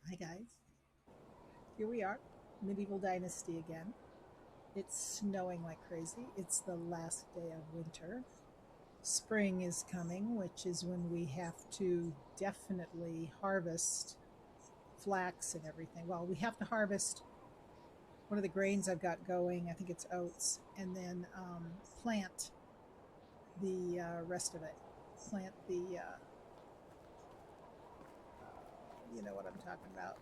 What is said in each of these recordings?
Hi guys, here we are, medieval dynasty again. It's snowing like crazy. It's the last day of winter. Spring is coming, which is when we have to definitely harvest flax and everything. Well, we have to harvest one of the grains I've got going. I think it's oats, and then plant the rest of it. Plant the, you know what I'm talking about.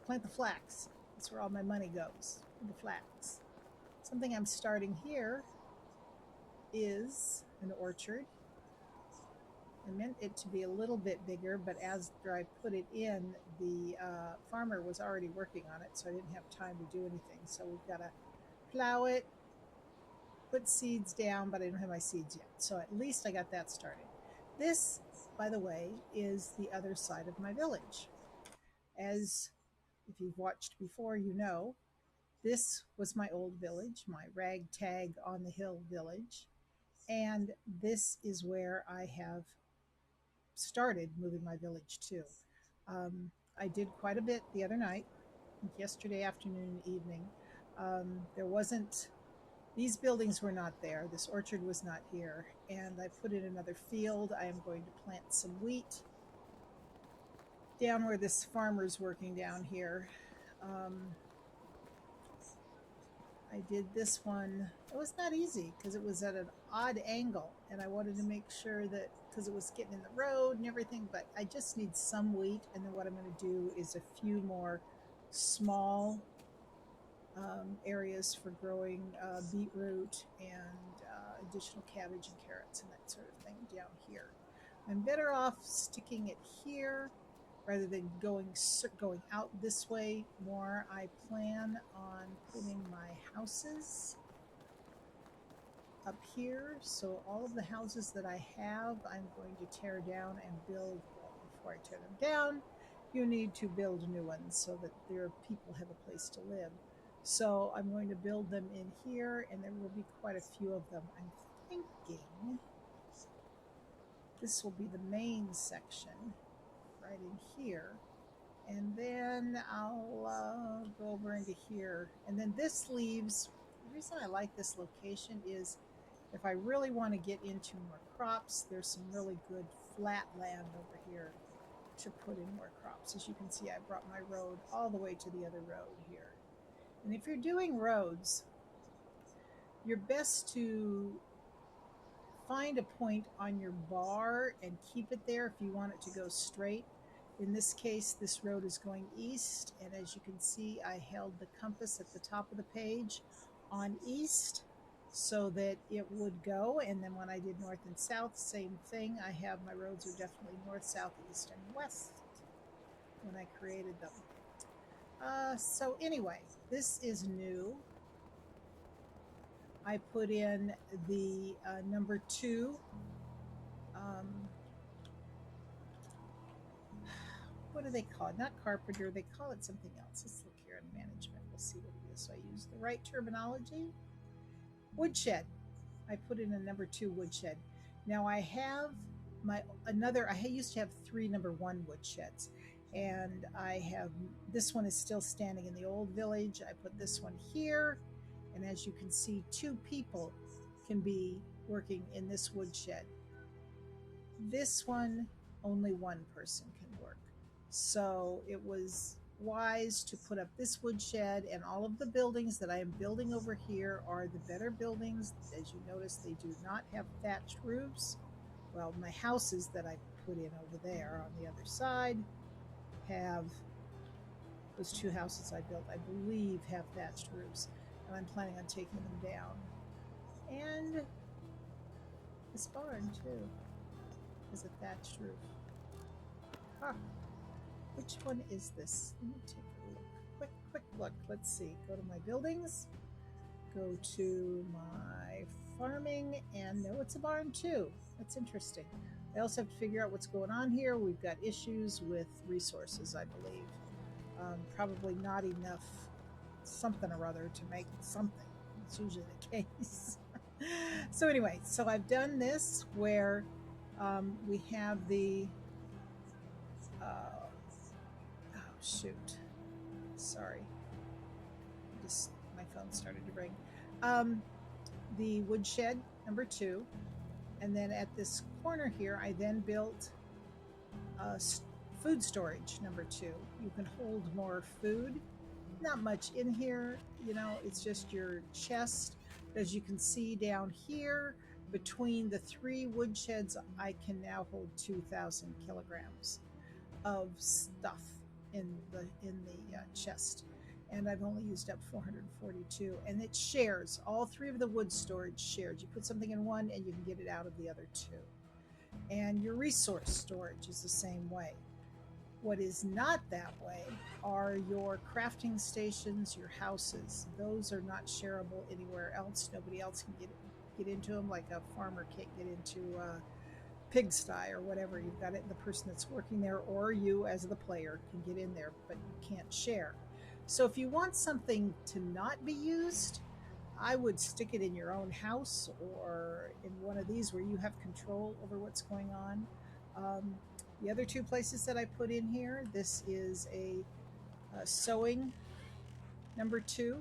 Plant the flax. That's where all my money goes. The flax. Something I'm starting here is an orchard. I meant it to be a little bit bigger, but as I put it in, the farmer was already working on it, so I didn't have time to do anything. So we've got to plow it, put seeds down, but I don't have my seeds yet. So at least I got that started. This, by the way, is the other side of my village. As if you've watched before, you know, this was my old village, my ragtag on the hill village. And this is where I have started moving my village to. I did quite a bit the other night, yesterday afternoon and evening. There wasn't, these buildings were not there. This orchard was not here. And I put in another field. I am going to plant some wheat down where this farmer's working down here. Um, I did this one. It was not easy because it was at an odd angle, and I wanted to make sure that because it was getting in the road and everything. But I just need some wheat, and then what I'm going to do is a few more small areas for growing beetroot and additional cabbage and carrots and that sort of thing down here. I'm better off sticking it here rather than going out this way more. I plan on putting my houses up here. So all of the houses that I have, I'm going to tear down and build. Well, before I tear them down, you need to build new ones so that their people have a place to live. So I'm going to build them in here, and there will be quite a few of them. I'm thinking this will be the main section right in here. And then I'll go over into here. And then this leaves, the reason I like this location is if I really want to get into more crops, there's some really good flat land over here to put in more crops. As you can see, I brought my road all the way to the other road here. And if you're doing roads, you're best to find a point on your bar and keep it there if you want it to go straight. In this case, this road is going east, and as you can see, I held the compass at the top of the page on east so that it would go. And then when I did north and south, same thing. I have my roads are definitely north, south, east, and west when I created them. So anyway, this is new. I put in the number two. Um, what do they call it? Not carpenter, they call it something else. Let's look here in management. We'll see what it is. So I use the right terminology. Woodshed. I put in a number two woodshed. Now I have my another, I used to have three number one woodsheds. And I have, this one is still standing in the old village. I put this one here. And as you can see, two people can be working in this woodshed. This one, only one person can work. So it was wise to put up this woodshed, and all of the buildings that I am building over here are the better buildings. As you notice, they do not have thatched roofs. Well, my houses that I put in over there on the other side have, those two houses I built, I believe, have thatched roofs, and I'm planning on taking them down. And this barn, too, has a thatched roof. Huh. Which one is this? Let me take a look. Quick look. Let's see. Go to my buildings. Go to my farming. And no, it's a barn too. That's interesting. I also have to figure out what's going on here. We've got issues with resources, I believe. Probably not enough something or other to make something. It's usually the case. So anyway, so I've done this where we have the uh, oh shoot. Sorry. Just my phone started to ring. Um, the woodshed, number two. And then at this corner here, I then built uh, food storage, number two. You can hold more food. Not much in here, it's just your chest. As you can see down here, between the three woodsheds, I can now hold 2,000 kilograms of stuff in the chest, and I've only used up 442. And it shares. All three of the wood storage shared. You put something in one, and you can get it out of the other two. And your resource storage is the same way. What is not that way are your crafting stations, your houses. Those are not shareable anywhere else. Nobody else can get into them, like a farmer can't get into a pigsty or whatever. You've got it, the person that's working there, or you as the player can get in there, but you can't share. So if you want something to not be used, I would stick it in your own house or in one of these where you have control over what's going on. Um, the other two places that I put in here, this is a sewing number two,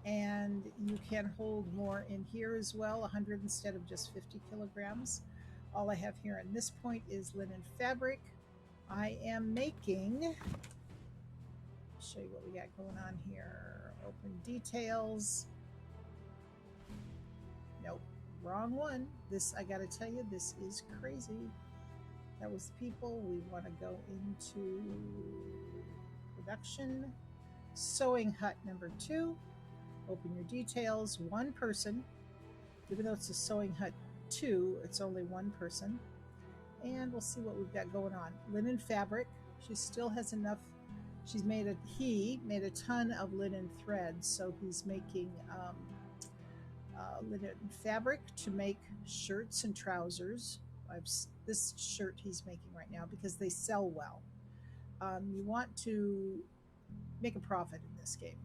and you can hold more in here as well, 100 instead of just 50 kilograms. All I have here at this point is linen fabric. I am making, show you what we got going on here. Open details. Nope, wrong one. This, I gotta tell you, this is crazy. That was the people. We want to go into production. Sewing hut number two. Open your details. One person. Even though it's a sewing hut two, it's only one person. And we'll see what we've got going on. Linen fabric. She still has enough. He made a ton of linen thread, so he's making linen fabric to make shirts and trousers. This shirt he's making right now because they sell well. You want to make a profit in this game.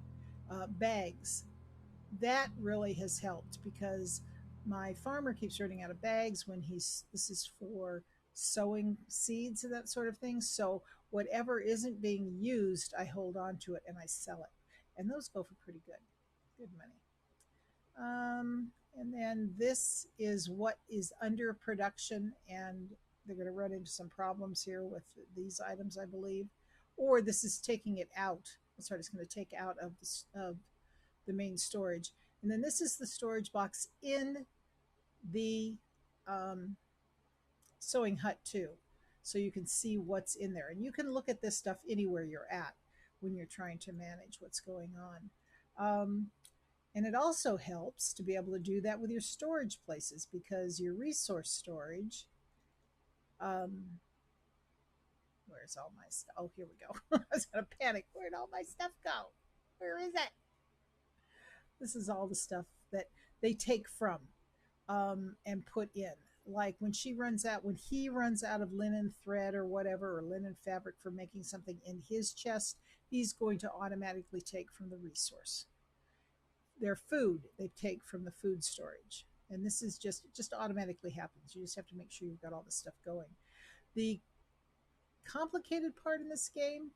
Bags. That really has helped because my farmer keeps running out of bags this is for sowing seeds and that sort of thing. So whatever isn't being used, I hold on to it and I sell it. And those go for pretty good money. And then this is what is under production, and they're going to run into some problems here with these items, I believe. Or this is taking it out. That's right, it's going to take out of the main storage. And then this is the storage box in the sewing hut too. So you can see what's in there. And you can look at this stuff anywhere you're at when you're trying to manage what's going on. And it also helps to be able to do that with your storage places, because your resource storage, where's all my stuff? Oh, here we go. I was going to panic. Where'd all my stuff go? Where is it? This is all the stuff that they take from and put in. Like when he runs out of linen thread or whatever, or linen fabric for making something in his chest, he's going to automatically take from the resource. Their food, they take from the food storage. And this is just automatically happens. You just have to make sure you've got all the stuff going. The complicated part in this game,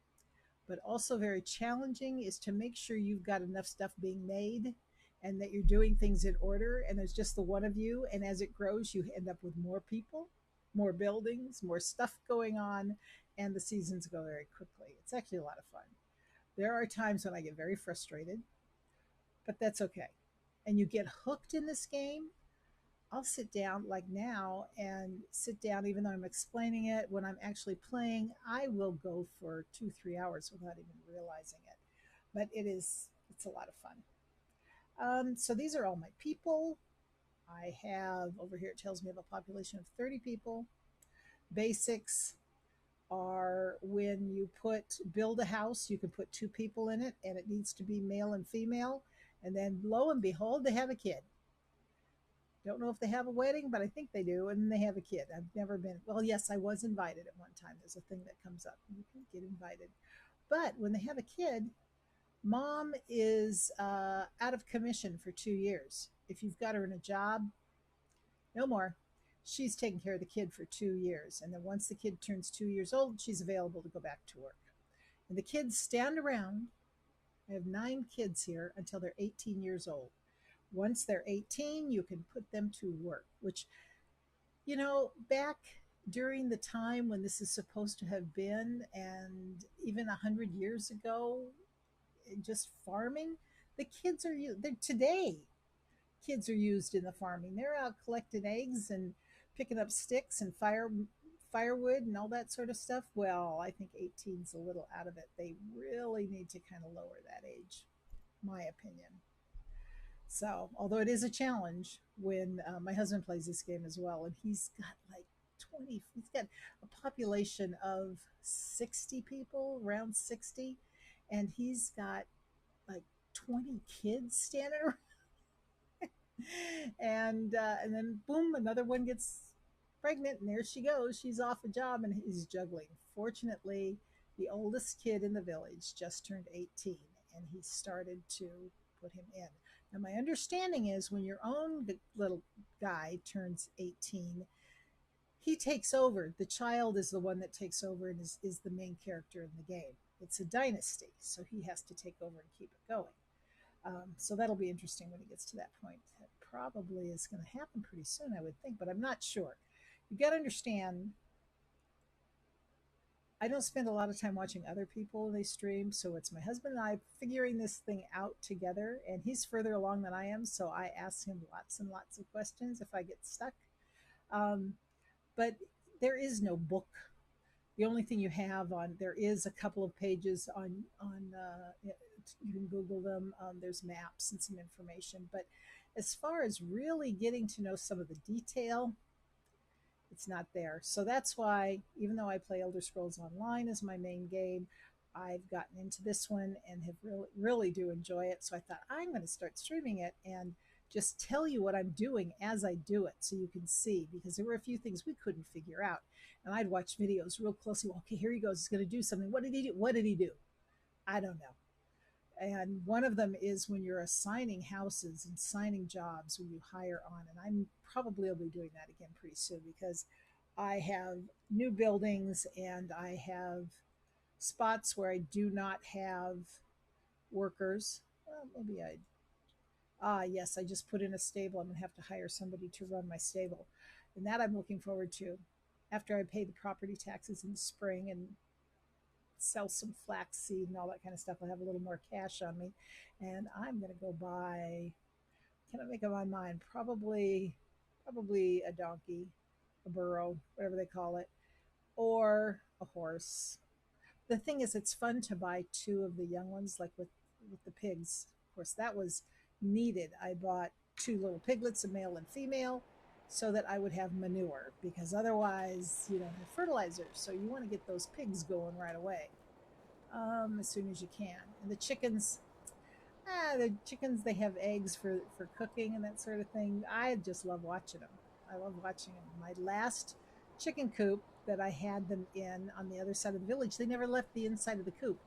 but also very challenging, is to make sure you've got enough stuff being made and that you're doing things in order, and there's just the one of you, and as it grows you end up with more people, more buildings, more stuff going on, and the seasons go very quickly. It's actually a lot of fun. There are times when I get very frustrated, but that's okay. And you get hooked in this game. I'll sit down like now and sit down, even though I'm explaining it. When I'm actually playing, I will go for 2-3 hours without even realizing it. But it's a lot of fun. So these are all my people. I have over here, it tells me I have a population of 30 people. Basics are when you build a house, you can put 2 people in it, and it needs to be male and female. And then lo and behold, they have a kid. Don't know if they have a wedding, but I think they do. And they have a kid. I've never been, well, yes, I was invited at one time. There's a thing that comes up. You can get invited. But when they have a kid, mom is out of commission for 2 years. If you've got her in a job, no more. She's taking care of the kid for 2 years. And then once the kid turns 2 years old, she's available to go back to work. And the kids stand around. I have 9 kids here until they're 18 years old. Once they're 18, you can put them to work, which, back during the time when this is supposed to have been, and even 100 years ago, just farming, the kids are today. Kids are used in the farming. They're out collecting eggs and picking up sticks and firewood and all that sort of stuff. Well, I think 18's a little out of it. They really need to kind of lower that age, my opinion. So, although it is a challenge when my husband plays this game as well, and he's got like 20, he's got a population of 60 people, around 60, and he's got like 20 kids standing around. And then boom, another one gets pregnant, and there she goes. She's off a job, and he's juggling. Fortunately, the oldest kid in the village just turned 18, and he started to put him in. Now, my understanding is when your own little guy turns 18, he takes over. The child is the one that takes over and is the main character in the game. It's a dynasty, so he has to take over and keep it going. So that'll be interesting when it gets to that point. That probably is going to happen pretty soon, I would think, but I'm not sure. You got to understand, I don't spend a lot of time watching other people they stream, so it's my husband and I figuring this thing out together, and he's further along than I am, so I ask him lots and lots of questions if I get stuck. Um, but there is no book. The only thing you have on there is a couple of pages on you can Google them. There's maps and some information, but as far as really getting to know some of the detail, it's not there. So that's why, even though I play Elder Scrolls Online as my main game, I've gotten into this one and have really do enjoy it. So I thought I'm going to start streaming it and just tell you what I'm doing as I do it so you can see, because there were a few things we couldn't figure out. And I'd watch videos real closely. Well, okay, here he goes. He's going to do something. What did he do? What did he do? I don't know. And one of them is when you're assigning houses and signing jobs when you hire on. And I'm probably will be doing that again pretty soon because I have new buildings and I have spots where I do not have workers. Well, maybe yes, I just put in a stable. I'm going to have to hire somebody to run my stable. And that I'm looking forward to after I pay the property taxes in the spring and sell some flaxseed and all that kind of stuff. I'll have a little more cash on me. And I'm going to go buy, can I make up my mind? Probably a donkey, a burro, whatever they call it, or a horse. The thing is, it's fun to buy two of the young ones, like with the pigs. Of course, that was needed. I bought two little piglets, a male and female, so that I would have manure, because otherwise you don't have fertilizer. So you want to get those pigs going right away, as soon as you can. And the chickens, they have eggs for cooking and that sort of thing. I just love watching them. I love watching them. My last chicken coop that I had them in on the other side of the village, they never left the inside of the coop.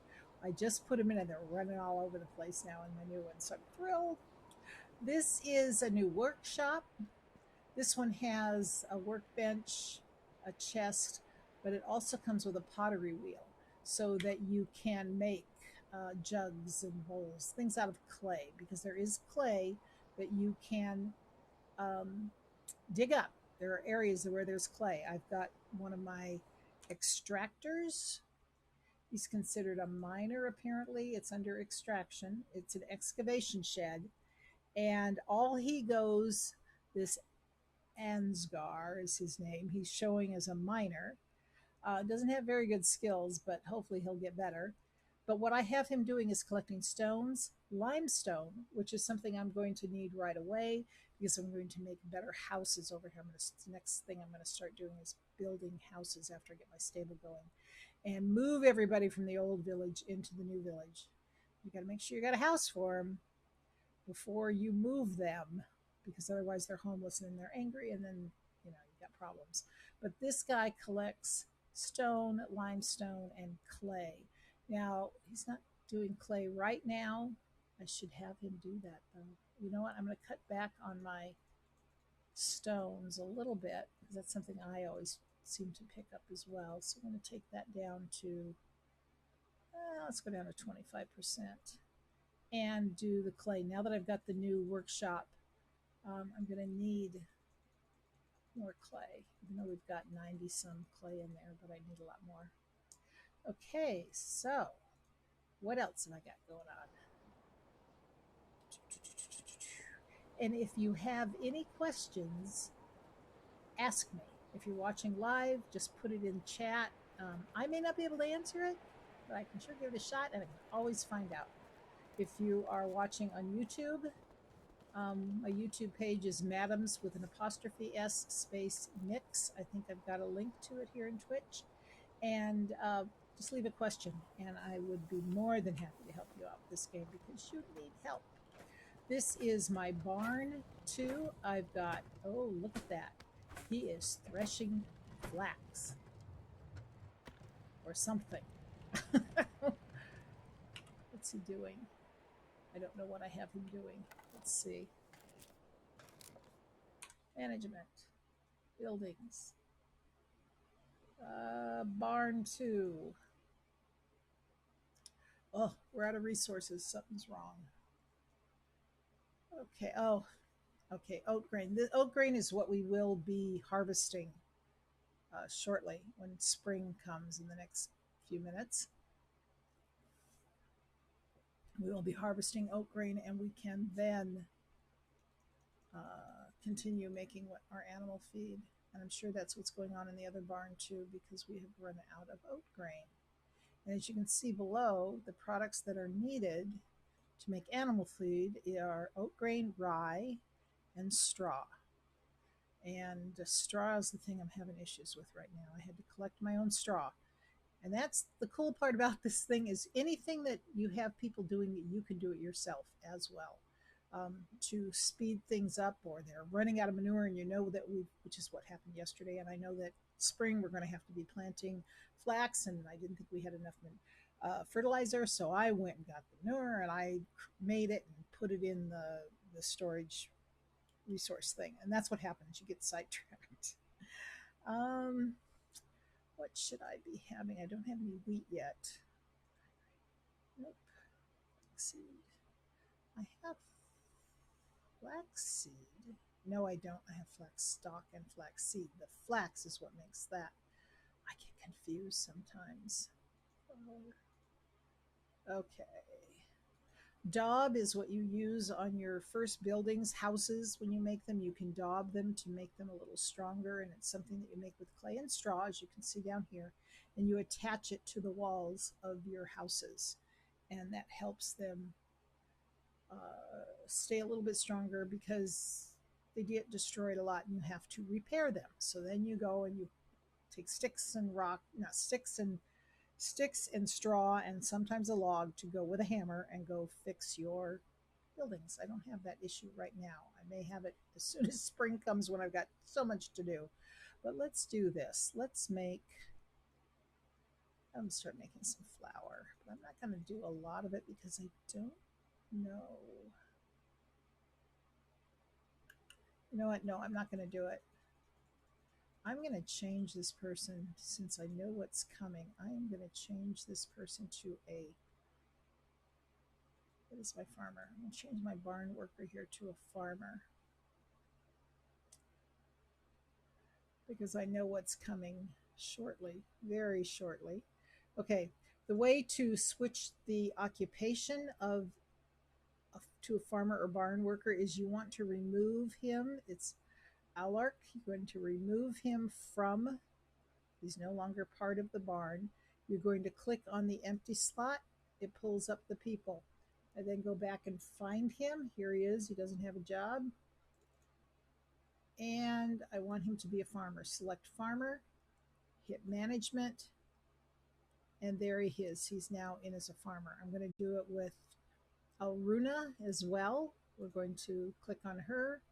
I just put them in and they're running all over the place now in my new one. So I'm thrilled. This is a new workshop. This one has a workbench, a chest, but it also comes with a pottery wheel so that you can make jugs and bowls, things out of clay, because there is clay that you can um, dig up. There are areas where there's clay. I've got one of my extractors. He's considered a miner, apparently. It's under extraction. It's an excavation shed. And all he goes, this Ansgar is his name. He's showing as a miner. Doesn't have very good skills, but hopefully he'll get better. But what I have him doing is collecting stones, limestone, which is something I'm going to need right away because I'm going to make better houses over here. The next thing I'm going to start doing is building houses after I get my stable going and move everybody from the old village into the new village. You got to make sure you got a house for them before you move them, because otherwise they're homeless and they're angry, and then you got problems. But this guy collects stone, limestone, and clay. Now he's not doing clay right now. I should have him do that though. You know what? I'm going to cut back on my stones a little bit because that's something I always seem to pick up as well. So I'm going to take that down to Let's go down to 25% and do the clay. Now that I've got the new workshop, I'm going to need more clay, even though we've got 90 some clay in there, but I need a lot more. Okay, so what else have I got going on? And if you have any questions, ask me. If you're watching live, just put it in chat. I may not be able to answer it, but I can sure give it a shot, and I can always find out. If you are watching on YouTube, my YouTube page is Madams with an apostrophe S space Mix. I think I've got a link to it here in Twitch. And just leave a question, and I would be more than happy to help you out with this game because you need help. This is my barn too. I've got, oh, look at that. He is threshing flax or something. What's he doing? I don't know what I have him doing. Let's see. Management, buildings, barn 2. Oh, we're out of resources. Something's wrong. Okay. Oh, okay. Oat grain. The oat grain is what we will be harvesting shortly when spring comes in the next few minutes. We will be harvesting oat grain, and we can then continue making our animal feed. And I'm sure that's what's going on in the other barn too, because we have run out of oat grain. And as you can see below, the products that are needed to make animal feed are oat grain, rye, and straw. And straw is the thing I'm having issues with right now. I had to collect my own straw. And that's the cool part about this thing is anything that you have people doing, you can do it yourself as well. To speed things up, or they're running out of manure, and you know that which is what happened yesterday, and I know that spring we're going to have to be planting flax, and I didn't think we had enough fertilizer, so I went and got the manure, and I made it and put it in the storage resource thing, and that's what happens. You get sidetracked. What should I be having? I don't have any wheat yet. Nope. Seed. I have flax seed. No, I don't. I have flax stock and flax seed. The flax is what makes that. I get confused sometimes. Okay. Daub is what you use on your first buildings, houses. When you make them, you can daub them to make them a little stronger, and it's something that you make with clay and straw, as you can see down here, and you attach it to the walls of your houses, and that helps them stay a little bit stronger because they get destroyed a lot and you have to repair them. So then you go and you take sticks and sticks and straw and sometimes a log to go with a hammer and go fix your buildings. I don't have that issue right now. I may have it as soon as spring comes when I've got so much to do. But let's do this. I'm gonna start making some flour, but I'm not going to do a lot of it because I don't know. You know what? No, I'm not going to do it. I'm going to change this person since I know what's coming. I am going to change this person to what is my farmer? I'm going to change my barn worker here to a farmer because I know what's coming shortly, very shortly. Okay, the way to switch the occupation to a farmer or barn worker is you want to remove him. It's Alark. You're going to remove him from, he's no longer part of the barn. You're going to click on the empty slot. It pulls up the people. I then go back and find him. Here he is. He doesn't have a job. And I want him to be a farmer. Select farmer, hit management, and there he is. He's now in as a farmer. I'm going to do it with Alruna as well. We're going to click on her,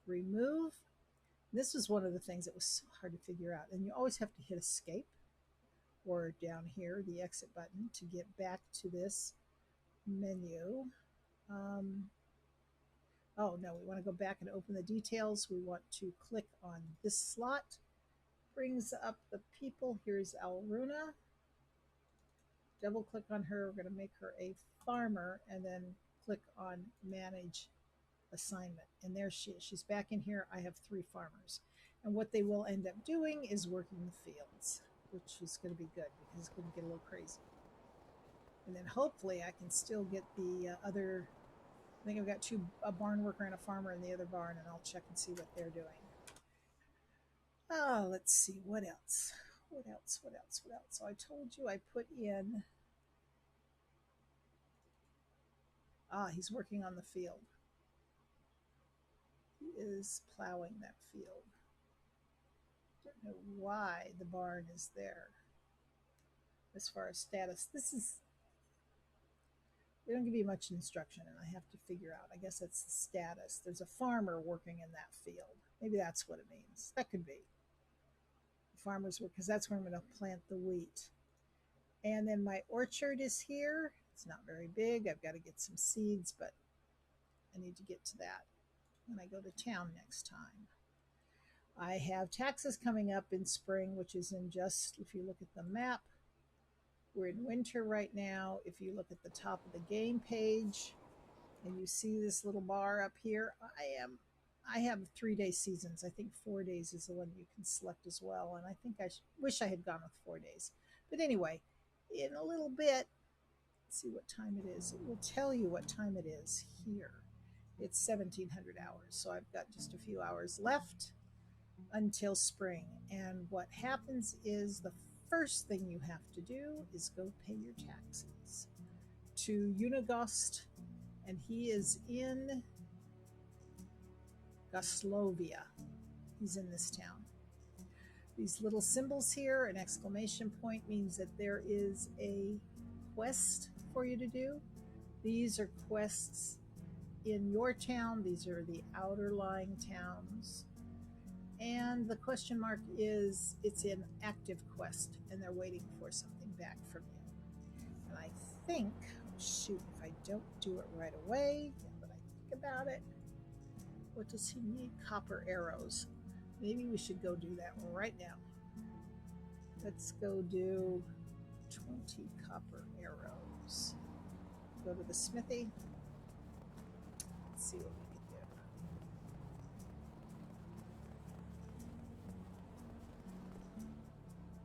remove. This was one of the things that was so hard to figure out. And you always have to hit escape or down here, the exit button, to get back to this menu. Oh no, we want to go back and open the details. We want to click on this slot. Brings up the people. Here's Alruna. Double click on her. We're going to make her a farmer and then click on manage assignment. And there she is. She's back in here. I have 3 farmers. And what they will end up doing is working the fields, which is going to be good because it's going to get a little crazy. And then hopefully I can still get the other, I think I've got 2, a barn worker and a farmer in the other barn, and I'll check and see what they're doing. Oh, let's see, what else? What else? So I told you I put in, he's working on the field. He is plowing that field. Don't know why the barn is there. As far as status, they don't give you much instruction, and I have to figure out. I guess that's the status. There's a farmer working in that field. Maybe that's what it means. That could be. The farmer's work, because that's where I'm going to plant the wheat. And then my orchard is here. It's not very big. I've got to get some seeds, but I need to get to that when I go to town next time. I have taxes coming up in spring, which is in just, if you look at the map, we're in winter right now. If you look at the top of the game page and you see this little bar up here, I have 3-day seasons. I think 4 days is the one you can select as well. And I think I wish I had gone with 4 days. But anyway, in a little bit, let's see what time it is. It will tell you what time it is here. It's 1700 hours. So I've got just a few hours left until spring. And what happens is the first thing you have to do is go pay your taxes to Unigost, and he is in Goslovia. He's in this town. These little symbols here, an exclamation point, means that there is a quest for you to do. These are quests in your town. These are the outer lying towns. And the question mark is, it's an active quest, and they're waiting for something back from you. And I think, shoot, if I don't do it right away, but I think about it, what does he need? Copper arrows. Maybe we should go do that right now. Let's go do 20 copper arrows. Go to the smithy. Let's see what we can do.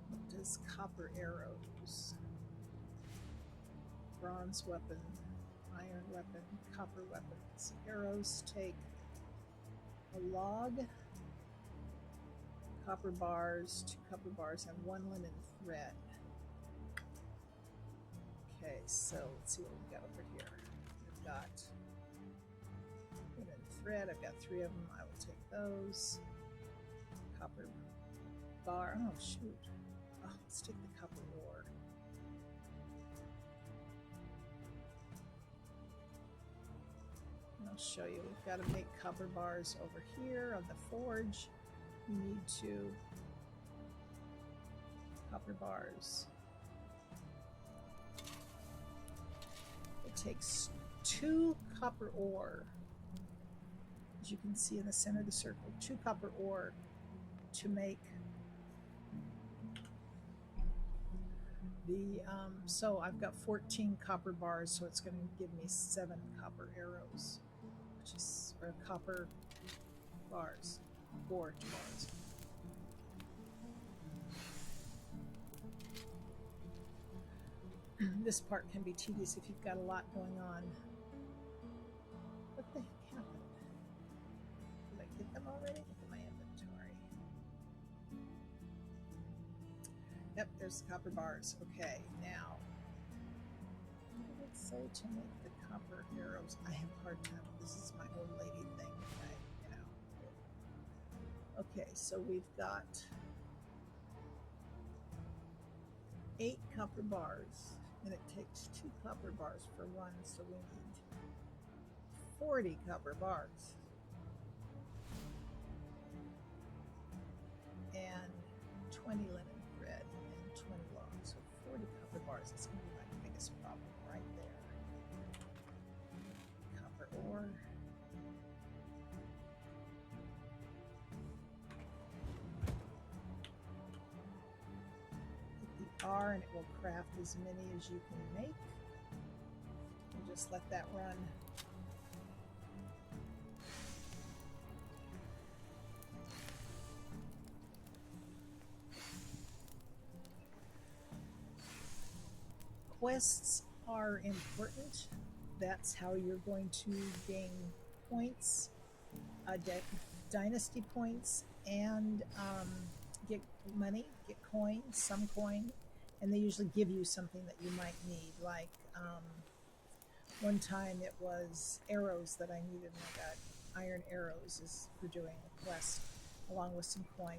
What does copper arrows? Bronze weapon, iron weapon, copper weapons. Arrows take a log, copper bars, 2 copper bars, and 1 linen thread. Okay, so let's see what we've got over here. We've got linen thread. I've got 3 of them. I will take those. Copper bar. Oh, shoot. Oh, let's take the copper ore. And I'll show you. We've got to make copper bars over here on the forge. We need 2 copper bars. It takes 2 copper ore, as you can see in the center of the circle, 2 copper ore to make the, so I've got 14 copper bars, so it's going to give me 7 copper arrows, which is, or copper bars. Forge bars. This part can be tedious if you've got a lot going on. What the heck happened? Did I get them already? Look at my inventory. Yep, there's the copper bars. Okay, now, what did it say to make the copper arrows? I have a hard time. This is my old lady thing. Okay, so we've got 8 copper bars, and it takes 2 copper bars for 1, so we need 40 copper bars. And 20 linen thread and 20 logs, so 40 copper bars. That's going to be my biggest problem right there. Copper ore. are, and it will craft as many as you can make. And just let that run. Quests are important. That's how you're going to gain points, dynasty points, and get money, get coins, some coin, and they usually give you something that you might need. Like one time it was arrows that I needed. I got iron arrows is for doing a quest, along with some coin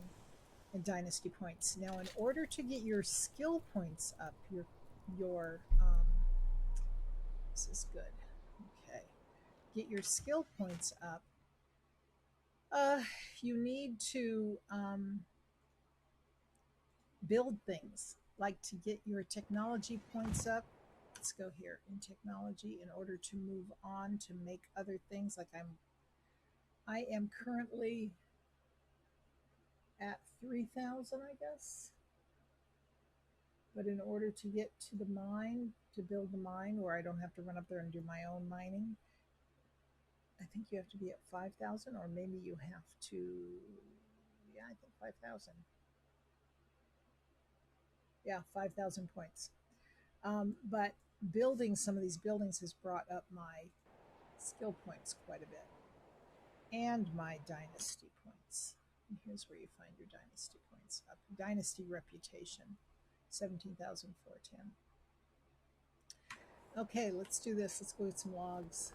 and dynasty points. Now, in order to get your skill points up, your this is good. Okay, get your skill points up. You need to build things, like to get your technology points up. Let's go here in technology in order to move on to make other things. Like I am currently at 3,000, I guess. But in order to get to the mine, to build the mine where I don't have to run up there and do my own mining, I think you have to be at 5,000, or maybe you have to, yeah, I think 5,000. Yeah, 5,000 points. But building some of these buildings has brought up my skill points quite a bit, and my dynasty points. And here's where you find your dynasty points up. Dynasty reputation, 17,410. Okay, let's do this. Let's go get some logs.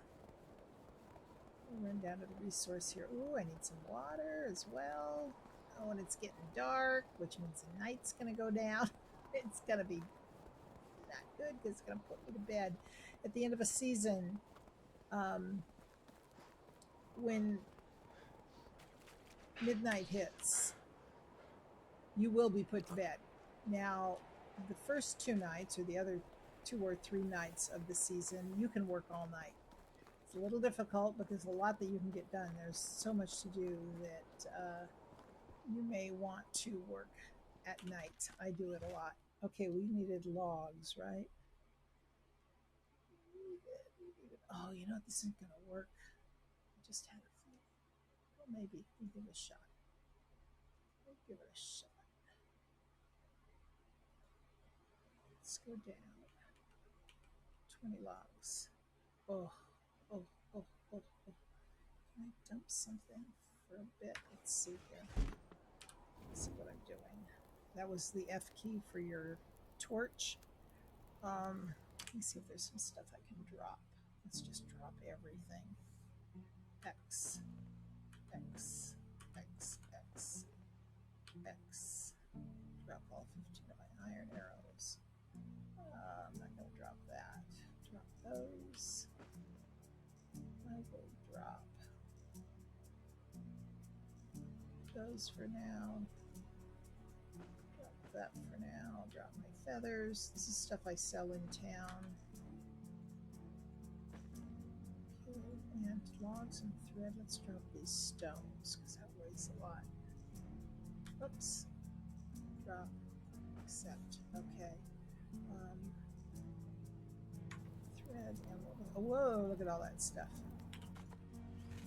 We'll run down to the resource here. Ooh, I need some water as well. Oh, and it's getting dark, which means the night's going to go down. It's going to be not good because it's going to put me to bed. At the end of a season, when midnight hits, you will be put to bed. Now, the first 2 nights, or the other 2 or 3 nights of the season, you can work all night. It's a little difficult, but there's a lot that you can get done. There's so much to do that you may want to work at night. I do it a lot. Okay, we needed logs, right? Oh, you know what? This isn't going to work. I just had a feeling. Well, maybe we give it a shot. We'll give it a shot. Let's go down. 20 logs. Oh, oh, oh, oh, oh. Can I dump something for a bit? Let's see here. Let's see what I'm doing. That was the F key for your torch. Let me see if there's some stuff I can drop. Let's just drop everything. X, X, X, X, X. Drop all 15 of my iron arrows. I'm not going to drop that. Drop those. I will drop those for now. Drop that for now. Drop my feathers. This is stuff I sell in town. Okay, and logs and thread. Let's drop these stones because that weighs a lot. Oops. Drop. Accept. Okay. Thread and whoa, look at all that stuff.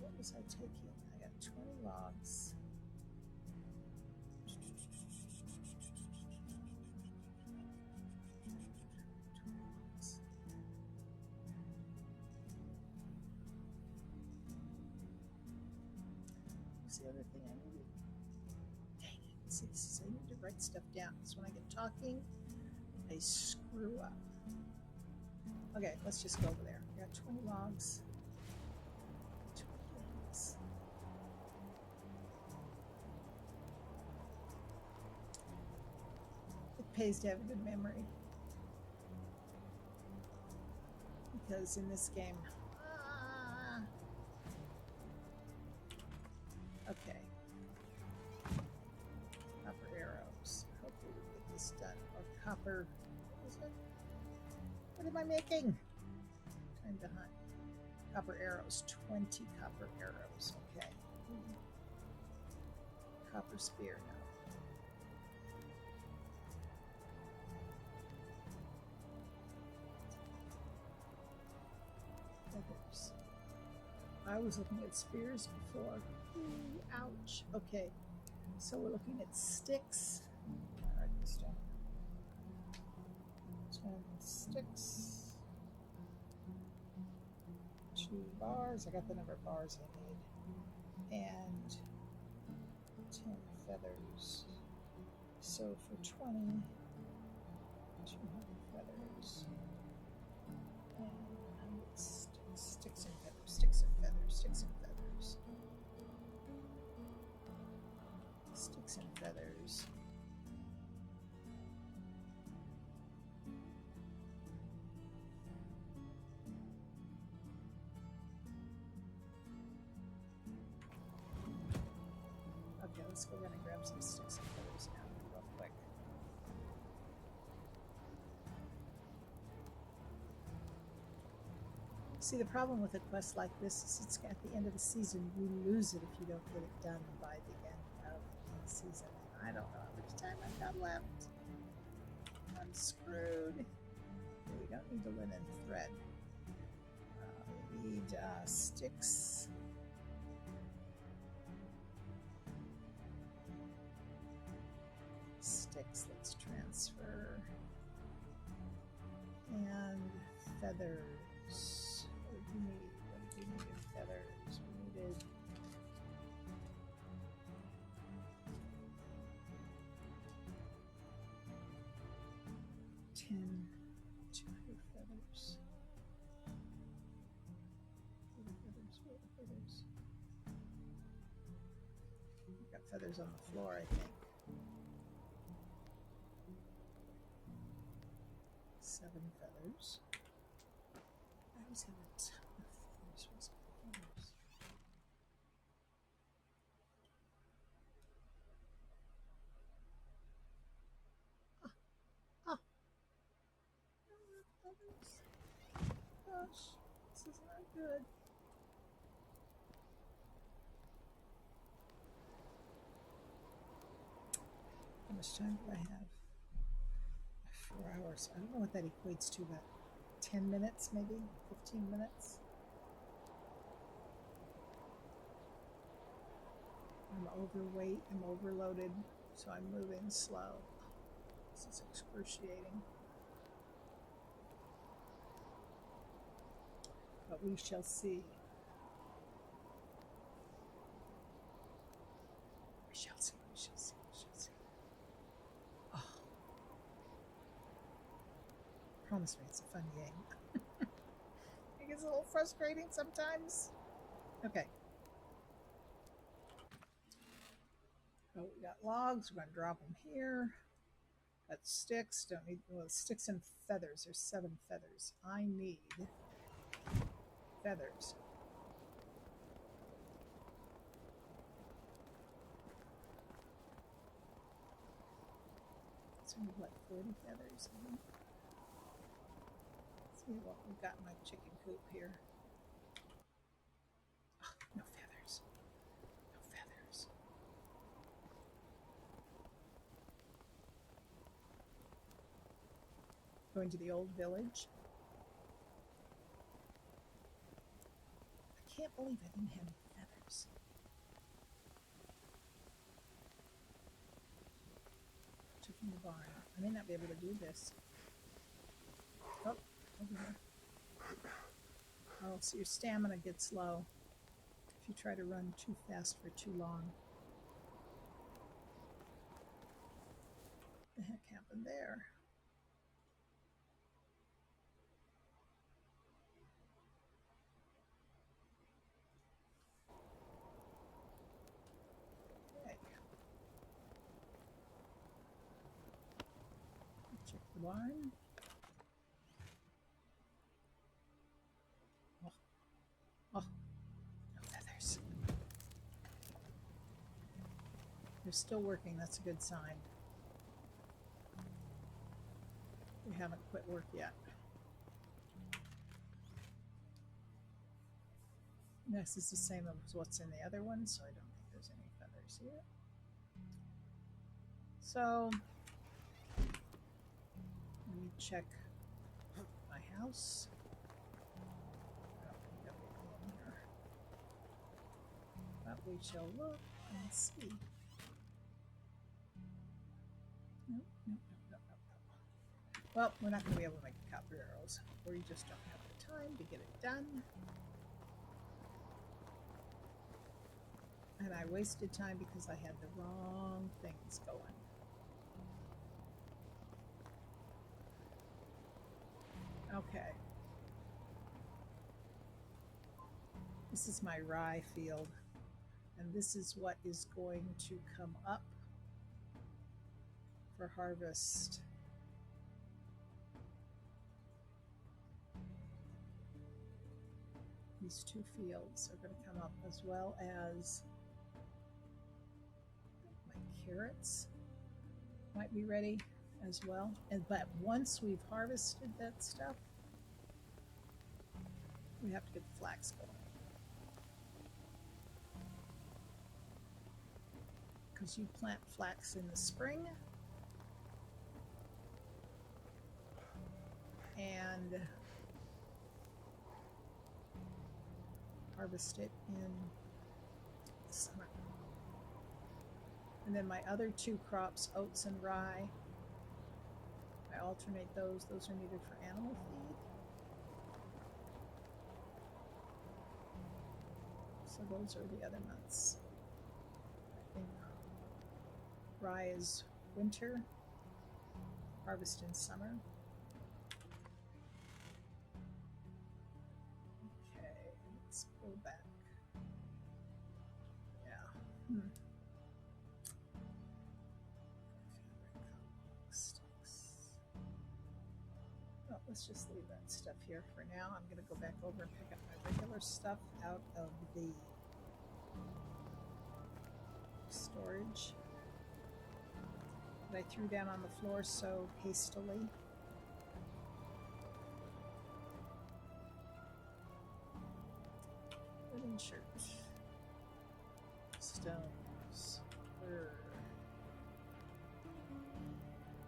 What was I taking? I got 20 logs. What's the other thing I needed? Dang it. See, this is, I need to write stuff down because when I get talking, I screw up. Okay, let's just go over there. I got 20 logs. 20 logs. It pays to have a good memory. Because in this game... Okay. Copper arrows. Hopefully we'll get this done. Or copper... What is it? What am I making? Time to hunt. Copper arrows. 20 copper arrows. Okay. Copper spear now. feathers. I was looking at spears before. Ooh, ouch. Okay, so we're looking at sticks. I'll write this down. 10 sticks. 2 bars. I got the number of bars I need. And 10 feathers. So for 20, 200 feathers. And sticks and feathers, sticks and feathers, sticks and feathers. Sticks and feathers. Okay, let's go run and grab some sticks and feathers now, real quick. See, the problem with a quest like this is it's at the end of the season. You lose it if you don't get it done by the end of the season. I don't know how much time I've got left. I'm screwed. We don't need the linen thread. We need sticks. Sticks, let's transfer. And feathers. What did we need? What did we need in feathers? We needed 10, 200 feathers. Where are feathers? Where are feathers? We've got feathers on the floor, I think. 7 feathers. I always have a ton of feathers. Where's my feathers? Ah, no more feathers. Gosh, this is not good. How much time do I have? 4 hours. I don't know what that equates to, but 10 minutes, maybe 15 minutes. I'm overweight, I'm overloaded, so I'm moving slow. This is excruciating. But we shall see. We shall see, we shall see, we shall see. Oh. Promise me it's a fun game. It gets a little frustrating sometimes. Okay. Oh, we got logs. We're going to drop them here. Got sticks. Don't need, well, sticks and feathers. There's 7 feathers. I need feathers. So we have like 40 feathers. I think. Let's see what we've got in my chicken coop here. Oh, no feathers. No feathers. Going to the old village. I can't believe I didn't have any feathers. Checking the barn. I may not be able to do this. Oh, over here. Oh, so your stamina gets low if you try to run too fast for too long. What the heck happened there? Okay. Check the barn. Oh, no feathers. They're still working. That's a good sign. We haven't quit work yet. This is the same as what's in the other one, so I don't think there's any feathers here. So, let me check my house. I don't But we shall look and see. Nope, nope, nope, nope, nope, nope. Well, we're not going to be able to make the copper arrows. We just don't have the time to get it done. And I wasted time because I had the wrong things going. Okay. This is my rye field. And this is what is going to come up for harvest. These two fields are going to come up, as well as my carrots might be ready as well. But once we've harvested that stuff, we have to get the flax going. Because you plant flax in the spring and harvest it in the summer. And then my other two crops, oats and rye, I alternate those. Those are needed for animal feed. So those are the other months. I think rye is winter, harvest in summer. Okay, let's go back. Yeah. Oh, let's just leave that stuff here for now. I'm going to go back over and pick up my regular stuff out of the storage that I threw down on the floor so hastily. Wooden shirt, stones, fur,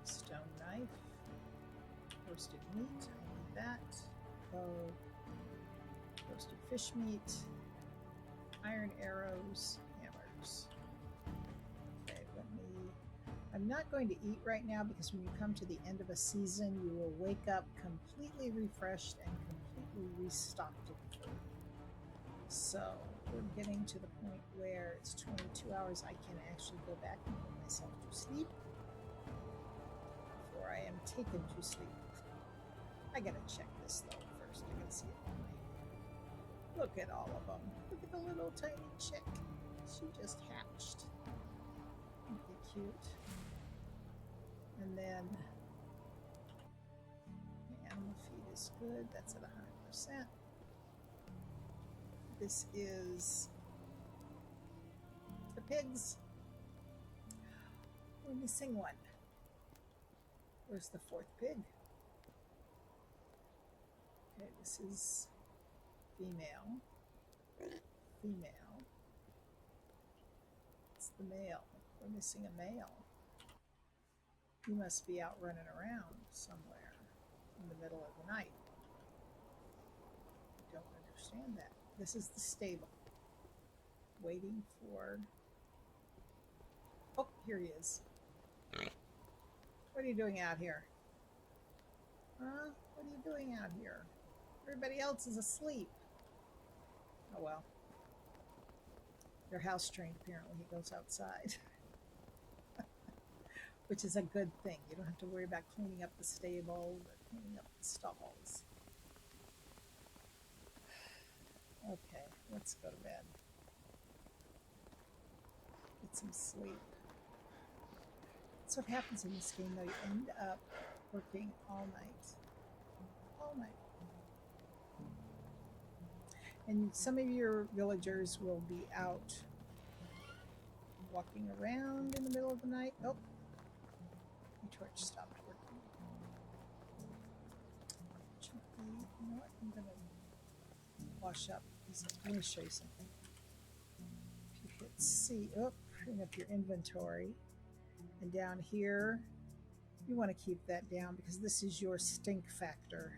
stone knife, roasted meat, I need that, bow, roasted fish meat, iron arrows, hammers. Okay, I'm not going to eat right now because when you come to the end of a season, you will wake up completely refreshed and completely restocked in food. So we're getting to the point where it's 22 hours. I can actually go back and put myself to sleep before I am taken to sleep. I gotta check this though first. I gotta see it. Look at all of them. Look at the little tiny chick. She just hatched. Isn't they cute? And then the animal feed is good. That's at 100%. This is the pigs. We're missing one. Where's the fourth pig? Okay, this is female. Female. It's the male. We're missing a male. He must be out running around somewhere in the middle of the night. I don't understand that. This is the stable. Waiting for... Oh, here he is. What are you doing out here? Huh? What are you doing out here? Everybody else is asleep. Oh well. They're house trained, apparently. He goes outside. Which is a good thing. You don't have to worry about cleaning up the stable or cleaning up the stalls. Okay, let's go to bed. Get some sleep. That's what happens in this game, though. You end up working all night. All night. And some of your villagers will be out walking around in the middle of the night. Oh, the torch stopped working. You know what? I'm going to wash up. Let me show you something. If you hit C, bring up your inventory. And down here, you want to keep that down because this is your stink factor.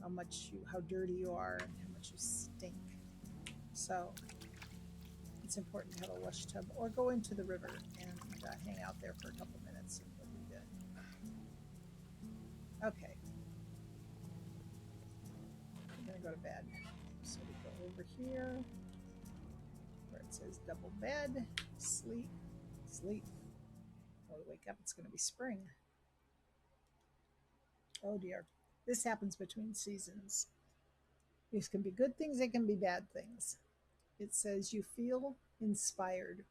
How dirty you are and how much you stink. So it's important to have a wash tub or go into the river and hang out there for a couple minutes and you'll be good. Okay. I'm going to go to bed. So we go over here where it says double bed, sleep, sleep. When we wake up, it's going to be spring. Oh dear. This happens between seasons. These can be good things, they can be bad things. It says you feel inspired.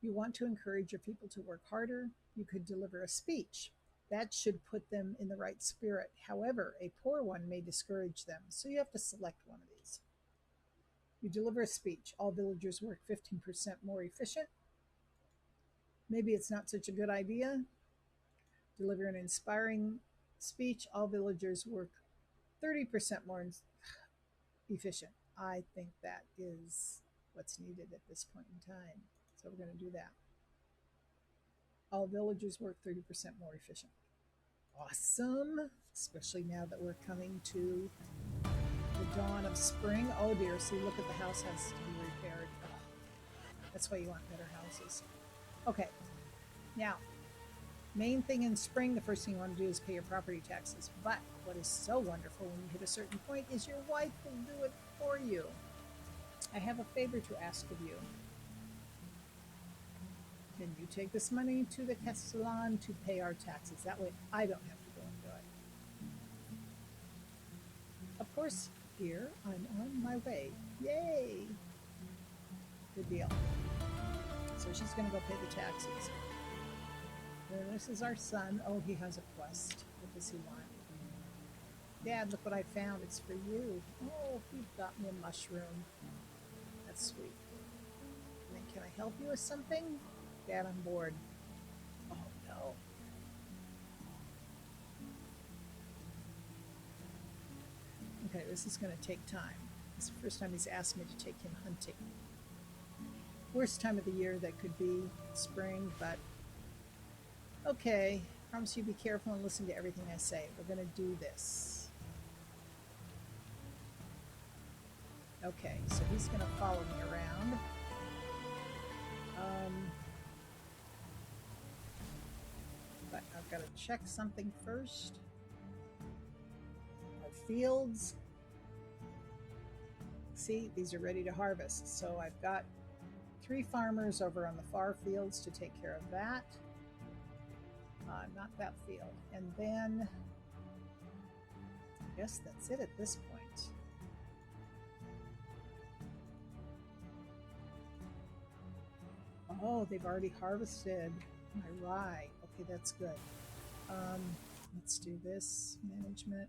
You want to encourage your people to work harder. You could deliver a speech. That should put them in the right spirit. However, a poor one may discourage them, so you have to select one of these. You deliver a speech. All villagers work 15% more efficient. Maybe it's not such a good idea. Deliver an inspiring speech. All villagers work 30% more efficient. I think that is what's needed at this point in time. So we're going to do that. All villagers work 30% more efficient. Awesome. Especially now that we're coming to the dawn of spring. Oh dear, see, look at the house has to be repaired. Oh, that's why you want better houses. Okay, now, main thing in spring, the first thing you want to do is pay your property taxes. But what is so wonderful when you hit a certain point is your wife will do it for you. I have a favor to ask of you. Can you take this money to the Castellan to pay our taxes? That way I don't have to go and do it. Of course, here I'm on my way. Yay! Good deal. So she's going to go pay the taxes. And this is our son. Oh, he has a quest. What does he want? Dad, look what I found. It's for you. Oh, he got me a mushroom. That's sweet. And then can I help you with something? Dad, I'm bored. Oh, no. Okay, this is going to take time. It's the first time he's asked me to take him hunting. Worst time of the year that could be spring, but okay. Promise you be careful and listen to everything I say. We're going to do this. Okay, so he's going to follow me around. But I've got to check something first. Our fields. See, these are ready to harvest. So I've got 3 farmers over on the far fields to take care of that. Not that field. And then I guess that's it at this point. Oh, they've already harvested my rye. Okay, that's good. Let's do this. Management.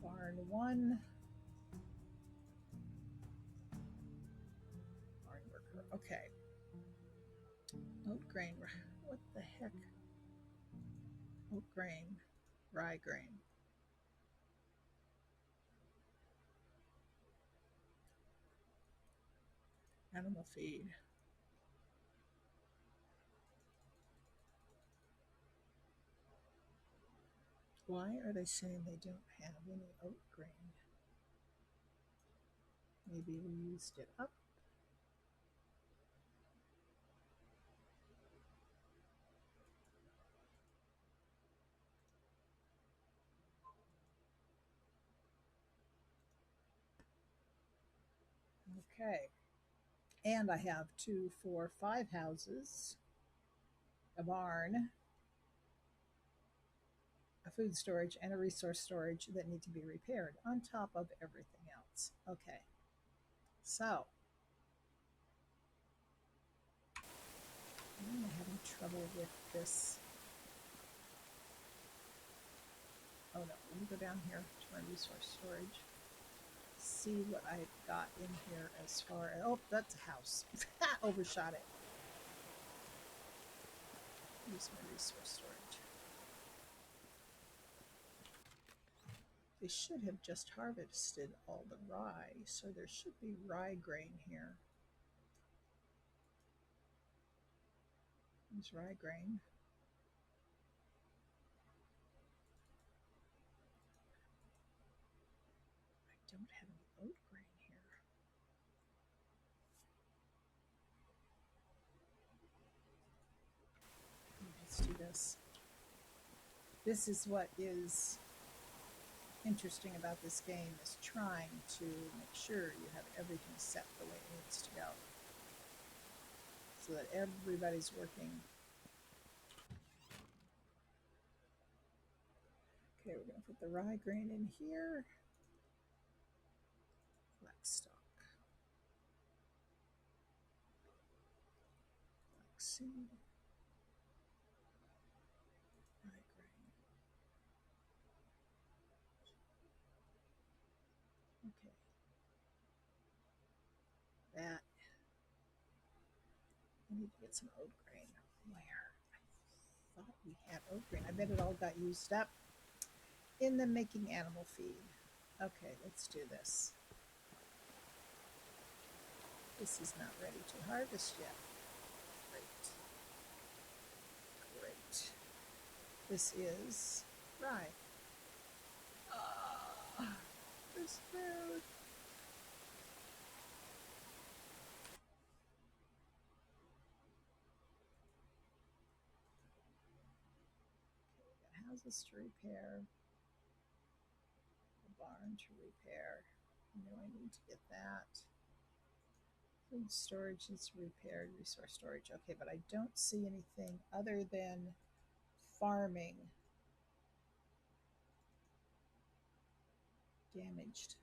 Barn 1. Barn worker. Okay. Oat grain. What the heck? Oat grain. Rye grain. Animal feed. Why are they saying they don't have any oat grain? Maybe we used it up. Okay. And I have 2, 4, 5 houses, a barn, a food storage, and a resource storage that need to be repaired on top of everything else. Okay. So, I'm having trouble with this. Oh no, let me go down here to my resource storage. See what I've got in here as far as, oh, that's a house. Overshot it. Use my resource storage. They should have just harvested all the rye, so there should be rye grain here. There's rye grain. I don't have any oat grain here. this. This is what is interesting about this game, is trying to make sure you have everything set the way it needs to go, so that everybody's working. Okay, we're going to put the rye grain in here. Black stock. Black seed. Rye grain. Okay. That. I need to get some oat grain. Where? I thought we had oat grain. I bet it all got used up in the making animal feed. Okay, let's do this. This is not ready to harvest yet. Great. Great. This is rye. This food. Okay, we got houses to repair. The barn to repair. I know I need to get that. Food storage is repaired. Resource storage. Okay, but I don't see anything other than farming damaged.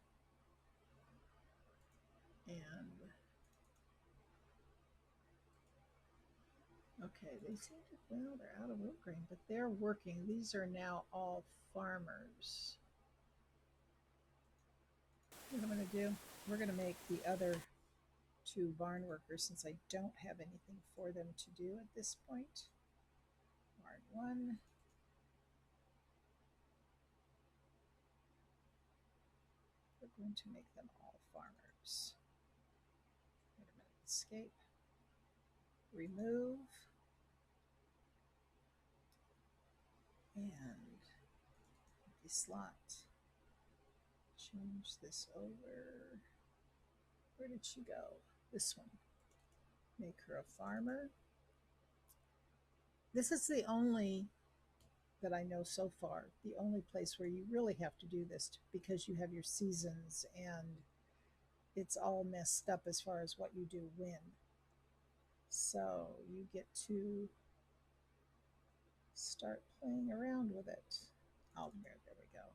And okay, they seem to, well, they're out of oat grain, but they're working. These are now all farmers. What I'm going to do, we're going to make the other two barn workers, since I don't have anything for them to do at this point. Barn 1. We're going to make them all farmers. Wait a minute, escape. Remove. And empty slot. Change this over. Where did she go? This one. Make her a farmer. This is the only, that I know so far, the only place where you really have to do this, because you have your seasons and it's all messed up as far as what you do when. So you get to start playing around with it. Oh, there we go.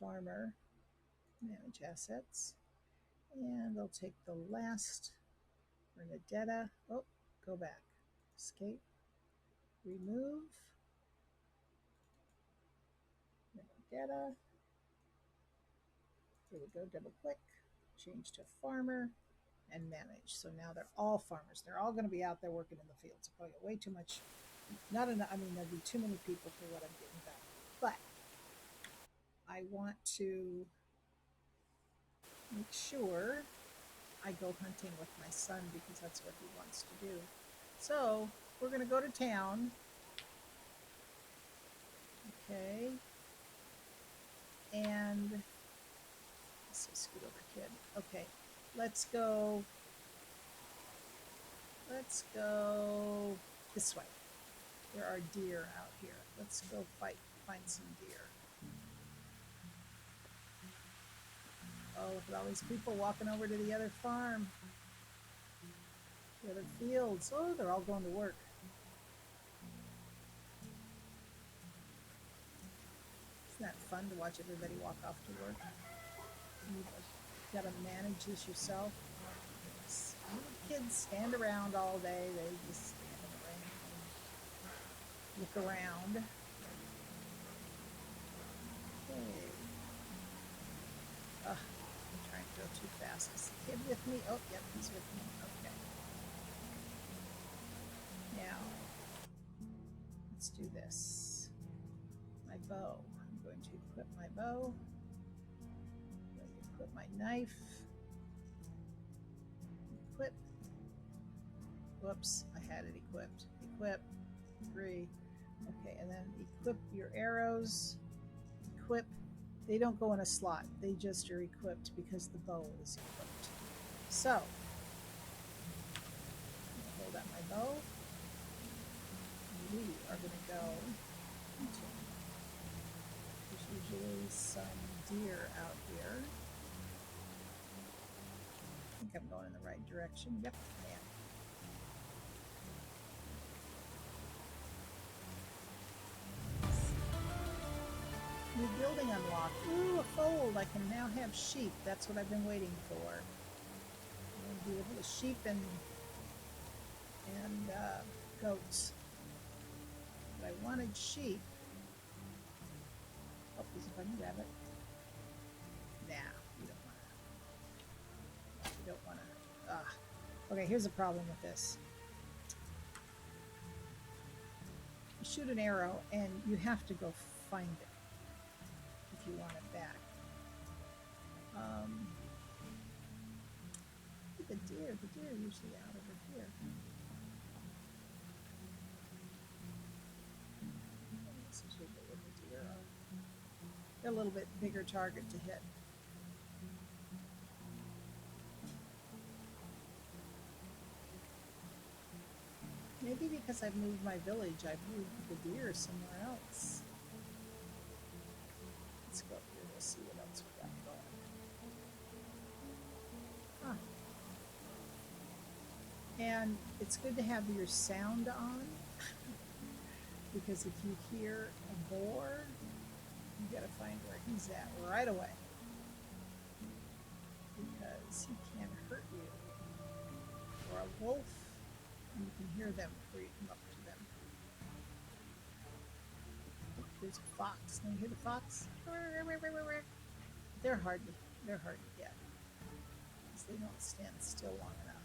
Farmer, manage assets. And they'll take the last Bernadetta. Oh, go back. Escape. Remove. Bernadetta. Here we go, double click. Change to farmer and manage. So now they're all farmers. They're all going to be out there working in the fields. I'll probably get way too much. Not enough. I mean, there'd be too many people for what I'm getting done. But I want to make sure I go hunting with my son, because that's what he wants to do. So we're going to go to town. Okay. And let's see, scoot over, kid. Okay. Let's go this way. There are deer out here. Let's go find some deer. Oh, look at all these people walking over to the other farm. The other fields. Oh, they're all going to work. Isn't that fun to watch everybody walk off to work? You've got to manage this yourself. Kids stand around all day. They just stand in the rain and look around. Okay. I'm trying to go too fast. Is the kid with me? Oh, yep, he's with me. Okay. Now, let's do this. My bow. I'm going to equip my bow. I'm going to equip my knife. Equip. Whoops, I had it equipped. Equip. 3. Okay, and then equip your arrows. Equip. They don't go in a slot. They just are equipped because the bow is equipped. So, I'm going to hold out my bow. we are going to go into. There's usually some deer out here. I think I'm going in the right direction. Yep, I am. New building unlocked. Ooh, a fold. I can now have sheep. That's what I've been waiting for. I'm going to be able to sheep and goats. But I wanted sheep. Oh, there's a bunny rabbit. Nah, you don't want to. You don't want to. Okay, here's the problem with this. You shoot an arrow and you have to go find it if you want it back. The deer are usually out over here. This is usually where the deer are. They're a little bit bigger target to hit. Maybe because I've moved my village, I've moved the deer somewhere else. Let's go up here, we'll see what else we got going. And it's good to have your sound on, because if you hear a boar, you gotta find where he's at right away, because he can't hurt you. Or a wolf, and you can hear them before you come up to them. There's a fox. Can you hear the fox? They're hard to get, because they don't stand still long enough.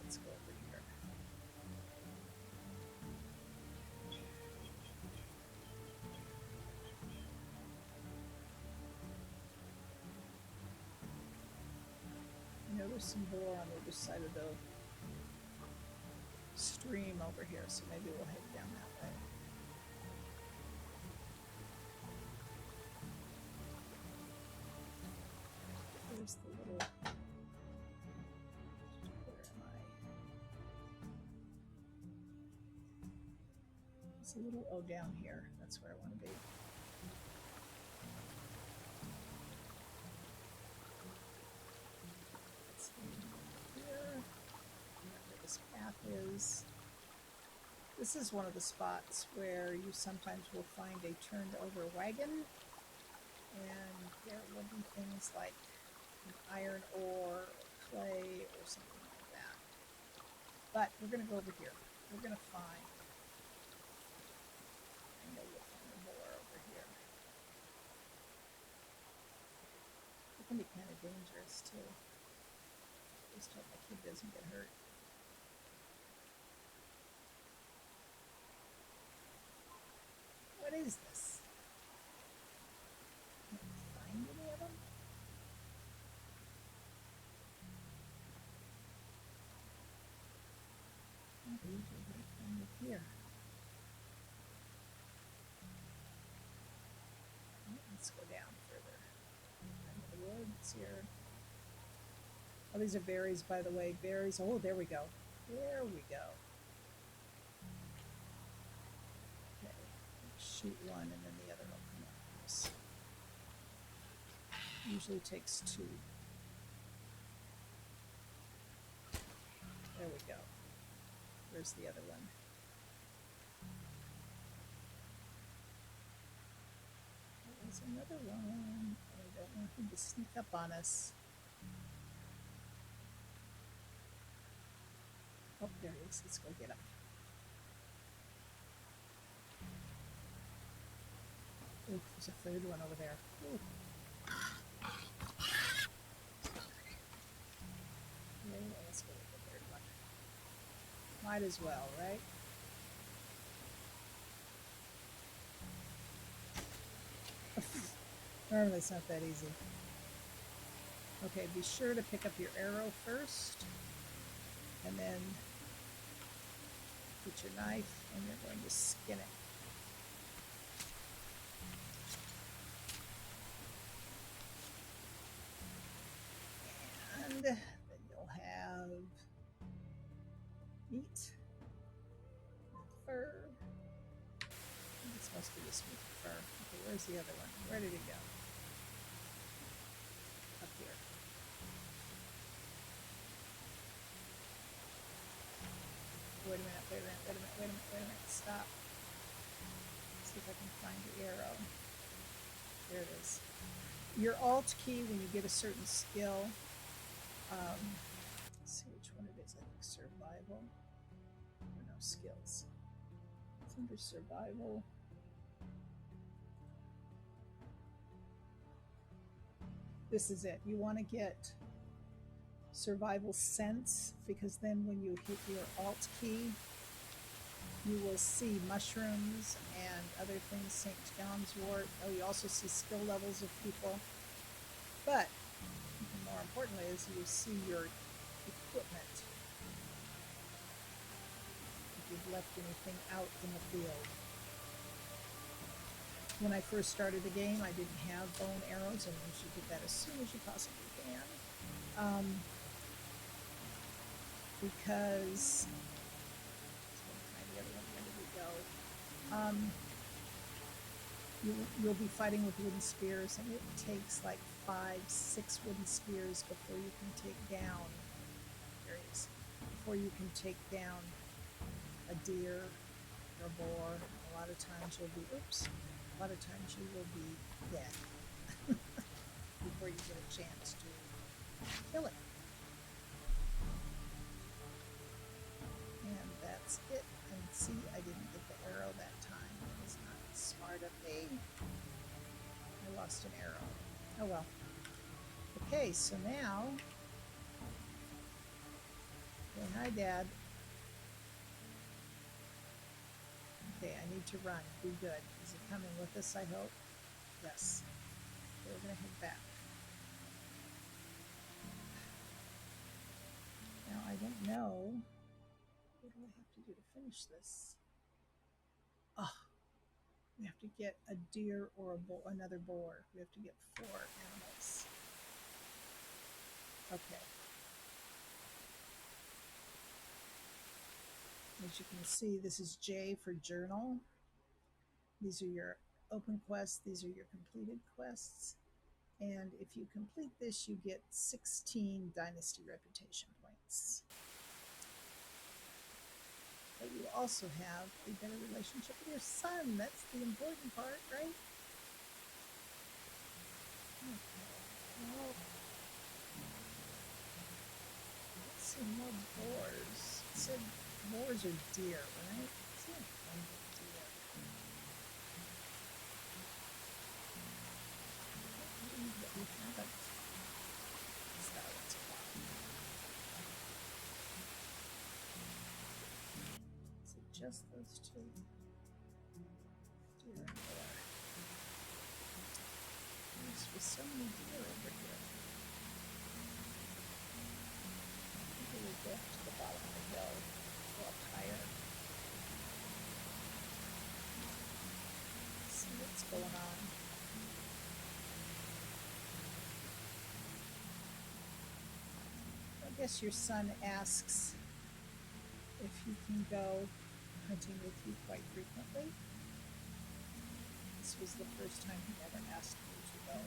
Let's go over here. You know, there's some boar on the other side of the stream over here, so maybe we'll head down that way. There's the little... It's a little down here. That's where I want to be. Let's see here. Where this path is. This is one of the spots where you sometimes will find a turned over wagon, and there will be things like an iron ore, or clay, or something like that. But we're going to go over here. We're going to find... Can be kind of dangerous too. Just hope my kid doesn't get hurt. What is this? Can't find any of them. Usually find it here. Let's go down further. Woods here. Oh, these are berries, by the way. Berries. Oh, there we go. There we go. Okay. Shoot one, and then the other will come up. This usually takes two. There we go. Where's the other one? There's another one. I don't want him to sneak up on us. Oh, there he is. Let's go get him. Oh, there's a third one over there. Ooh. Okay, let's go with the third one. Might as well, right? Remember, that's not that easy. Okay, be sure to pick up your arrow first, and then get your knife, and you're going to skin it. And then you'll have meat. star. Okay, where's the other one? Where did it go? Up here. Wait a minute, wait a minute, wait a minute, wait a minute, wait a minute. Stop. Let's see if I can find the arrow. There it is. Your Alt key when you get a certain skill. Let's see which one it is. I think survival. Or no, skills. It's under survival. This is it. You want to get survival sense, because then when you hit your Alt key, you will see mushrooms and other things, St. John's wort. Oh, you also see skill levels of people. But more importantly is you see your equipment. If you've left anything out in the field. When I first started the game, I didn't have bow and arrows, and you should get that as soon as you possibly can. Because you'll be fighting with wooden spears, and it takes like 5-6 wooden spears before you can take down. There he is. Before you can take down a deer or a boar. A lot of times you'll be a lot of times you will be dead before you get a chance to kill it. And that's it. And see, I didn't get the arrow that time. It was not smart of me. I lost an arrow. Oh well. Okay, so now. Okay, hi, Dad. Okay, I need to run. Be good. Is he coming with us, I hope? Yes. Okay, we're going to head back. Now, I don't know. What do I have to do to finish this? Oh, we have to get a deer or another boar. We have to get 4 animals. Okay. As you can see, this is J for journal. These are your open quests. These are your completed quests. And if you complete this, you get 16 Dynasty reputation points. But you also have a better relationship with your son. That's the important part, right? Okay. Well, let's see more boars. It said boars are deer, right? Let's see if I can get deer. I believe that we haven't. Is that what's called? Is it just those two? Deer and boar. There's just so many deer over here. Maybe we'll go up to the bottom of the hill, go up higher. See what's going on. I guess your son asks if he can go hunting with you quite frequently. This was the first time he ever asked me to go.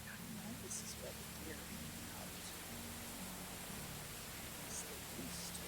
Now this is where the deer came out. As they used to.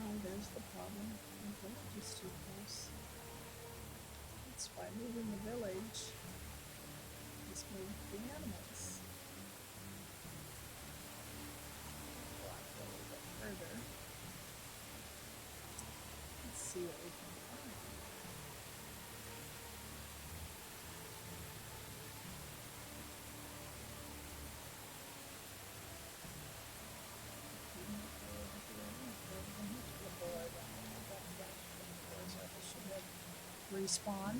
Oh, there's the problem. The village is too close. That's why moving the village is moving the animals. Go on a little bit further. Let's see what we can find. Respawn.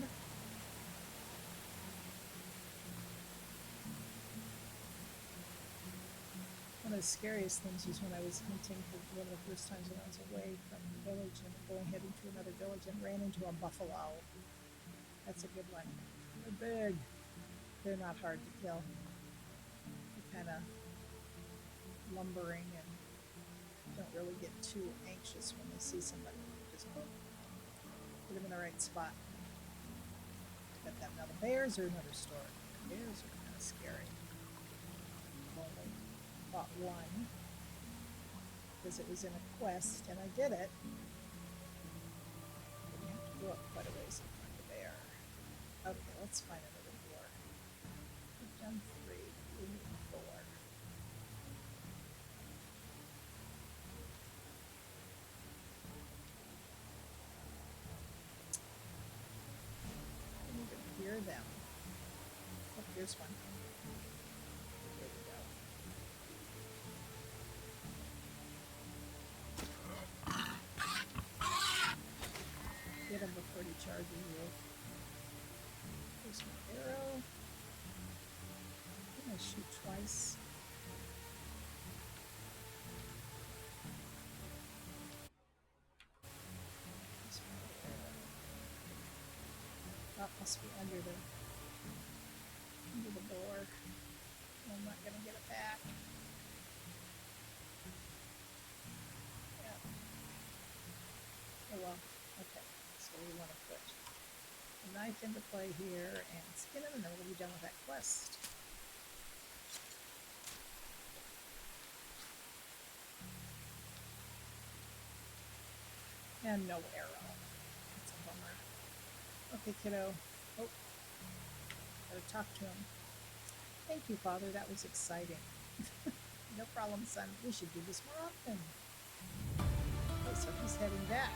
the scariest things was when I was hunting for one of the first times when I was away from the village and going heading to another village and ran into a buffalo. That's a good one. They're big. They're not hard to kill. They're kind of lumbering and don't really get too anxious when they see somebody. Just put them in the right spot. Got that. Now the bears are another story. The bears are kind of scary. I've only fought one because it was in a quest and I did it. But you have to go up quite a ways to find a bear. Okay, let's find another door. We've done 3. We need 4. I need to hear them. Oh, here's one. There we go. Get him before he charges you. There's my arrow. I'm gonna shoot twice. There's my arrow. That must be under the door. I'm not gonna get it back. Yeah. Oh well. Okay. So we want to put a knife into play here and skin him, and then we'll be done with that quest. And no arrow. That's a bummer. Okay, kiddo. Oh, gotta talk to him. Thank you, Father. That was exciting. No problem, son. We should do this more often. Okay, so he's heading back.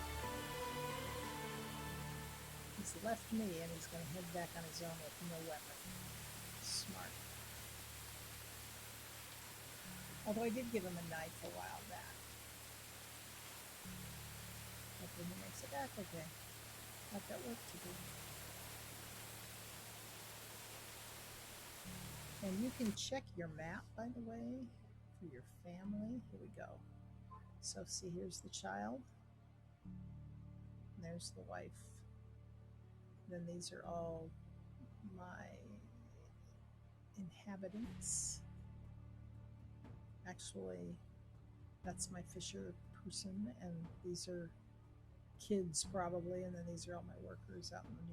He's left me, and he's going to head back on his own with no weapon. Smart. Although I did give him a knife a while back. Hopefully he makes it back okay. I've got work to do. And you can check your map, by the way, for your family. Here we go. So see, here's the child. And there's the wife. Then these are all my inhabitants. Actually, that's my fisher person, and these are kids probably, and then these are all my workers out in the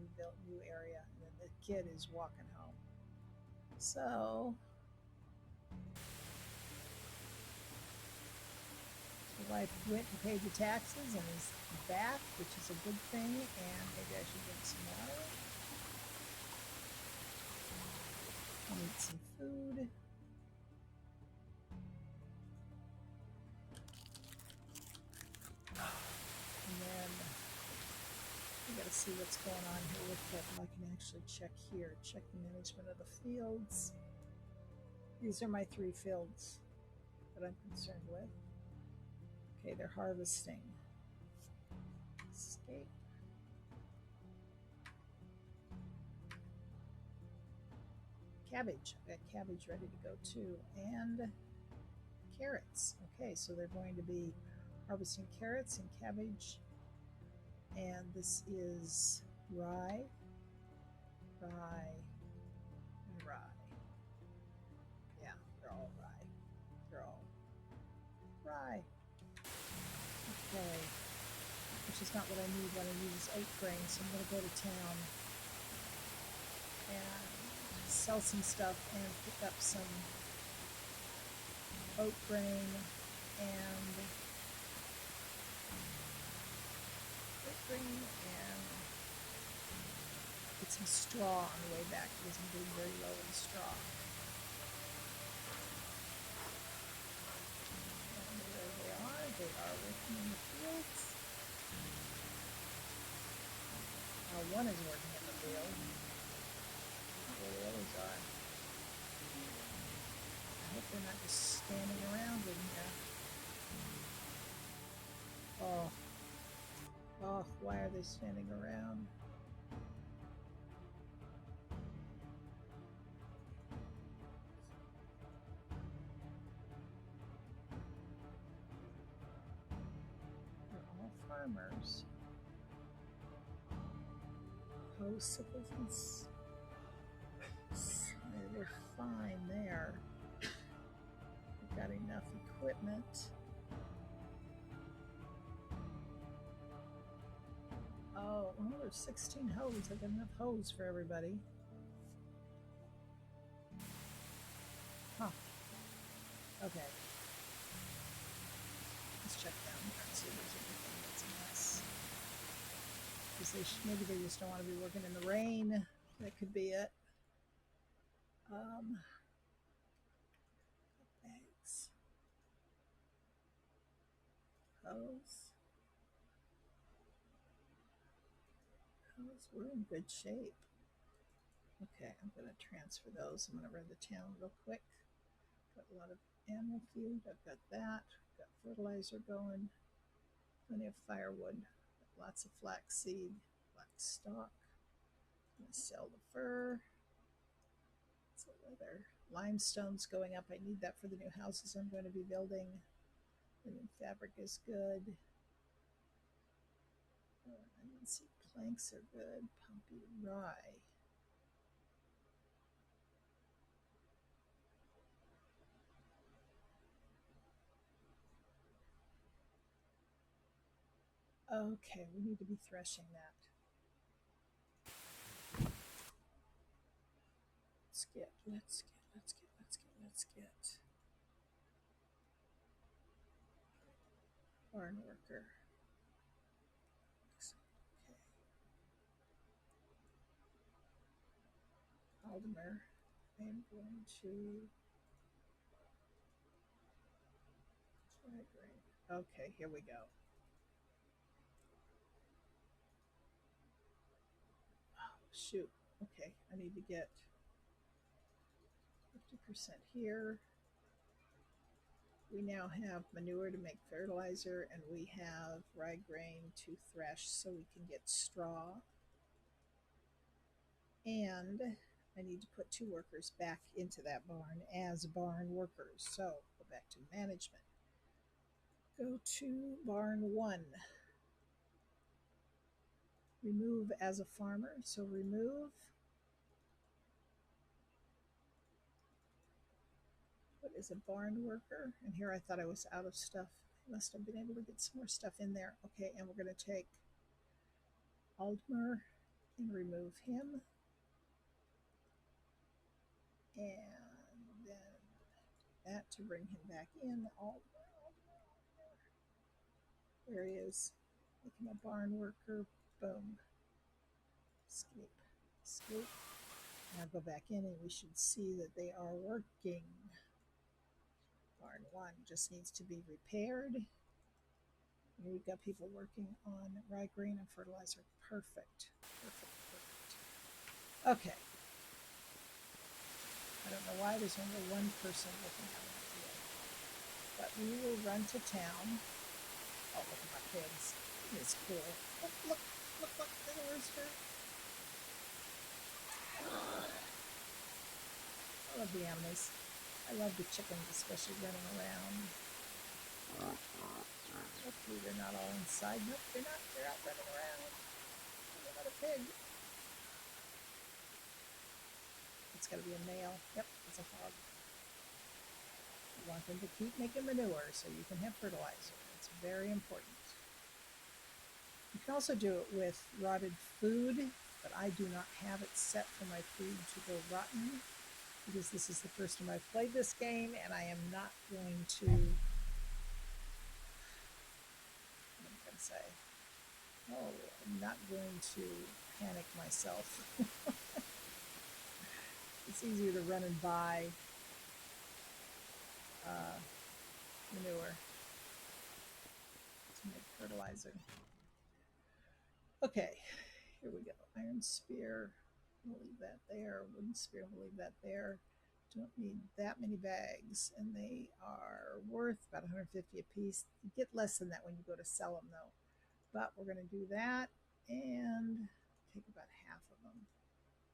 new area, and then the kid is walking home. So the wife went and paid the taxes and is back, which is a good thing, and maybe I should drink some water. I need some food. And then we gotta see what's going on here with that. I can actually check here, check the management of the fields. These are my 3 fields that I'm concerned with. Okay, they're harvesting. Escape. Cabbage. I've got cabbage ready to go too. And carrots. Okay, so they're going to be harvesting carrots and cabbage. And this is rye, rye, and rye. Yeah, they're all rye. They're all rye. Okay, which is not what I need. What I need is oat grain, so I'm going to go to town and sell some stuff and pick up some oat grain and get some straw on the way back because I'm getting very low in straw. And there they are. They are working in the fields. One is working in the field. Where the others are. I hope they're not just standing around in here. Oh, why are they standing around? farmers. Hose, sickles, and we're fine there. We've got enough equipment. Oh, well, there's 16 hose. I've got enough hose for everybody. Huh. Okay. Let's check down here and see if there's anything that's a mess. Because maybe they just don't want to be working in the rain. That could be it. Bags. Hose. We're in good shape. Okay, I'm going to transfer those. I'm going to run the town real quick. Got a lot of animal feed. I've got that. Got fertilizer going. Plenty of firewood. Lots of flaxseed. Black stock. I'm going to sell the fur. So leather. Limestone's going up. I need that for the new houses I'm going to be building. The new fabric is good. I didn't see planks are good. Pompey rye. Okay, we need to be threshing that. Let's get. Barn worker. Okay. Aldemer. I'm going to try grain. Okay, here we go. Oh, shoot. Okay, I need to get 50% here. We now have manure to make fertilizer, and we have rye grain to thresh so we can get straw. And I need to put 2 workers back into that barn as barn workers. So go back to management. Go to barn 1. Remove as a farmer. So remove. What is a barn worker? And here I thought I was out of stuff. I must have been able to get some more stuff in there. Okay, and we're going to take Aldmer and remove him. And then that to bring him back in. Aldmer. There he is. Make him a barn worker. Boom. Escape. Now go back in and we should see that they are working. Barn 1 just needs to be repaired. We've got people working on rye grain and fertilizer. Perfect. Okay. I don't know why there's only 1 person working on that field. But we will run to town. Oh, look at my pigs. It's cool. Look, there's a rooster. I love the animals. I love the chickens, especially running around. Hopefully they're not all inside. Nope, they're not. They're out running around. There's another pig. It's got to be a male. Yep, it's a hog. You want them to keep making manure so you can have fertilizer. It's very important. You can also do it with rotted food, but I do not have it set for my food to go rotten because this is the first time I've played this game, and I am not going to, what am I going to say? Oh, I'm not going to panic myself. It's easier to run and buy manure to make fertilizer. Okay, here we go. Iron spear, we'll leave that there. Wooden spear, we'll leave that there. Don't need that many bags, and they are worth about 150 a piece. You get less than that when you go to sell them, though. But we're going to do that and take about half of them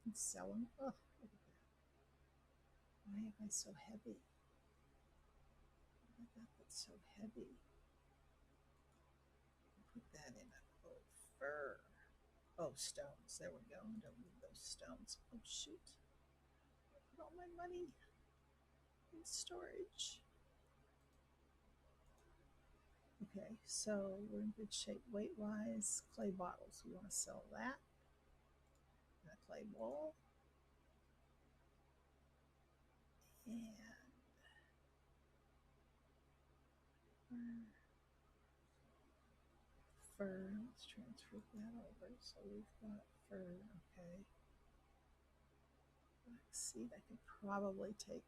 and sell them. Oh, look at that. Why am I so heavy? Why did that get so heavy? Put that in a fur. Oh, stones. There we go. Don't need those stones. Oh, shoot. I put all my money in storage. Okay, so we're in good shape weight-wise. Clay bottles. We want to sell that. And a clay bowl. And fur. Let's transfer that over. So we've got fur. Okay. Flaxseed. I could probably take.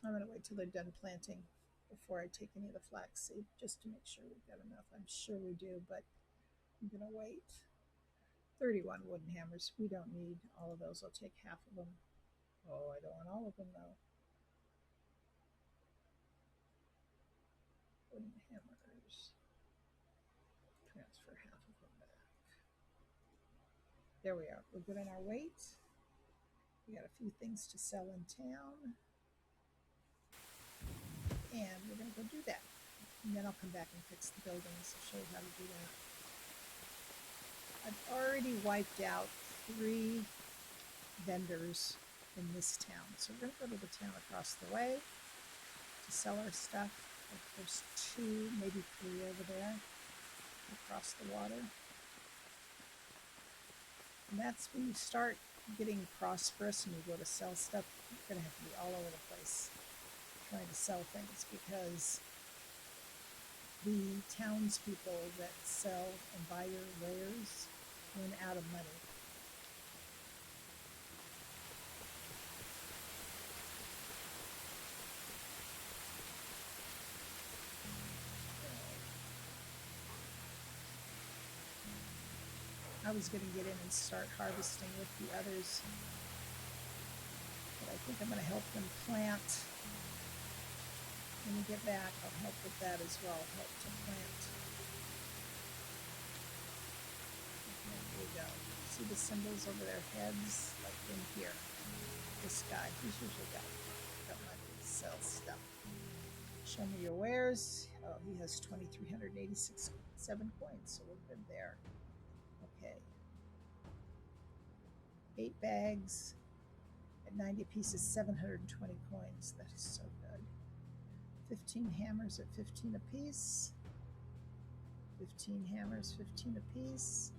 I'm going to wait till they're done planting before I take any of the flaxseed, just to make sure we've got enough. I'm sure we do, but I'm going to wait. 31 wooden hammers. We don't need all of those. I'll take half of them. Oh, I don't want all of them, though. Wooden hammers. Transfer half of them back. There we are. We're good on our weight. We got a few things to sell in town. And we're going to go do that. And then I'll come back and fix the buildings. I'll show you how to do that. I've already wiped out 3 vendors in this town. So we're going to go to the town across the way to sell our stuff. There's 2, maybe 3 over there across the water. And that's when you start getting prosperous and you go to sell stuff, you're going to have to be all over the place trying to sell things, because the townspeople that sell and buy your wares run out of money. I was going to get in and start harvesting with the others, but I think I'm going to help them plant. When we get back, I'll help with that as well, help to plant. Okay, here we go. See the symbols over their heads, like in here. This guy, he's usually got money to sell stuff. Show me your wares. Oh, he has 2,387 coins, so we're good there. Okay. 8 bags at 90 pieces, 720 coins. That is so good. 15 hammers at 15 apiece. 15 hammers, 15 apiece.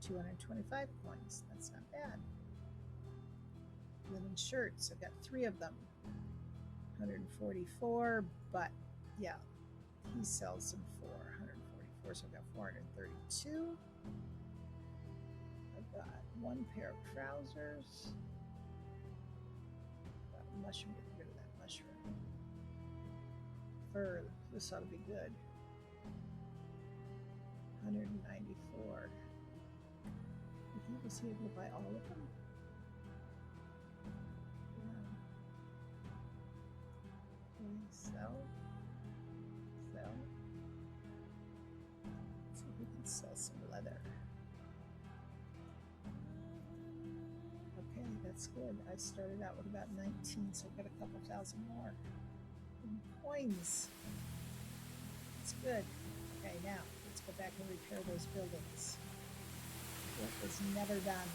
225 coins. That's not bad. Linen shirts. I've got 3 of them. 144, but yeah, he sells them for 144, so I've got 432. I've got 1 pair of trousers. Got a mushroom, get rid of that mushroom. Fur, this ought to be good. 194. Was he able to buy all of them? Yeah. Sell. Let's see if we can sell some leather. Okay, that's good. I started out with about 19, so I've got a couple thousand more. And coins. That's good. Okay, now let's go back and repair those buildings. Work was never done.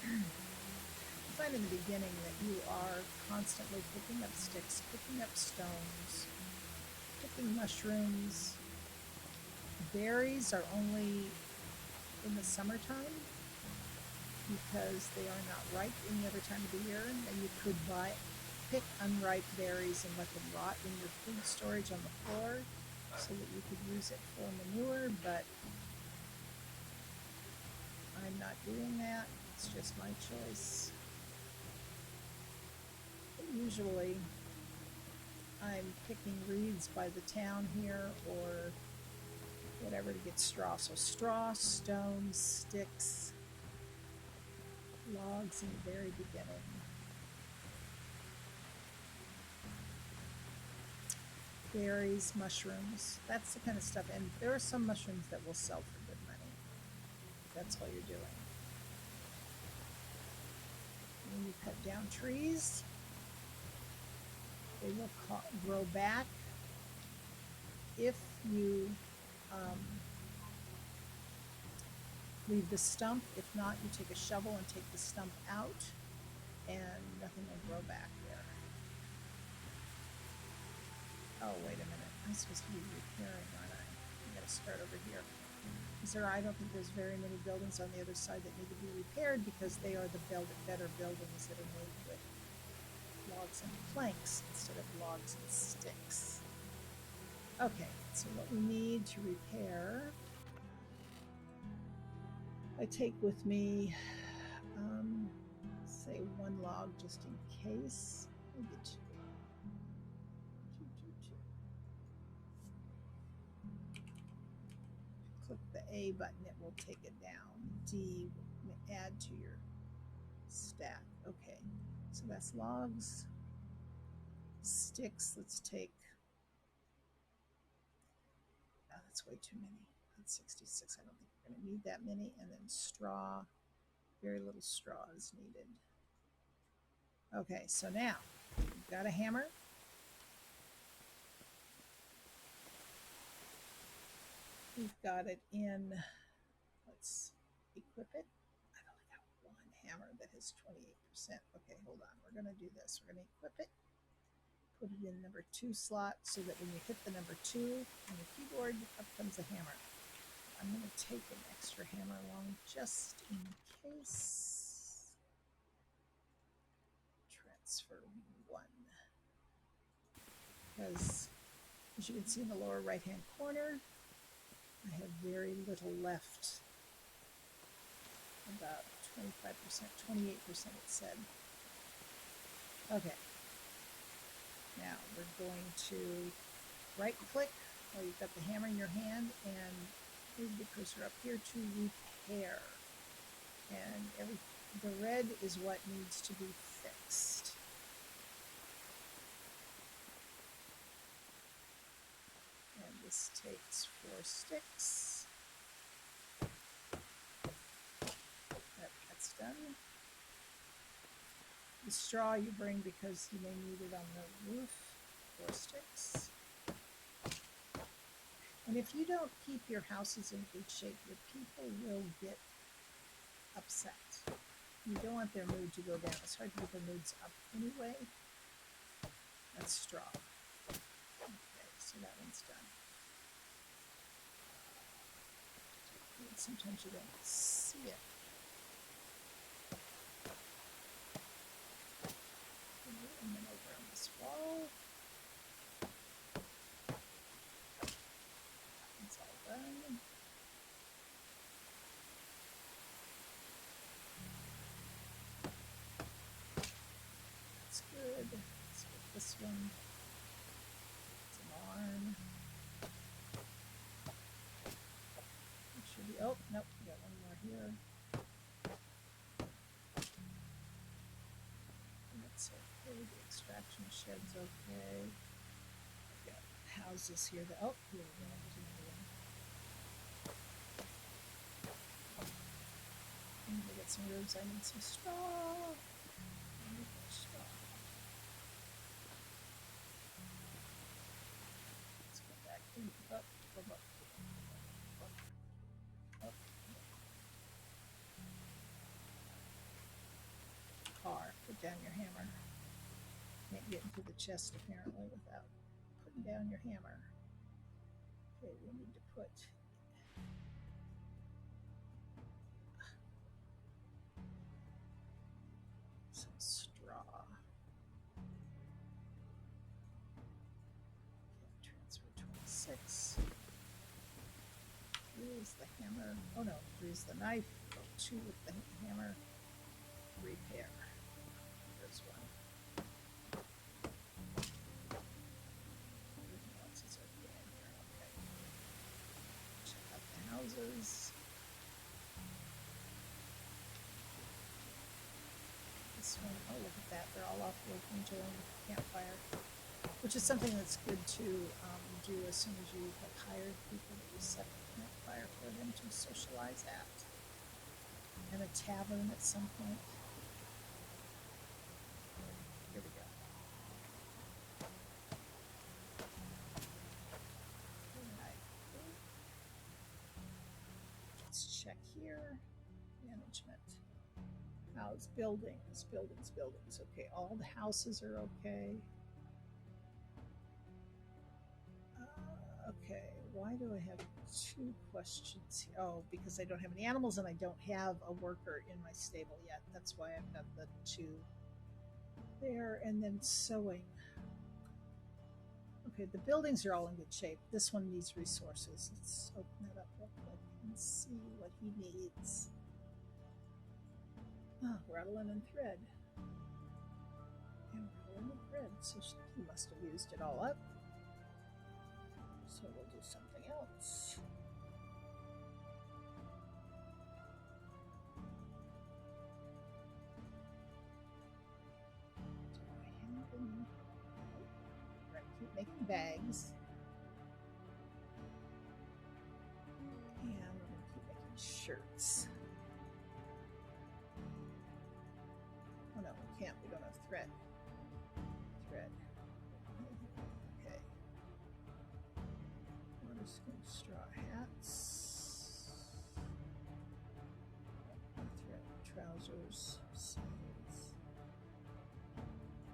You find in the beginning that you are constantly picking up sticks, picking up stones, picking mushrooms. Berries are only in the summertime because they are not ripe any other time of the year, and you could pick unripe berries and let them rot in your food storage on the floor so that you could use it for manure, but I'm not doing that. It's just my choice. Usually I'm picking reeds by the town here or whatever to get straw. So straw, stones, sticks, logs in the very beginning. Berries, mushrooms, that's the kind of stuff. And there are some mushrooms that will sell for good money. That's all you're doing. When you cut down trees, They will grow back if you leave the stump. If not, you take a shovel and take the stump out, and nothing will grow back there. Oh, wait a minute. I'm supposed to be repairing, aren't I? I gotta start over here. I don't think there's very many buildings on the other side that need to be repaired because they are the better buildings that are made with logs and planks instead of logs and sticks. Okay, so what we need to repair, I take with me, say 1 log just in case. Maybe 2. Click the A button, it will take it down. D will add to your stack. Okay, so that's logs. Sticks, let's take, oh, that's way too many. That's 66. I don't think we're going to need that many. And then straw, very little straw is needed. Okay, so now we've got a hammer. We've got it in, let's equip it. I've only got 1 hammer that has 28%. Okay, hold on. We're going to do this. We're going to equip it. Put it in number 2 slot so that when you hit the number 2 on the keyboard, up comes a hammer. I'm going to take an extra hammer along just in case. Transfer 1. Because as you can see in the lower right hand corner, I have very little left. About 25%, 28% it said. Okay. Now we're going to right click while you've got the hammer in your hand and move the cursor up here to repair. And the red is what needs to be fixed. And this takes 4 sticks. That's done. The straw you bring because you may need it on the roof. 4 sticks. And if you don't keep your houses in good shape, your people will get upset. You don't want their mood to go down. It's hard to get their moods up anyway. That's straw. Okay, so that one's done. Sometimes you don't see it. And then over on this wall. It's all done. That's good. Let's get this one. It's an arm. It should be, oh, nope, we got one more here. That's okay. The extraction shed's okay. I've got houses here that, oh, here we go. There's another one. And we got some roofs. I need some straw. I need more straw. Let's go back in. Up, up, up. Car. Put down your hammer. Can't get into the chest apparently without putting down your hammer. Okay, we need to put some straw. Okay, transfer 26. 3 is the hammer. Oh no, 3 is the knife. Go 2 with the hammer. Repair. There's 1. Everything else is okay in here. Okay. Check out the houses. This one, oh look at that. They're all off working, enjoying the campfire. Which is something that's good to do as soon as you have hired people that you set the campfire for them to socialize at. And a tavern at some point. Here we go. let's check here. Management. House, buildings, buildings, buildings. Okay, all the houses are okay. Okay, why do I have two questions here? Oh, because I don't have any animals and I don't have a worker in my stable yet. That's why I've got the two there. And then sewing. Okay, the buildings are all in good shape. This one needs resources. Let's open that up real quick and see what he needs. Ah, rattling and thread. And rattling and thread. So he must have used it all up. So we'll do something else. We're going to keep making bags. And we're going to keep making shirts. Oh no, we can't. We don't have thread. Thread. Okay. We're just going to straw hats. Thread. Trousers. Sandals.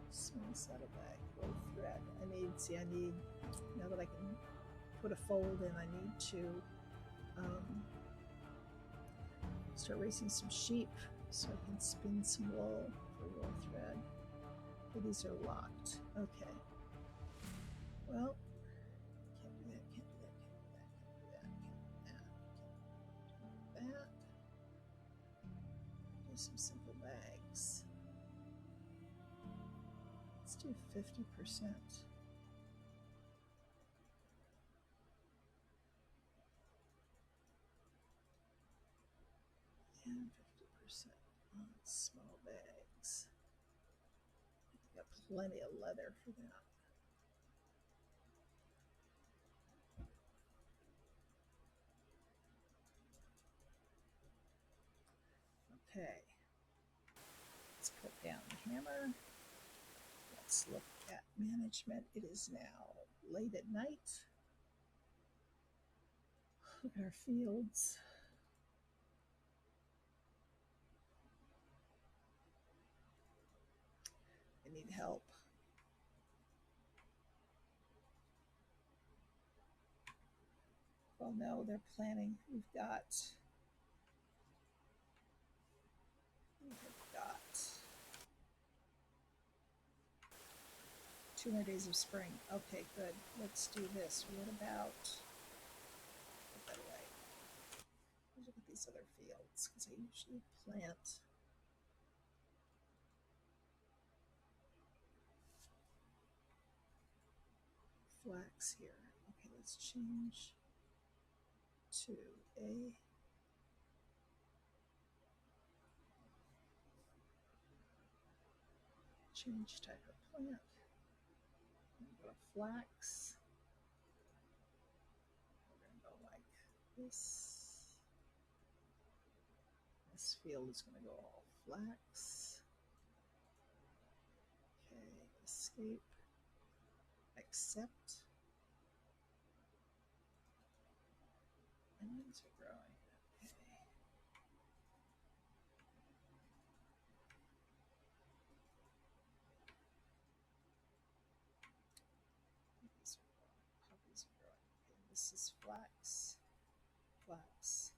Small saddlebag. Low thread. I need, now that I can put a fold in, I need to start raising some sheep so I can spin some wool for wool thread. But these are locked. Okay. Well, can't do that, can't do that, can't do that, can't do that, can't do that, can't do that. Do some simple bags. Let's do 50%. And 50% on small bags. I've got plenty of leather for that. Okay. Let's put down the hammer. Let's look at management. It is now late at night. Look at our fields. I need help. Well, no, they're planning. We've got 2 more days of spring. Okay, good. Let's do this. What about, put that away. Let's look at these other fields because I usually plant flax here. Okay, let's change to a change type of plant. Go to flax. We're going to go like this. This field is going to go all flax. Okay, escape, accept. Onions are growing. Okay. Poppies are growing. Okay, this is flax, flax,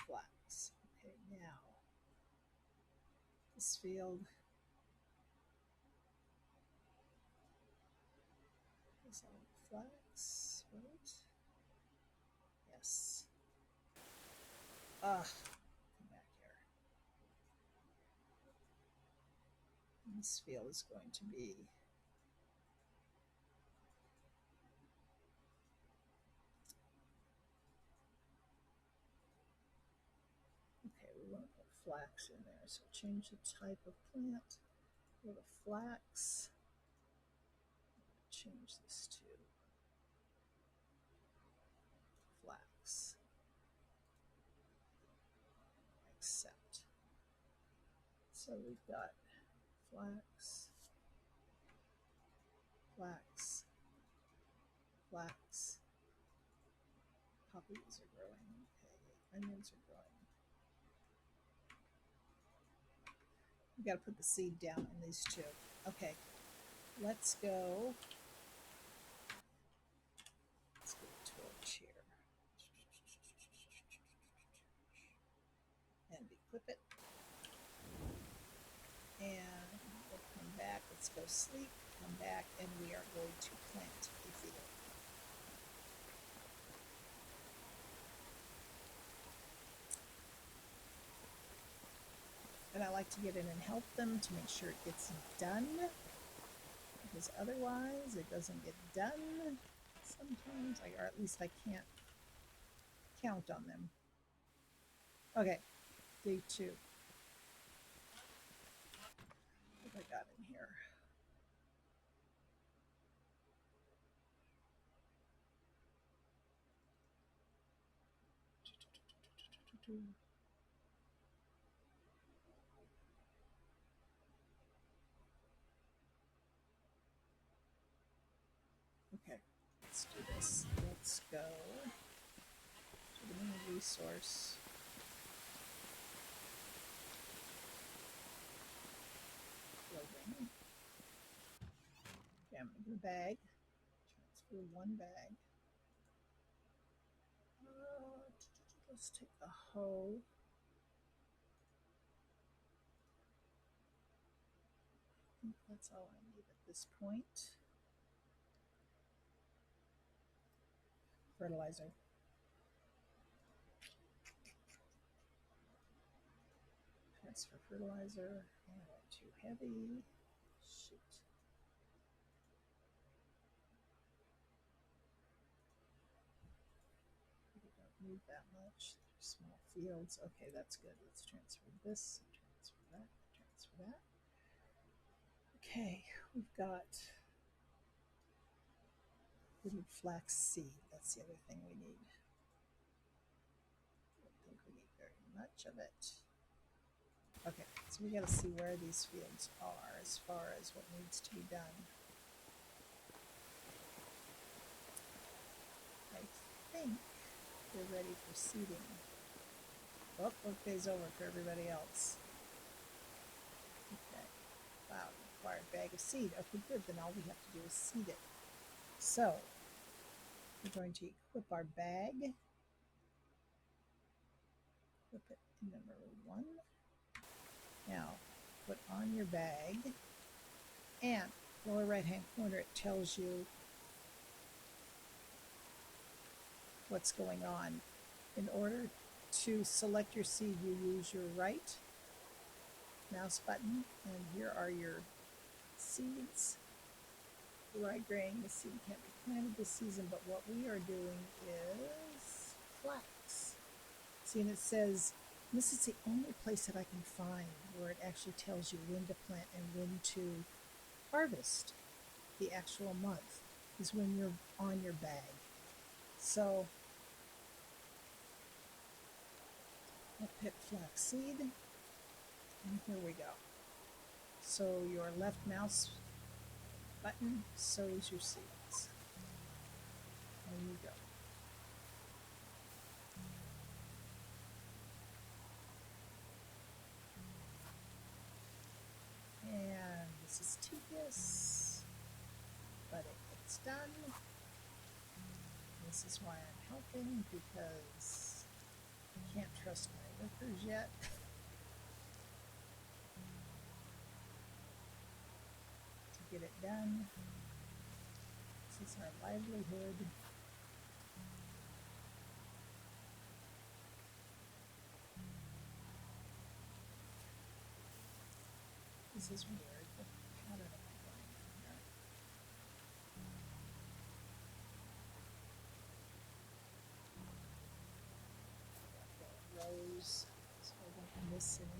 flax. Okay, now this field is all flax, right? Yes. Come back here. And this field is going to be okay. We won't put flax in there, so change the type of plant. Go to flax. Change this to flax. Accept. So we've got flax, flax, flax. Poppies are growing. Okay. Onions are growing. We got to put the seed down in these two. Okay, let's go. Let's get a torch here. And equip it. And we'll come back. Let's go sleep. Come back, and we are going to plant a field. And I like to get in and help them to make sure it gets done, because otherwise it doesn't get done sometimes, or at least I can't count on them. Okay, day 2. What have I got in here? Okay, let's do this. Let's go to the main resource. Clothing. Okay, I'm going to do a bag. Transfer 1 bag. Let's take the hoe. I think that's all I need at this point. Fertilizer. Transfer fertilizer. Oh, too heavy. Shoot. We don't need that much. They're small fields. Okay, that's good. Let's transfer this. Transfer that. Transfer that. Okay, we've got. We need flax seed. That's the other thing we need. I don't think we need very much of it. Okay, so we got to see where these fields are as far as what needs to be done. I think they're ready for seeding. Oh, workday's over for everybody else. Okay. Wow, required bag of seed. Okay, good. Then all we have to do is seed it. So we're going to equip our bag. Equip it in number 1. Now, put on your bag, and lower right-hand corner, it tells you what's going on. In order to select your seed, you use your right mouse button, and here are your seeds. Rye-grain, the seed can't be planted this season, but what we are doing is flax. See, and it says, this is the only place that I can find where it actually tells you when to plant and when to harvest. The actual month is when you're on your bag. So I'll pick flax seed, and here we go. So your left mouse button sows your seeds. There you go. And this is tedious, but it gets done. This is why I'm helping, because I can't trust my workers yet. To get it done. This is our livelihood. This is weird. What pattern am I going in here? Rows, so I don't miss anything.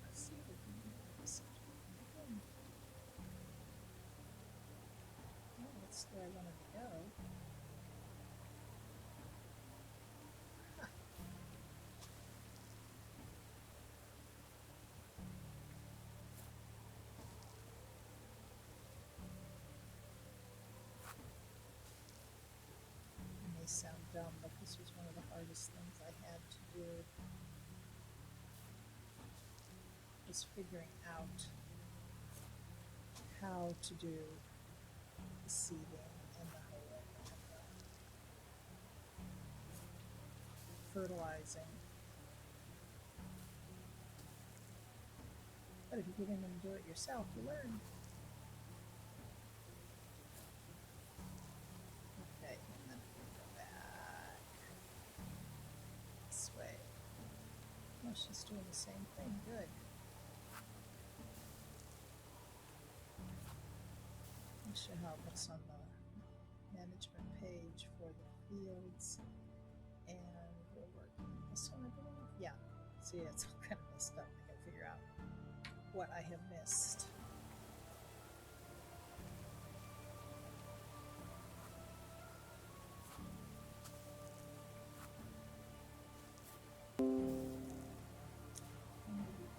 Let's see if we can do this. dumb, but this was one of the hardest things I had to do, was figuring out how to do the seeding and the hoeing and the fertilizing. But if you get in and do it yourself, you learn. Okay, and then we go back this way. Oh, she's doing the same thing. Good. I'll show how it looks on the management page for the fields. And we're working this one, I believe. Yeah. See, it's all kind of messed up. I can figure out what I have missed.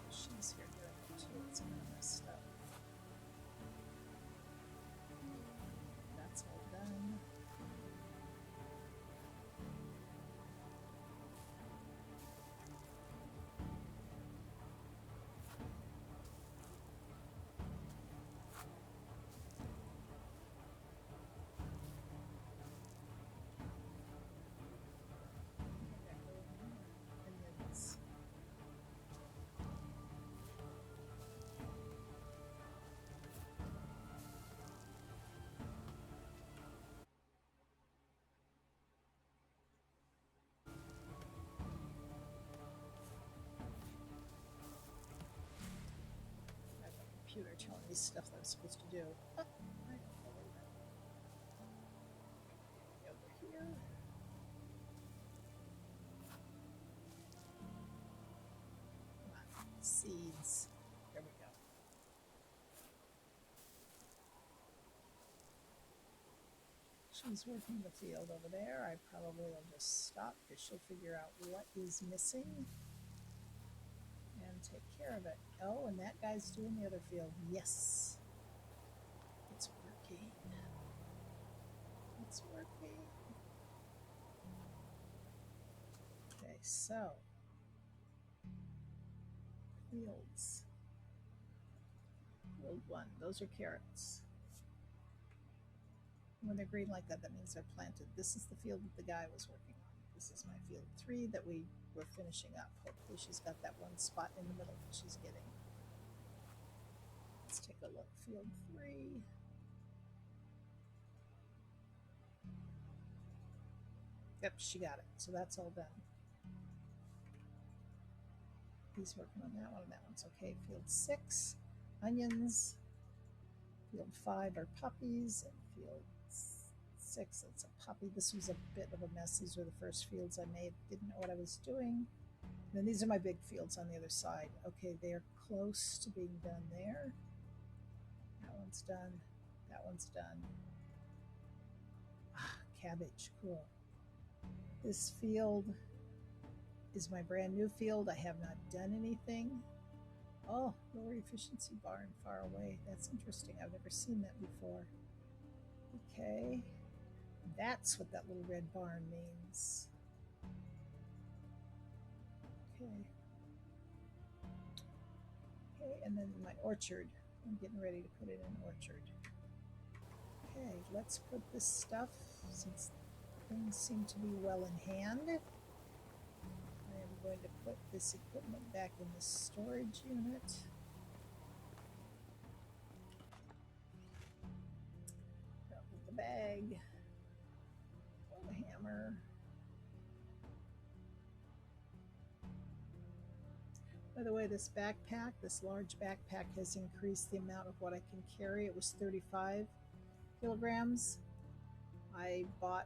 She's here doing it too. It's kind of messed up. That's all done. Computer telling me stuff that I'm supposed to do. I don't believe it. Over here. Come on, seeds. There we go. She's working the field over there. I probably will just stop because she'll figure out what is missing and take care of it. Oh, and that guy's doing the other field. Yes. It's working. It's working. Okay, so fields. Field 1, those are carrots. When they're green like that, that means they're planted. This is the field that the guy was working on. This is my field 3 that we were finishing up. Hopefully she's got that one spot in the middle that she's getting. Let's take a look. Field 3. Yep, she got it. So that's all done. He's working on that one, and that one's okay. Field 6, onions. Field 5 are poppies, and field 6, it's a poppy. This was a bit of a mess. These were the first fields I made. Didn't know what I was doing. And then these are my big fields on the other side. Okay, they're close to being done there. That one's done. That one's done. Ah, cabbage, cool. This field is my brand new field. I have not done anything. Oh, lower efficiency barn far away. That's interesting. I've never seen that before. Okay. That's what that little red barn means. Okay. Okay, and then my orchard. I'm getting ready to put it in orchard. Okay, let's put this stuff, since things seem to be well in hand. I am going to put this equipment back in the storage unit. Out with the bag. Oh, the hammer. By the way, this backpack, this large backpack, has increased the amount of what I can carry. It was 35 kilograms. I bought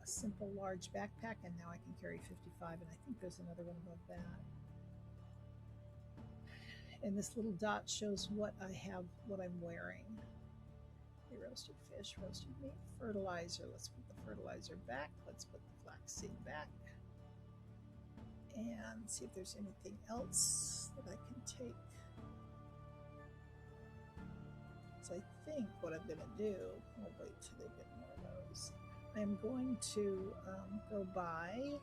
a simple large backpack, and now I can carry 55, and I think there's another one above that. And this little dot shows what I have, what I'm wearing. Okay, roasted fish, roasted meat, fertilizer. Let's put the fertilizer back. Let's put the flaxseed back. And see if there's anything else that I can take. So I think what I'm going to do, I'll wait till they get more of those. I'm going to go by.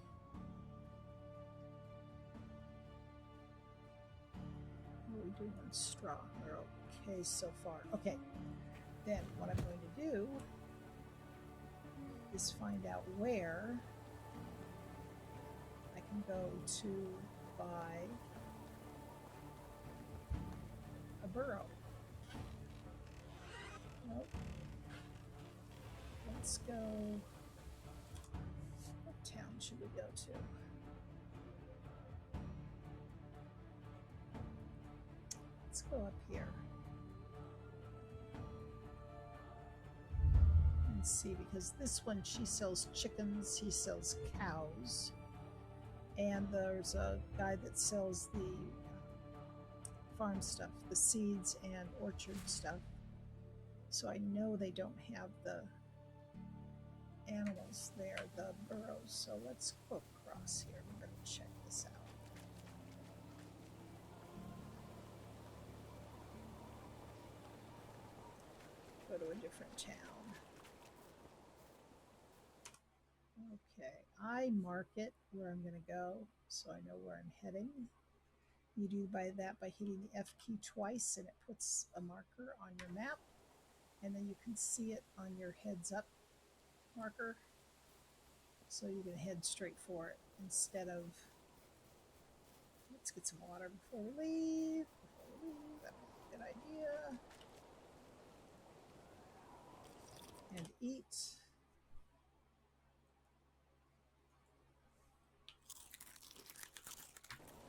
What are we doing on straw? We're okay so far. Okay, then what I'm going to do is find out where I can go to buy a burrow. Nope. Let's go. What town should we go to? Let's go up here and see, because this one, she sells chickens, he sells cows, and there's a guy that sells the farm stuff, the seeds and orchard stuff. So I know they don't have the animals there, the burrows. So let's go across here. We're going to check this out. Go to a different town. Okay, I mark it where I'm going to go so I know where I'm heading. You do that by hitting the F key twice, and it puts a marker on your map, and then you can see it on your heads up marker, so you can head straight for it instead of, let's get some water before we leave. That'd be a good idea. And eat.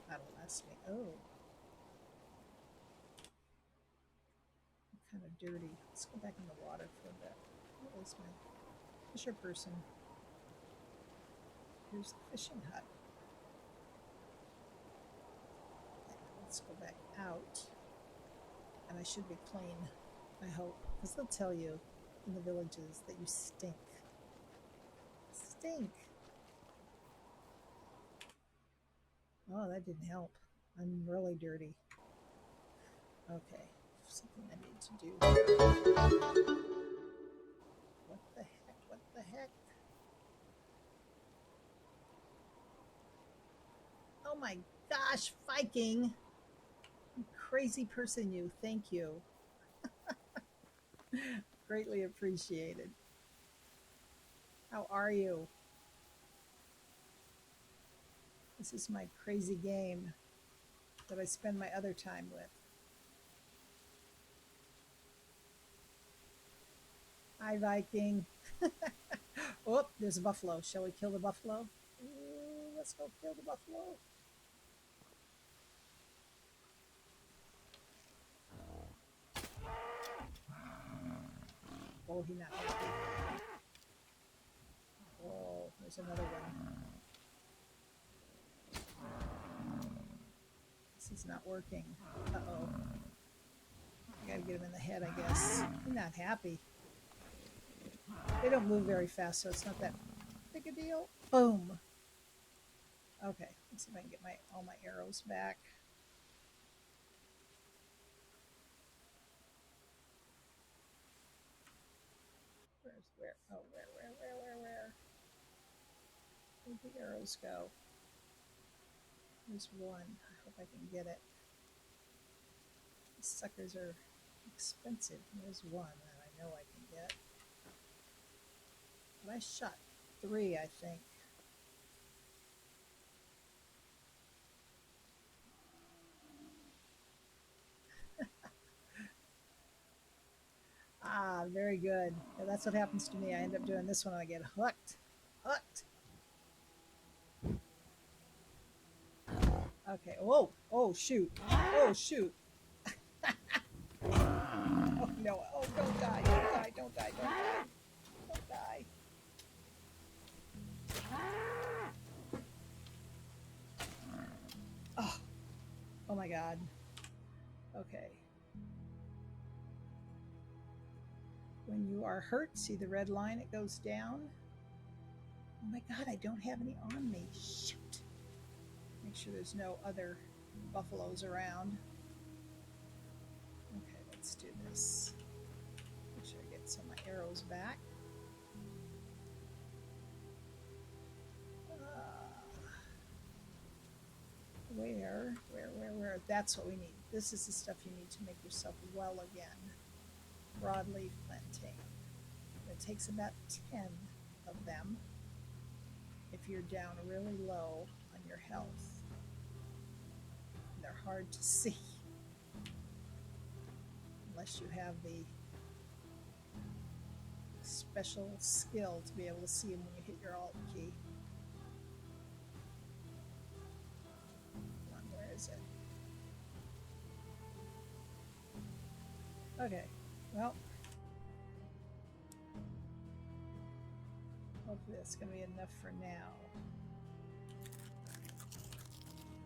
That'll last me. Oh, I'm kind of dirty. Let's go back in the water for a bit. What is my fisher person? Here's the fishing hut. Let's go back out. And I should be clean, I hope, because they'll tell you in the villages that you stink. Stink. Oh, that didn't help. I'm really dirty. Okay, something I need to do. What the heck? What the heck? Oh my gosh, Viking! You crazy person, you. Thank you. Greatly appreciated. How are you? This is my crazy game that I spend my other time with. Hi, Viking. Oh, there's a buffalo. Shall we kill the buffalo? Ooh, let's go kill the buffalo. Oh, he's not happy. Oh, there's another one. This is not working. Uh-oh. I gotta get him in the head, I guess. He's not happy. They don't move very fast, so it's not that big a deal. Boom. Okay, let's see if I can get all my arrows back. Where? Oh, where? Where'd the arrows go? There's one. I hope I can get it. These suckers are expensive. There's one that I know I can get. But I shot 3, I think. Ah, very good. Yeah, that's what happens to me. I end up doing this one and I get hooked. Hooked. Okay. Oh, shoot. Oh, shoot. Oh, no. Oh, don't die. Don't die. Oh my God. Okay. When you are hurt, see the red line? It goes down. Oh my God, I don't have any on me. Shoot. Make sure there's no other buffaloes around. Okay, let's do this. Make sure I get some of my arrows back. Where? That's what we need. This is the stuff you need to make yourself well again. Broadleaf plantain. It takes about 10 of them if you're down really low on your health. They're hard to see unless you have the special skill to be able to see them when you hit your Alt key. Come on, where is it? Okay, well, hopefully that's going to be enough for now.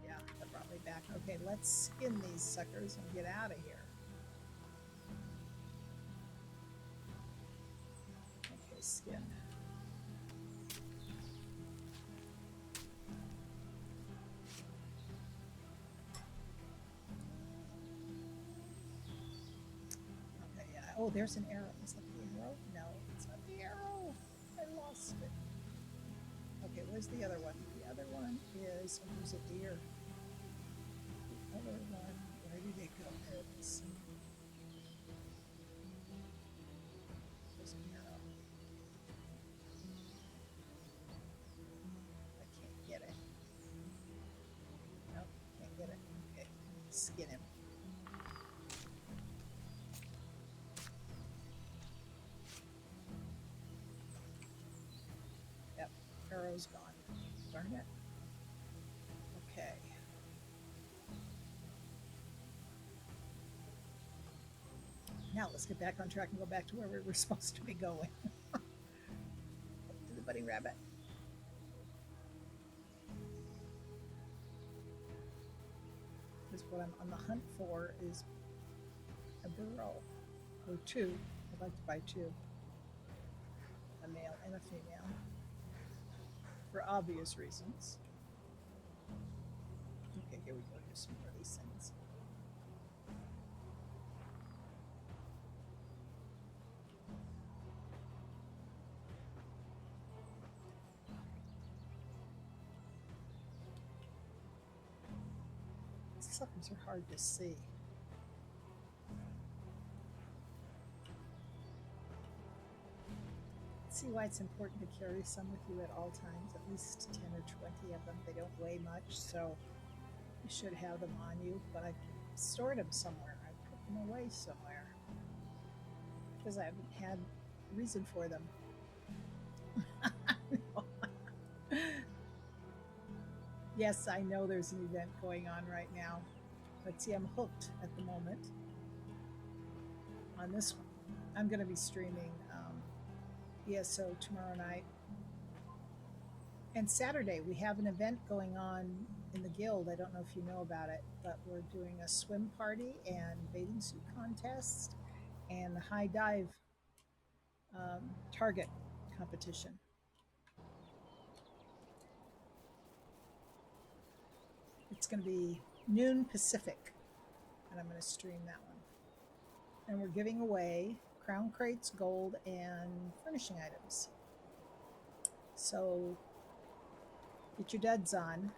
Yeah, that brought me back. Okay, let's skin these suckers and get out of here. Okay, skin. Okay, yeah. Oh, there's an arrow. Is that the arrow? No, it's not the arrow. I lost it. Okay, where's the other one? The other one is, oh, there's a deer. The other one, where did it go? There it is. There's an arrow. I can't get it. Nope, can't get it. Okay, skin him. Yep, arrow's gone. Darn it. Okay. Now let's get back on track and go back to where we were supposed to be going. To the bunny rabbit. Because what I'm on the hunt for is a burrow, or two. I'd like to buy two, a male and a female, for obvious reasons. Okay, here we go. Here's some more of these things. These suckers are hard to see. See why it's important to carry some with you at all times, at least 10 or 20 of them. They don't weigh much, so you should have them on you, but I stored them somewhere. I put them away somewhere because I haven't had a reason for them. Yes, I know there's an event going on right now, but see, I'm hooked at the moment on this one. I'm going to be streaming ESO tomorrow night. And Saturday, we have an event going on in the guild. I don't know if you know about it, but we're doing a swim party and bathing suit contest and the high dive target competition. It's going to be noon Pacific, and I'm going to stream that one. And we're giving away crown crates, gold, and furnishing items. So get your duds on.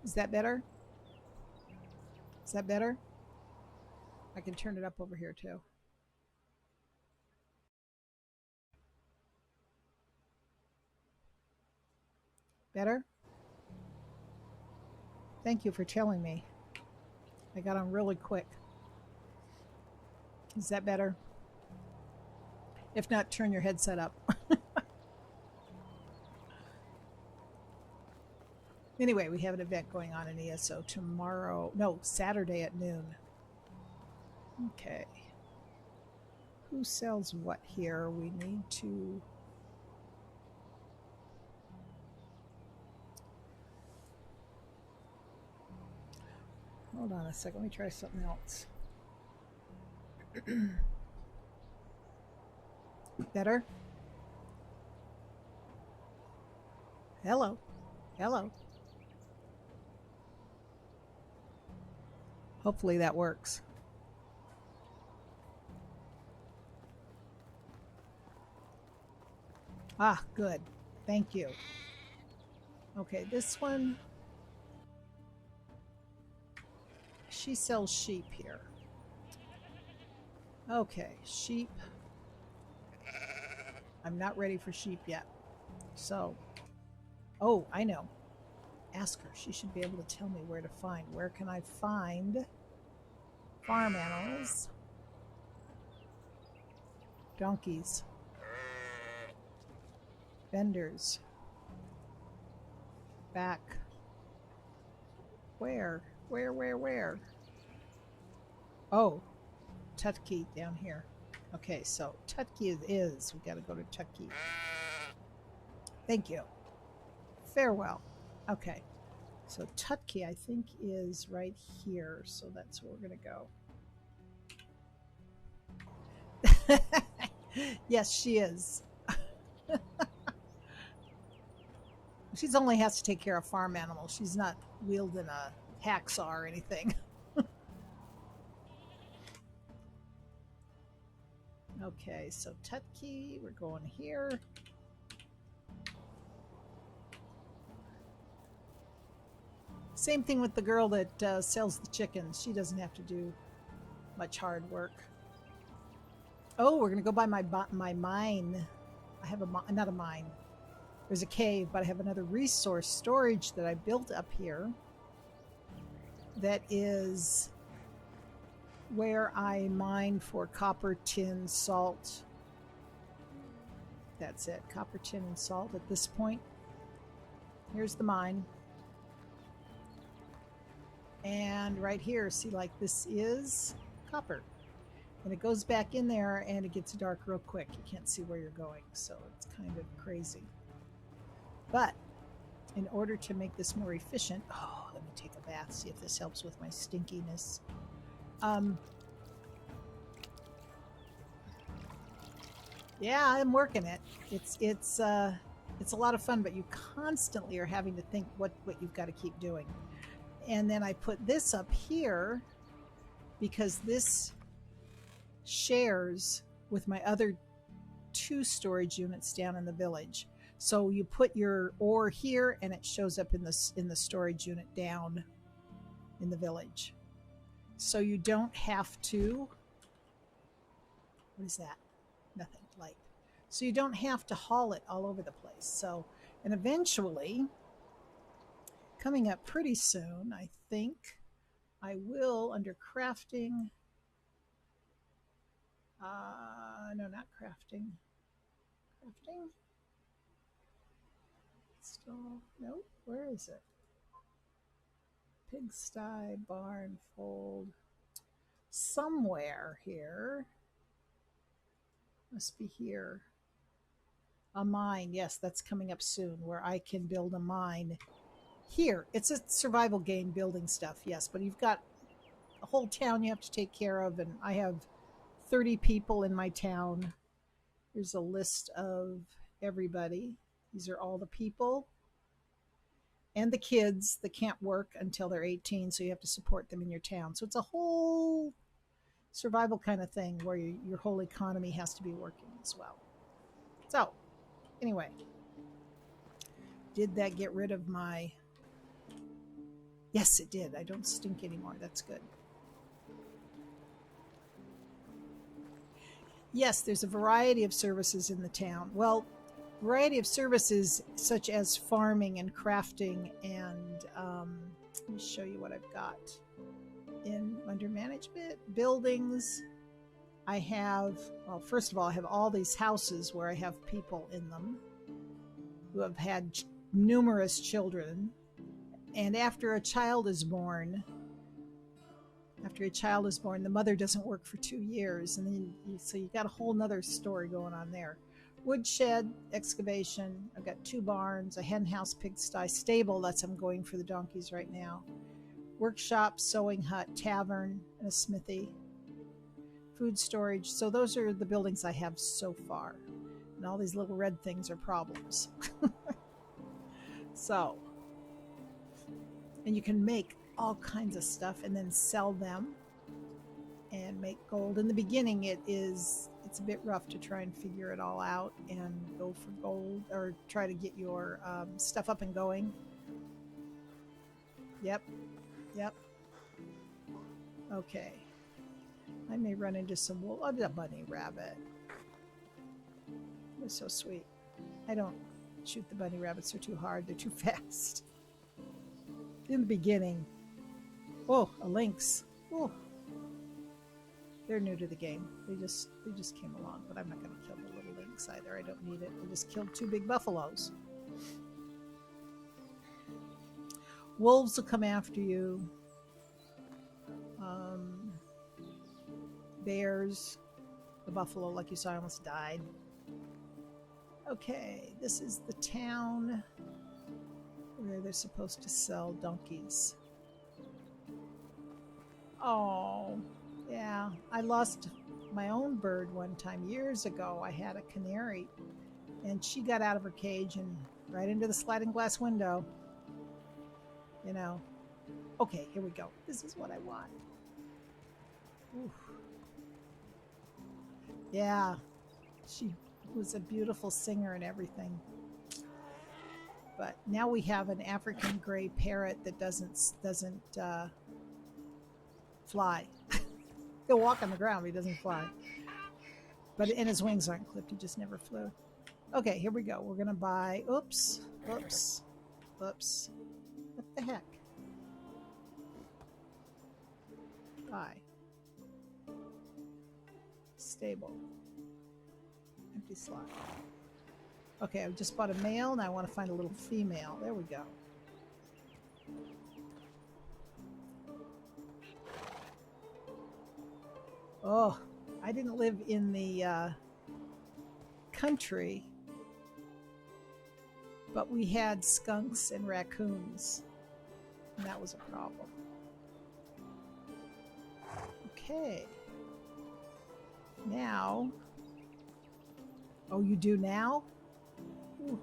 Is that better? Is that better? I can turn it up over here too. Better? Thank you for telling me. I got on really quick. Is that better? If not, turn your headset up. Anyway, we have an event going on in ESO tomorrow. No, Saturday at noon. Okay. Who sells what here? We need to... Hold on a second. Let me try something else. Better? Hello. Hello. Hopefully that works. Ah, good. Thank you. Okay, this one, she sells sheep here. Okay, sheep. I'm not ready for sheep yet. So, oh, I know. Ask her. She should be able to tell me where to find. Where can I find farm animals? Donkeys. Vendors. Back. Where? Where? Oh, Tutki down here. Okay, so Tutki is. We got to go to Tutki. Thank you. Farewell. Okay. So Tutki, I think, is right here. So that's where we're going to go. Yes, she is. She only has to take care of farm animals. She's not wielding a hacksaw or anything. Okay, so Tutki, we're going here. Same thing with the girl that sells the chickens. She doesn't have to do much hard work. Oh, we're going to go by my mine. I have not a mine. There's a cave, but I have another resource storage that I built up here that is where I mine for copper, tin, salt. That's it, copper, tin, and salt at this point. Here's the mine. And right here, see, like this is copper. And it goes back in there and it gets dark real quick. You can't see where you're going, so it's kind of crazy. But in order to make this more efficient, oh, let me take a bath, see if this helps with my stinkiness. Yeah, I'm working it. It's a lot of fun, but you constantly are having to think what you've got to keep doing. And then I put this up here because this shares with my other 2 storage units down in the village. So you put your ore here and it shows up in the storage unit down in the village. So you don't have to, what is that? Nothing, light. So you don't have to haul it all over the place. So, and eventually, coming up pretty soon, I think I will, under crafting, no, not crafting. Crafting? Still, nope, where is it? Pigsty, barn, fold. Somewhere here. Must be here. A mine, yes, that's coming up soon, where I can build a mine. Here, it's a survival game building stuff, yes, but you've got a whole town you have to take care of, and I have 30 people in my town. Here's a list of everybody. These are all the people and the kids that can't work until they're 18, so you have to support them in your town. So it's a whole survival kind of thing where your whole economy has to be working as well. So, anyway, did that get rid of my... Yes, it did. I don't stink anymore. That's good. Yes, there's a variety of services in the town. Well, variety of services such as farming and crafting and let me show you what I've got in under management. Buildings. I have, well, first of all, I have all these houses where I have people in them who have had numerous children. And after a child is born, the mother doesn't work for 2 years. And then so you got a whole nother story going on there. Woodshed, excavation. I've got 2 barns, a hen house, pigsty, stable. That's I'm going for the donkeys right now. Workshop, sewing hut, tavern, and a smithy. Food storage. So those are the buildings I have so far. And all these little red things are problems. So, and you can make all kinds of stuff and then sell them. and make gold. In the beginning, it's a bit rough to try and figure it all out and go for gold or try to get your stuff up and going. Yep. Okay. I may run into some wolf. Oh, the bunny rabbit. They're so sweet. I don't shoot the bunny rabbits. They're too hard. They're too fast. In the beginning. Oh, a lynx. Oh. They're new to the game. They just came along, but I'm not going to kill the little lynx either. I don't need it. I just killed 2 big buffaloes. Wolves will come after you. Bears. The buffalo, like you saw, almost died. Okay, this is the town where they're supposed to sell donkeys. Oh, yeah. I lost my own bird one time years ago. I had a canary, and she got out of her cage and right into the sliding glass window. You know. Okay, here we go. This is what I want. Oof. Yeah, she was a beautiful singer and everything. But now we have an African gray parrot that doesn't fly. He'll walk on the ground, but he doesn't fly. And his wings aren't clipped. He just never flew. Okay, here we go. We're gonna buy. Oops. What the heck? Buy. Stable. Empty slot. Okay, I've just bought a male and I want to find a little female. There we go. Oh, I didn't live in the country, but we had skunks and raccoons, and that was a problem. Okay. Now, oh, you do now? Ooh.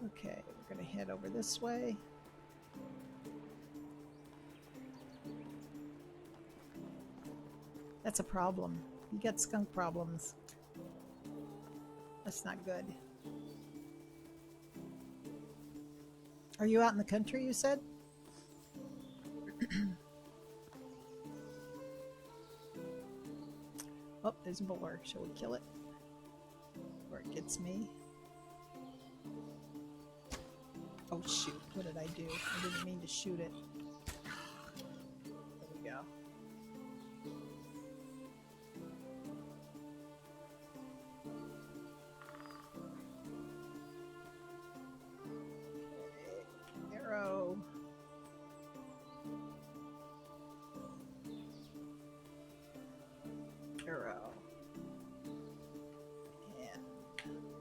Okay, we're going to head over this way. That's a problem. You get skunk problems. That's not good. Are you out in the country, you said? Oh, there's a boar. Shall we kill it? Before it gets me. Oh, shoot. What did I do? I didn't mean to shoot it. There we go. Okay. Arrow. Arrow. And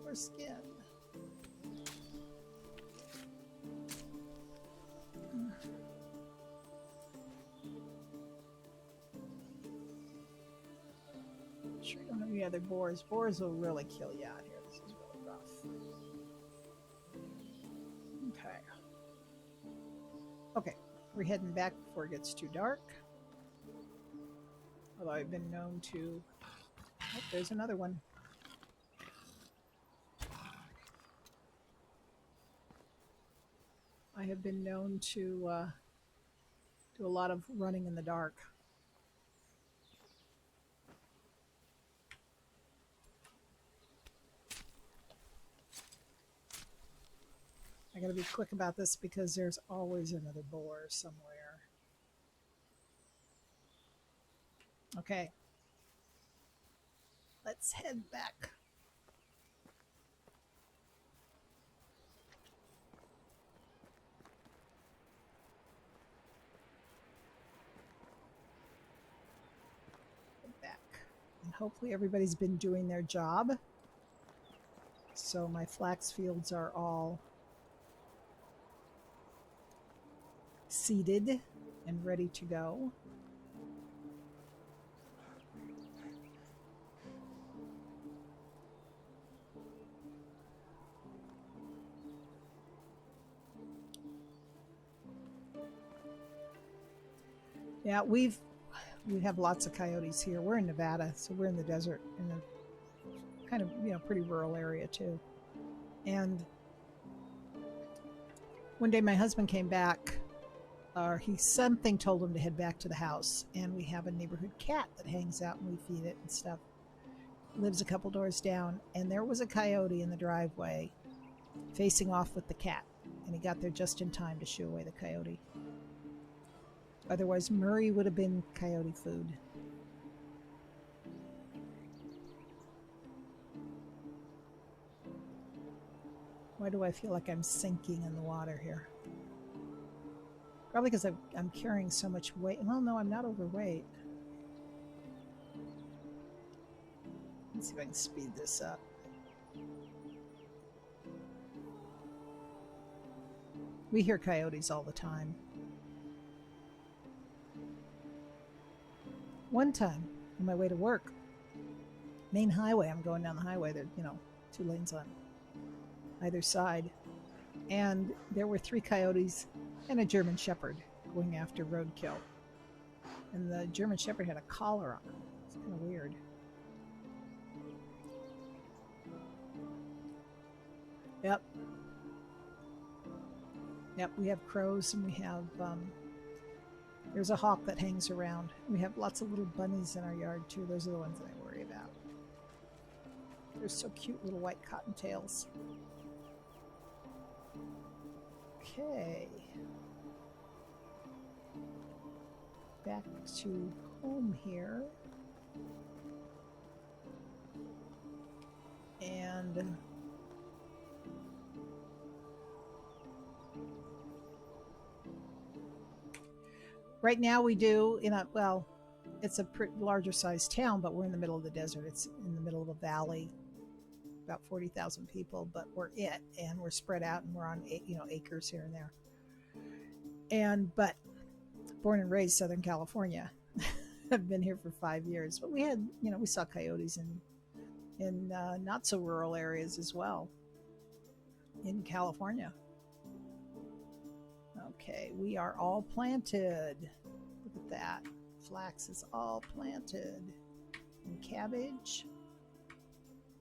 more skin. Sure don't have any other boars. Boars will really kill you out here. This is really rough. Okay. Okay, we're heading back before it gets too dark. Although I've been known to... Oh, there's another one. I have been known to do a lot of running in the dark. I gotta be quick about this because there's always another boar somewhere. Okay. Let's head back. Head back. And hopefully everybody's been doing their job. So my flax fields are all seeded and ready to go. Yeah, we have lots of coyotes here. We're in Nevada, so we're in the desert in a kind of, pretty rural area too. And one day my husband came back, or something told him to head back to the house, and we have a neighborhood cat that hangs out and we feed it and stuff. Lives a couple doors down, and there was a coyote in the driveway facing off with the cat, and he got there just in time to shoo away the coyote. Otherwise, Murray would have been coyote food. Why do I feel like I'm sinking in the water here? Probably because I'm carrying so much weight. Well, no, I'm not overweight. Let's see if I can speed this up. We hear coyotes all the time. One time, on my way to work, main highway, I'm going down the highway, there, 2 lanes on either side, and there were 3 coyotes and a German Shepherd going after roadkill. And the German Shepherd had a collar on him. It's kind of weird. Yep. Yep, we have crows, and we have, there's a hawk that hangs around. We have lots of little bunnies in our yard too. Those are the ones that I worry about. They're so cute, little white cottontails. Okay. Back to home here. And right now we do it's a larger sized town, but we're in the middle of the desert. It's in the middle of a valley, about 40,000 people, but we're and we're spread out, and we're on acres here and there. But born and raised Southern California. I've been here for 5 years, but we had we saw coyotes in not so rural areas as well in California. Okay, we are all planted. Look at that. Flax is all planted. And cabbage,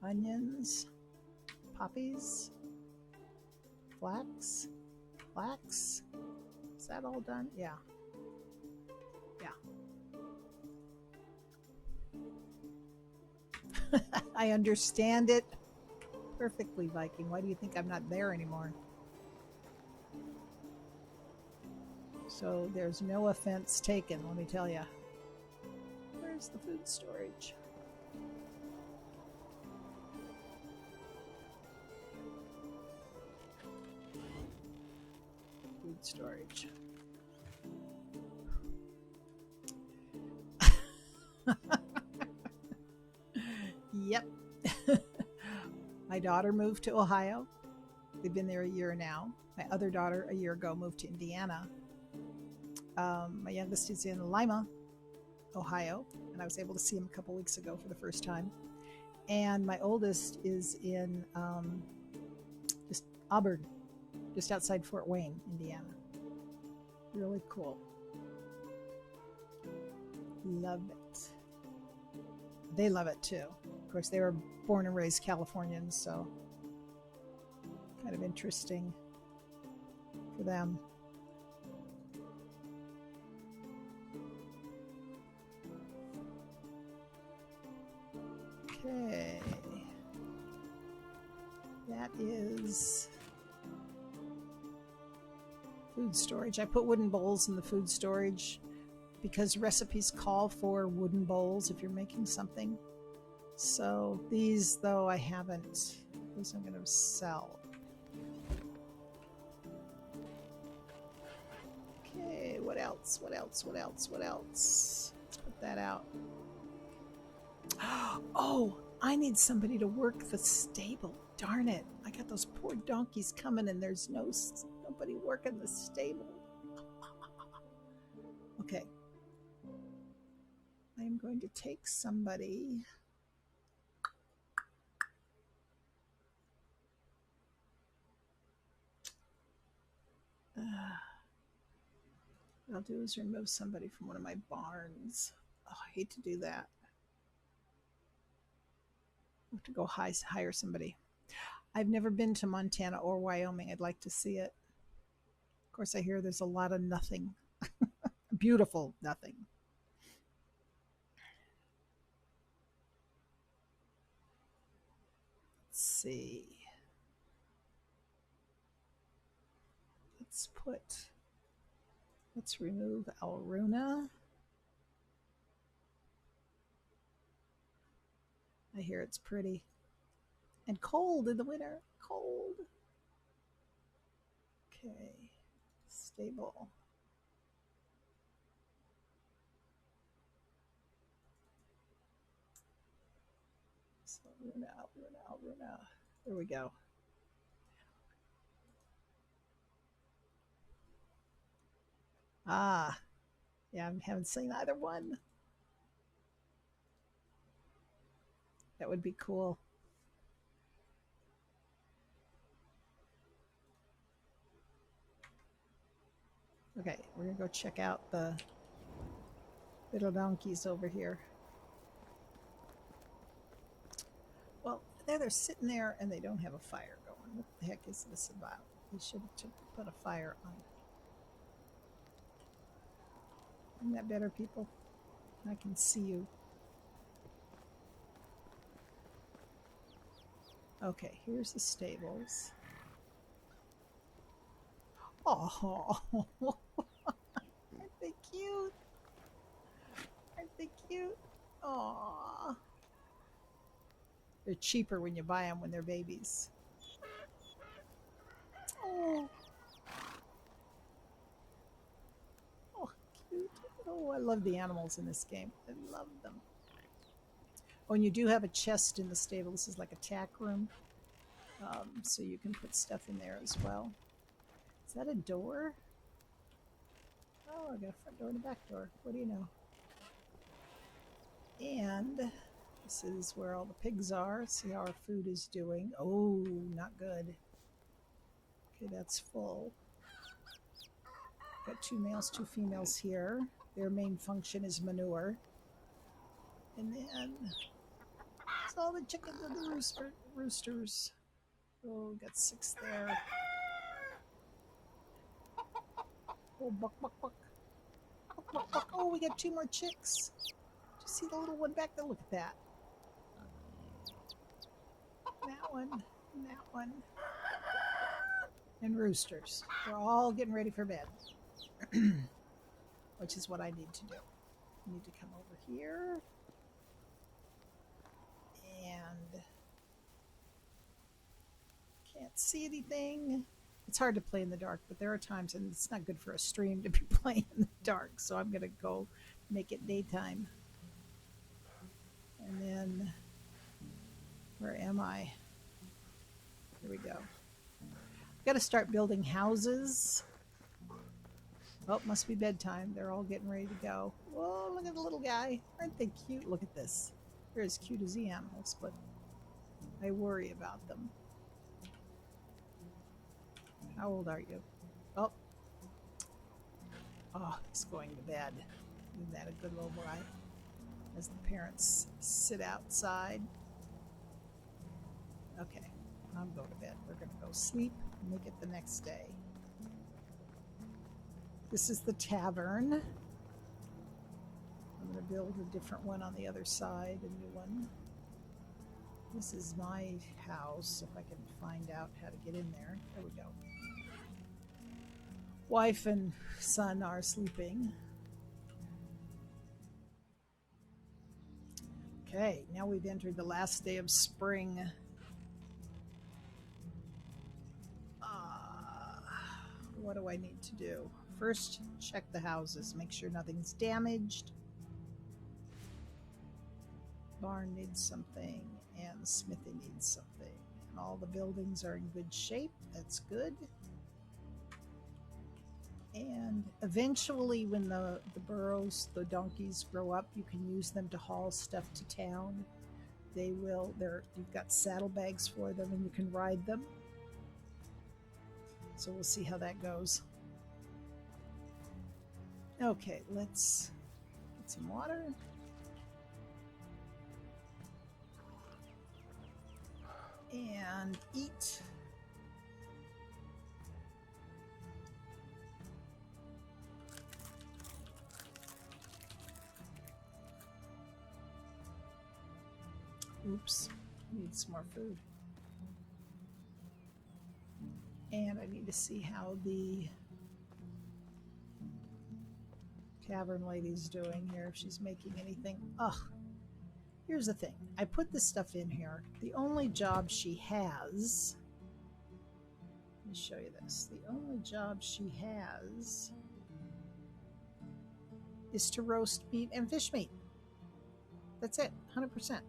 onions, poppies, flax. Is that all done? Yeah. I understand it perfectly, Viking. Why do you think I'm not there anymore? So there's no offense taken, let me tell you. Where's the food storage? Food storage. Yep. My daughter moved to Ohio. They've been there a year now. My other daughter, a year ago, moved to Indiana. My youngest is in Lima, Ohio, and I was able to see him a couple weeks ago for the first time. And my oldest is in just Auburn, just outside Fort Wayne, Indiana. Really cool. Love it. They love it too. Of course, they were born and raised Californians, so kind of interesting for them. Okay. That is food storage. I put wooden bowls in the food storage because recipes call for wooden bowls if you're making something. So these, though, I haven't. These I'm going to sell. Okay, what else? Let's put that out. Oh, I need somebody to work the stable. Darn it. I got those poor donkeys coming, and there's nobody working the stable. Okay. I'm going to take somebody. What I'll do is remove somebody from one of my barns. Oh, I hate to do that. I have to go hire somebody. I've never been to Montana or Wyoming. I'd like to see it. Of course, I hear there's a lot of nothing. Beautiful nothing. Let's see. Let's remove Alruna. I hear it's pretty. And cold in the winter. Cold. Okay. Stable. So Alruna. There we go. Ah, yeah, I haven't seen either one. That would be cool. Okay, we're gonna go check out the little donkeys over here. Well, they're sitting there and they don't have a fire going. What the heck is this about? They should have put a fire on. Isn't that better, people? I can see you. Okay, here's the stables. Oh, aren't they cute? Aren't they cute? Aw. They're cheaper when you buy them when they're babies. Oh. Oh, cute. Oh, I love the animals in this game. I love them. Oh, and you do have a chest in the stable. This is like a tack room. So you can put stuff in there as well. Is that a door? Oh, I got a front door and a back door. What do you know? And this is where all the pigs are. See how our food is doing. Oh, not good. Okay, that's full. Got 2 males, 2 females here. Their main function is manure. And then it's all the chickens and the roosters. Oh, got 6 there. Oh, buck, buck, buck. Buck, buck, buck. Oh, we got 2 more chicks. Did you see the little one back there? Look at that. That one. And that one. And roosters. We're all getting ready for bed. Which is what I need to do. I need to come over here. And can't see anything. It's hard to play in the dark, but there are times, and it's not good for a stream to be playing in the dark, so I'm going to go make it daytime. And then, where am I? Here we go. I've got to start building houses. Oh, must be bedtime. They're all getting ready to go. Whoa, look at the little guy. Aren't they cute? Look at this. They're as cute as the animals, but I worry about them. How old are you? Oh. Oh, he's going to bed. Isn't that a good little boy? As the parents sit outside. Okay, I'm going to bed. We're going to go sleep and make it the next day. This is the tavern. I'm going to build a different one on the other side, a new one. This is my house, if I can find out how to get in there. There we go. Wife and son are sleeping. Okay, now we've entered the last day of spring. What do I need to do? First, check the houses, make sure nothing's damaged. Barn needs something, and the smithy needs something. And all the buildings are in good shape. That's good. And eventually, when the burros, the donkeys grow up, you can use them to haul stuff to town. They will. You've got saddlebags for them, and you can ride them. So we'll see how that goes. Okay, let's get some water. And eat. Oops, need some more food. And I need to see how the tavern lady's doing here, if she's making anything. Ugh. Here's the thing. I put this stuff in here. The only job she has, let me show you this. The only job she has is to roast meat and fish meat. That's it, 100%.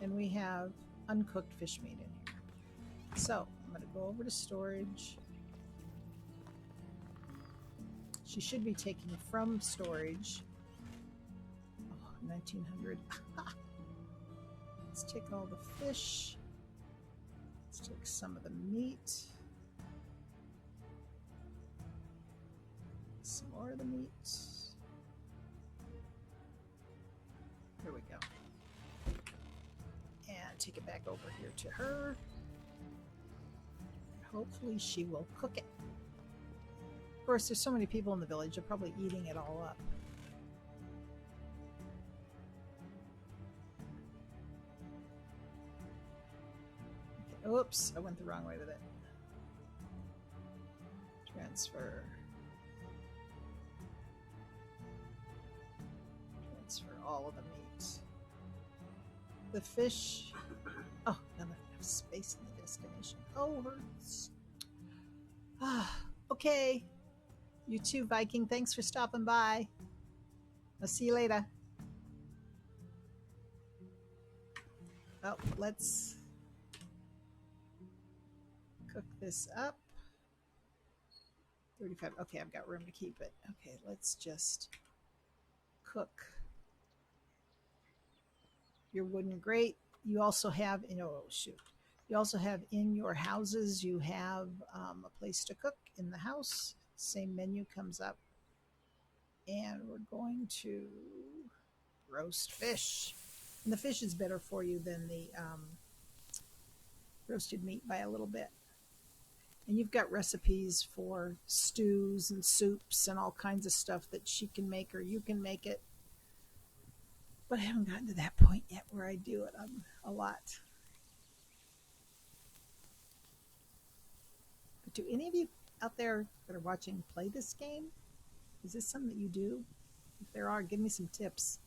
And we have uncooked fish meat in here. So I'm going to go over to storage. She should be taking from storage. Oh, 1900. Let's take all the fish. Let's take some of the meat. Some more of the meat. Here we go. And take it back over here to her. Hopefully she will cook it. Of course, there's so many people in the village, they're probably eating it all up. Okay. Oops, I went the wrong way with it. Transfer. Transfer all of the meat. The fish. Oh, not enough space in the destination. Oh, hurts. Ah, okay. You too, Viking. Thanks for stopping by. I'll see you later. Oh, let's cook this up. 35. Okay, I've got room to keep it. Okay, let's just cook your wooden grate. You also have, oh shoot. You also have in your houses, you have a place to cook in the house. Same menu comes up. And we're going to roast fish. And the fish is better for you than the roasted meat by a little bit. And you've got recipes for stews and soups and all kinds of stuff that she can make or you can make it. But I haven't gotten to that point yet where I do it a lot. But do any of you out there that are watching play this game? Is this something that you do? If there are, give me some tips.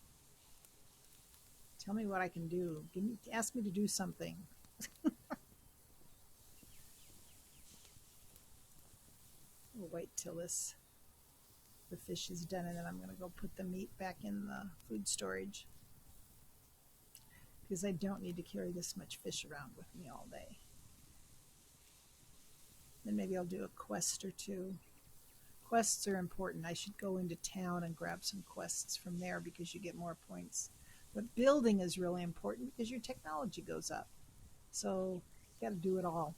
Tell me what I can do. Ask me to do something. We'll wait till the fish is done, and then I'm going to go put the meat back in the food storage because I don't need to carry this much fish around with me all day. Then maybe I'll do a quest or two. Quests are important. I should go into town and grab some quests from there because you get more points. But building is really important because your technology goes up. So you got to do it all.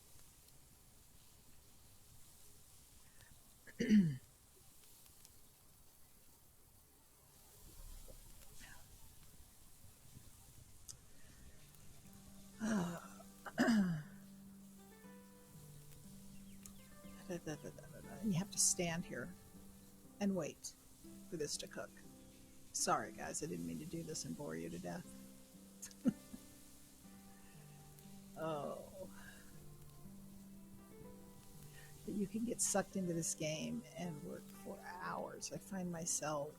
You have to stand here and wait for this to cook. Sorry, guys, I didn't mean to do this and bore you to death. Oh. But you can get sucked into this game and work for hours. I find myself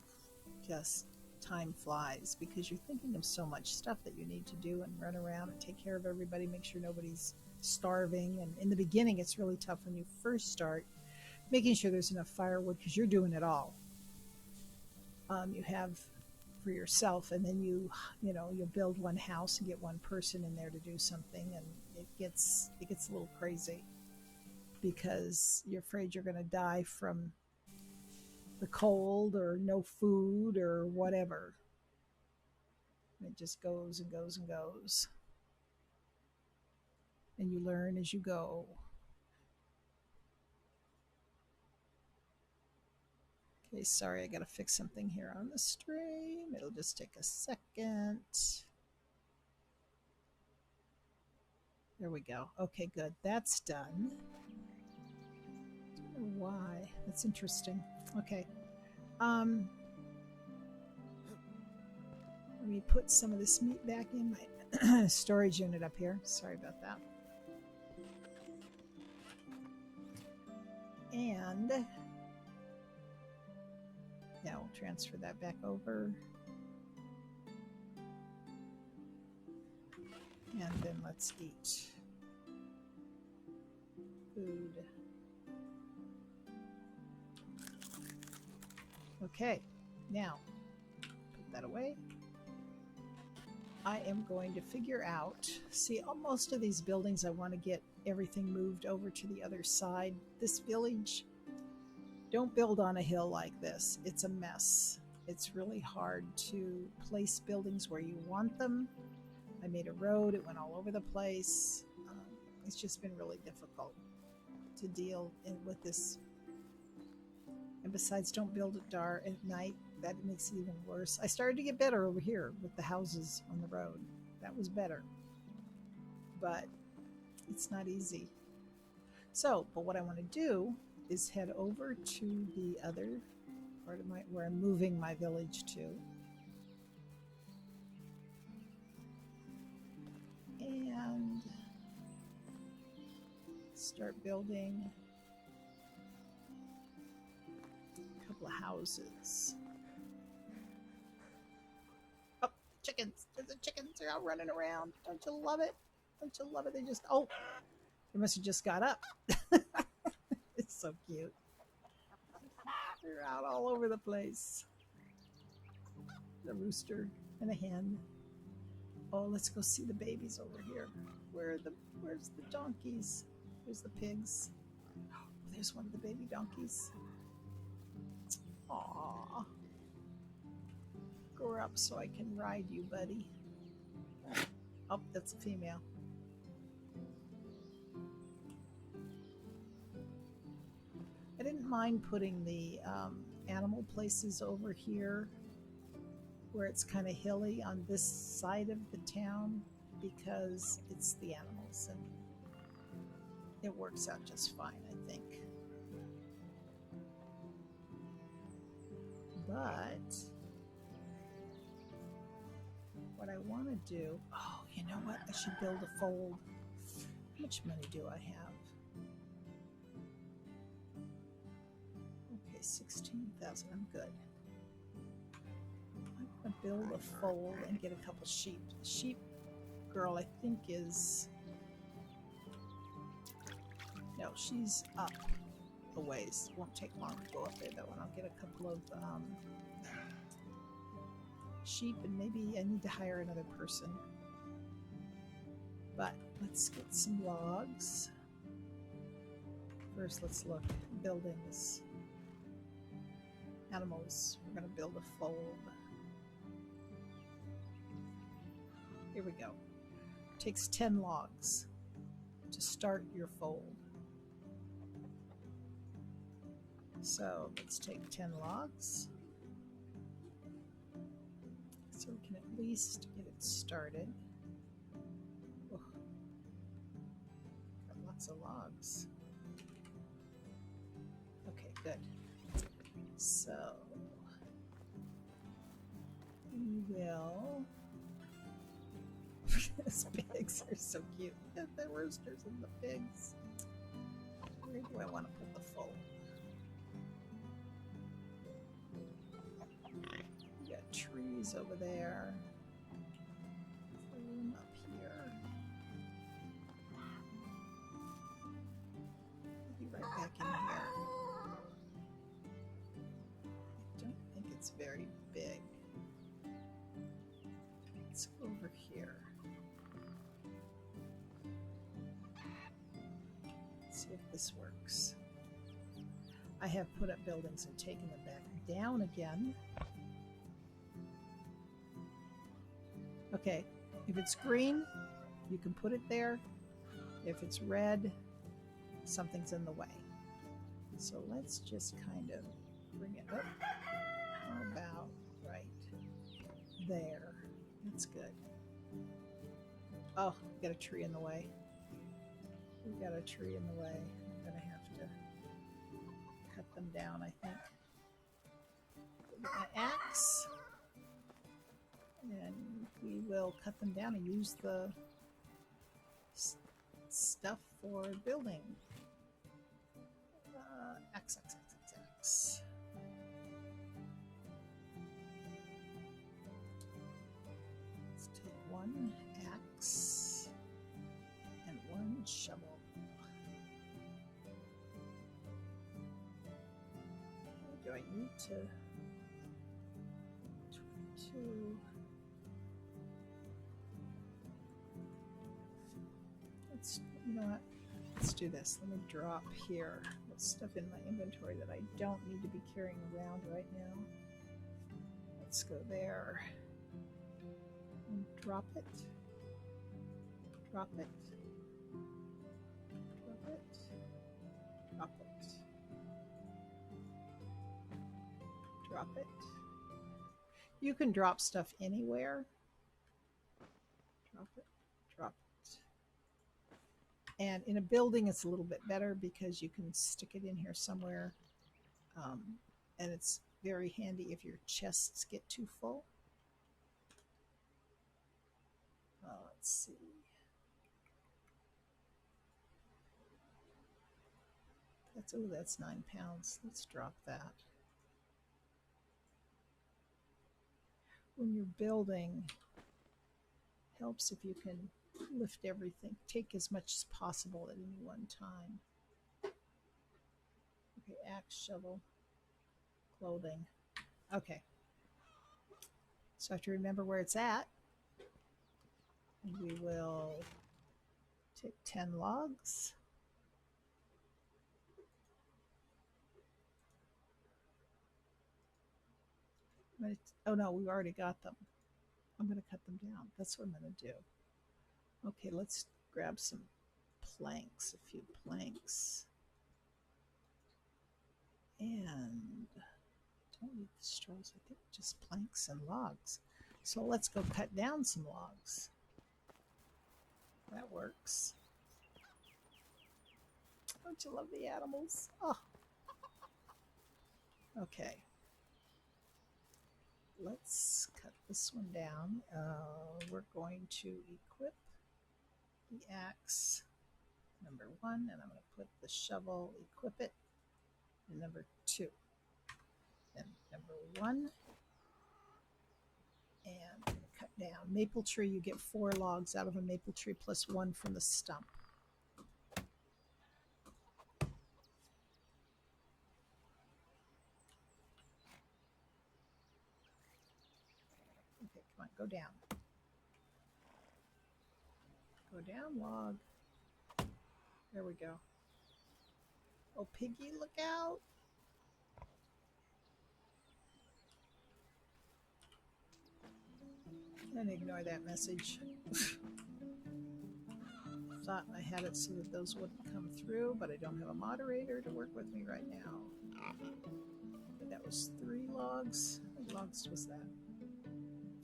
just time flies because you're thinking of so much stuff that you need to do and run around and take care of everybody, make sure nobody's starving. And in the beginning, it's really tough when you first start, making sure there's enough firewood because you're doing it all. You have for yourself, and then you build one house and get one person in there to do something, and it gets a little crazy because you're afraid you're going to die from the cold or no food or whatever. And it just goes and goes and goes. And you learn as you go. Okay, sorry, I gotta fix something here on the stream. It'll just take a second. There we go. Okay, good. That's done. I don't know why. That's interesting. Okay. Let me put some of this meat back in my storage unit up here. Sorry about that. And now we'll transfer that back over. And then let's eat food. Okay, now put that away. I am going to figure out, see, most of these buildings I want to get everything moved over to the other side. This village, don't build on a hill like this. It's a mess. It's really hard to place buildings where you want them. I made a road, it went all over the place. It's just been really difficult to deal with this. And besides, don't build it dark at night. That makes it even worse. I started to get better over here with the houses on the road. That was better. But it's not easy. So, but what I want to do is head over to the other part of where I'm moving my village to. And start building a couple of houses. Oh, chickens! There's the chickens! They're out running around. Don't you love it? Don't you love it? They just, oh, they must have just got up. It's so cute. They're out all over the place. The rooster and a hen. Oh, let's go see the babies over here. Where's the donkeys? Where's the pigs? Oh, there's one of the baby donkeys. Aww. Grow up so I can ride you, buddy. Oh, that's a female. I didn't mind putting the animal places over here where it's kind of hilly on this side of the town because it's the animals and it works out just fine, I think. But what I want to do, oh, you know what? I should build a fold. How much money do I have? Okay, 16,000. I'm good. I'm going to build a fold and get a couple sheep. The sheep girl, I think, is... No, she's up a ways. It won't take long to go up there, though, and I'll get a couple of sheep, and maybe I need to hire another person. But let's get some logs. First, let's look at buildings. Animals. We're going to build a fold. Here we go. It takes 10 logs to start your fold. So let's take 10 logs. So we can at least get it started. Oh, got lots of logs. Okay, good. So we will. These pigs are so cute. The roosters and the pigs. Where do I want to put the fold? We got trees over there. Room up here. We'll be right back in here. I don't think it's very big. Let's go over here. See if this works. I have put up buildings and taken them back down again. Okay, if it's green, you can put it there. If it's red, something's in the way. So let's just kind of bring it up. How about right there? That's good. Oh, we got a tree in the way. We got a tree in the way. I'm gonna have to cut them down, I think. Get my axe. And we will cut them down and use the stuff for building. Axe. Let's take one axe and one shovel. Do I need to 22? You know what? Let's do this. Let me drop here stuff in my inventory that I don't need to be carrying around right now. Let's go there and drop it. Drop it. Drop it. Drop it. Drop it. You can drop stuff anywhere. Drop it. Drop it. And in a building, it's a little bit better because you can stick it in here somewhere. And it's very handy if your chests get too full. Let's see. That's 9 pounds. Let's drop that. When you're building, helps if you can lift everything, take as much as possible at any one time. Okay, axe, shovel, clothing. Okay, so I have to remember where it's at. And we will take 10 logs. Oh no, we've already got them. I'm going to cut them down. That's what I'm going to do. Okay, let's grab some planks, a few planks. And don't need the straws, I think just planks and logs. So let's go cut down some logs. That works. Don't you love the animals? Oh. Okay. Let's cut this one down. We're going to equip the axe, number 1, and I'm going to put the shovel, equip it, and number 2. Then number 1, and I'm going to cut down. Maple tree, you get 4 logs out of a maple tree plus 1 from the stump. Okay, come on, go down. Go down, log. There we go. Oh, piggy, look out. And ignore that message. Thought I had it so that those wouldn't come through, but I don't have a moderator to work with me right now. But that was 3 logs. How many logs was that?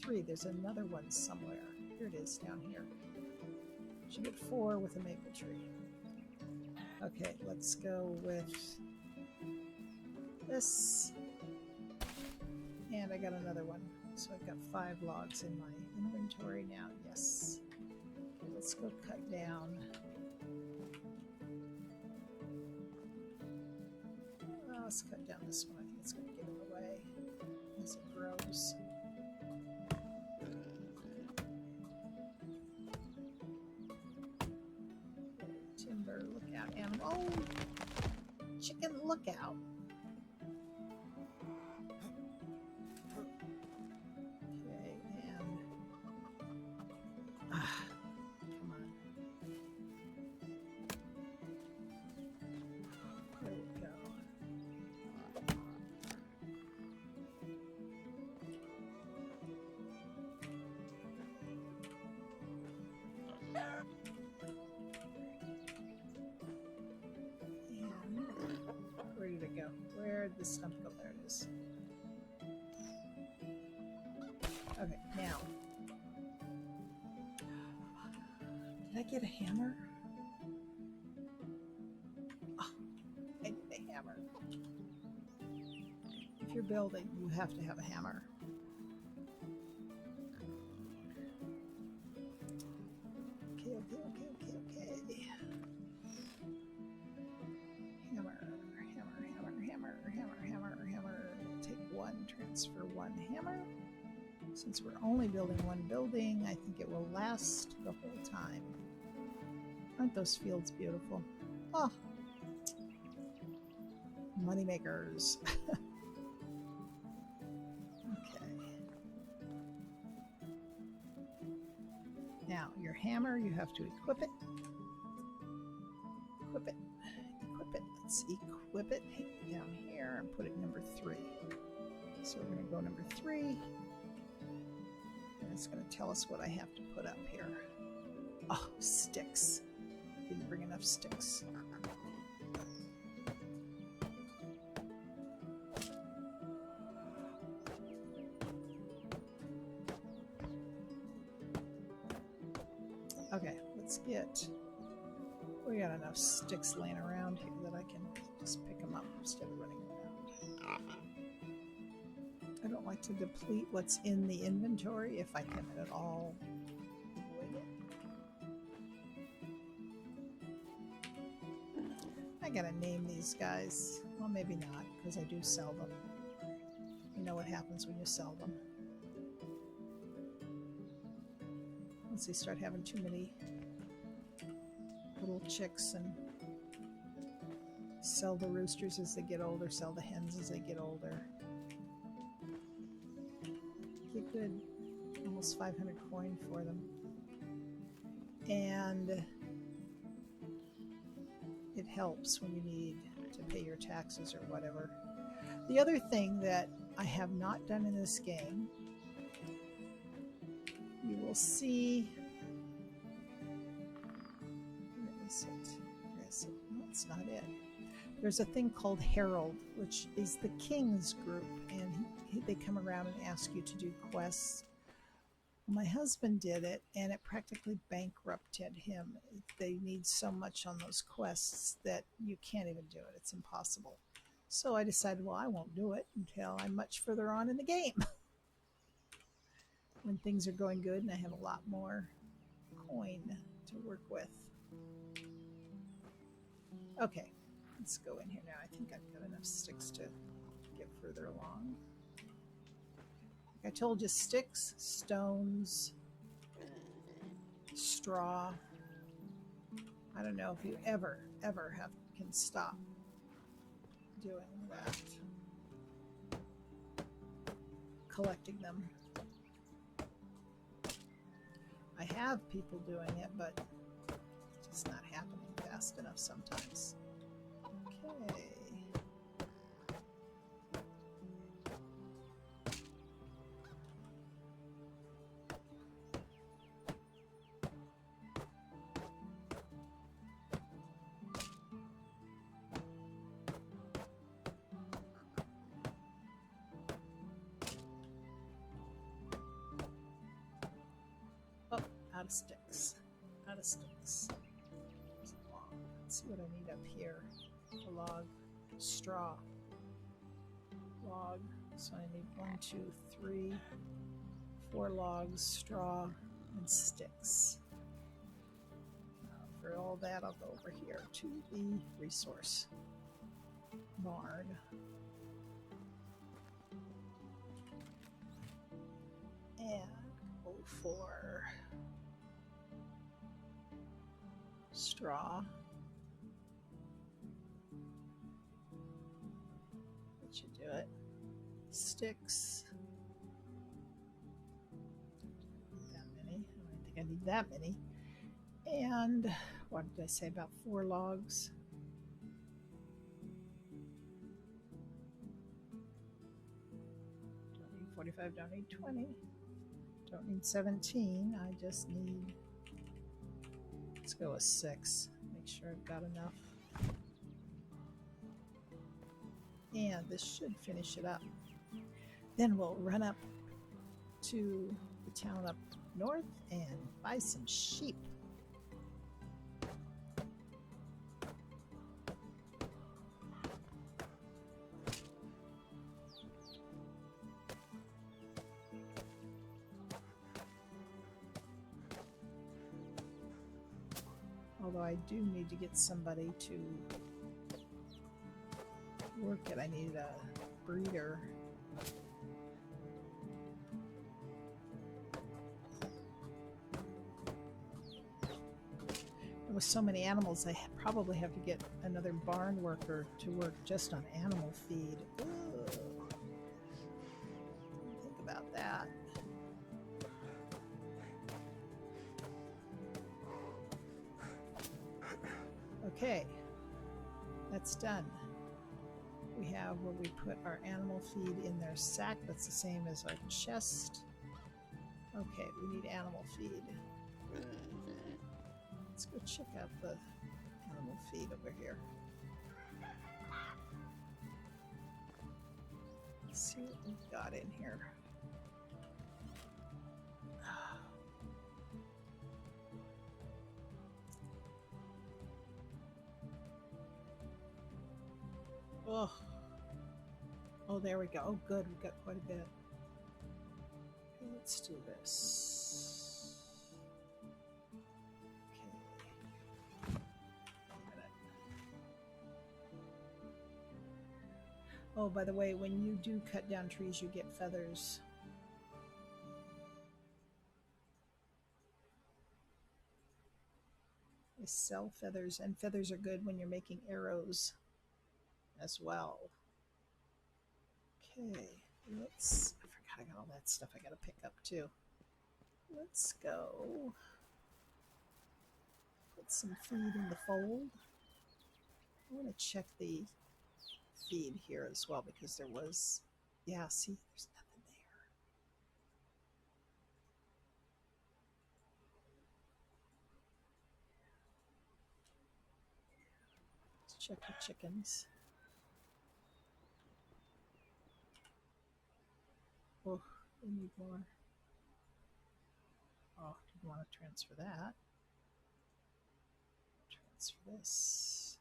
3. There's another one somewhere. Here it is, down here. Should get 4 with a maple tree. Okay, let's go with this. And I got another one. So I've got 5 logs in my inventory now. Yes. Okay, let's go cut down. Let's cut down this one. I think it's going to get in the way as it grows. Timber, look out, animal. Oh, chicken, look out. Ready to go. Where'd the stump go? There it is. I get a hammer? Oh, I need a hammer. If you're building, you have to have a hammer. Okay. Hammer. Take one, transfer one hammer. Since we're only building one building, I think it will last the whole time. Aren't those fields beautiful? Oh, money makers. Okay. Now, your hammer, you have to equip it. Equip it. Let's equip it down here and put it number 3. So we're going to go number 3. And it's going to tell us what I have to put up here. Oh, sticks. Didn't bring enough sticks. Okay, let's get... We got enough sticks laying around here that I can just pick them up instead of running around. I don't like to deplete what's in the inventory if I can at all avoid it. I gotta name these guys. Well, maybe not, because I do sell them. You know what happens when you sell them. Once they start having too many little chicks, and sell the roosters as they get older, sell the hens as they get older. Get good, almost 500 coin for them. And it helps when you need to pay your taxes or whatever. The other thing that I have not done in this game, you will see... No, it's not it. There's a thing called Herald, which is the king's group, and they come around and ask you to do quests. My husband did it, and it practically bankrupted him. They need so much on those quests that you can't even do it. It's impossible. So I decided, well, I won't do it until I'm much further on in the game. When things are going good and I have a lot more coin to work with. Okay, let's go in here now. I think I've got enough sticks to get further along. Like I told you, sticks, stones, straw. I don't know if you ever can stop doing that. Collecting them. I have people doing it, but it's just not happening fast enough sometimes. Okay. Oh, out of sticks. Out of sticks. Let's see what I need up here. A log, straw, log. So I need 1, 2, 3, 4 logs, straw, and sticks. For all that, I'll go over here to the resource barn. And go for straw. That should do it. Sticks. That many. I don't think I need that many. And what did I say about 4 logs? Don't need 45, don't need 20. Don't need 17. I just need, let's go with 6. Make sure I've got enough. And this should finish it up. Then we'll run up to the town up north and buy some sheep. Although I do need to get somebody to work it. I need a breeder. And with so many animals, I probably have to get another barn worker to work just on animal feed. Ugh. Think about that. Okay, that's done. We have where we put our animal feed in their sack. That's the same as our chest. Okay, we need animal feed. Let's go check out the animal feed over here. Let's see what we've got in here. Oh. Oh, there we go. Oh, good. We've got quite a bit. Okay, let's do this. Okay. Wait a minute. Oh, by the way, when you do cut down trees, you get feathers. They sell feathers, and feathers are good when you're making arrows as well. Okay, let's, I forgot I got all that stuff I gotta pick up too. Let's go put some feed in the fold. I want to check the feed here as well because there was, yeah, see, there's nothing there. Let's check the chickens. Oh, we need more. Oh, didn't want to transfer that. Transfer this.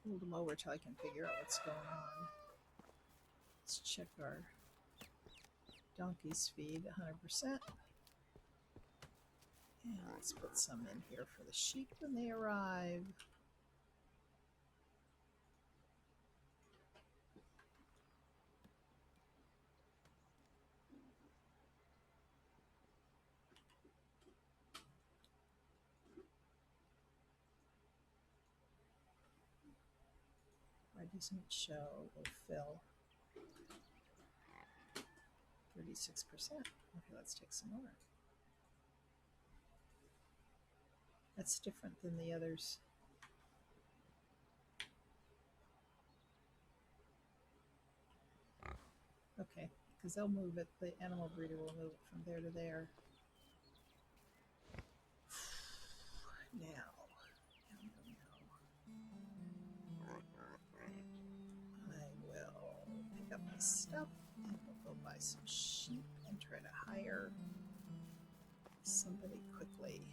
Hold them over till I can figure out what's going on. Let's check our donkey's feed 100%. And let's put some in here for the sheep when they arrive. Why doesn't it show? Will fill 36%. Okay, let's take some more. That's different than the others. Okay, because they'll move it, the animal breeder will move it from there to there. Now, I will pick up my stuff and we'll go buy some sheep and try to hire somebody quickly.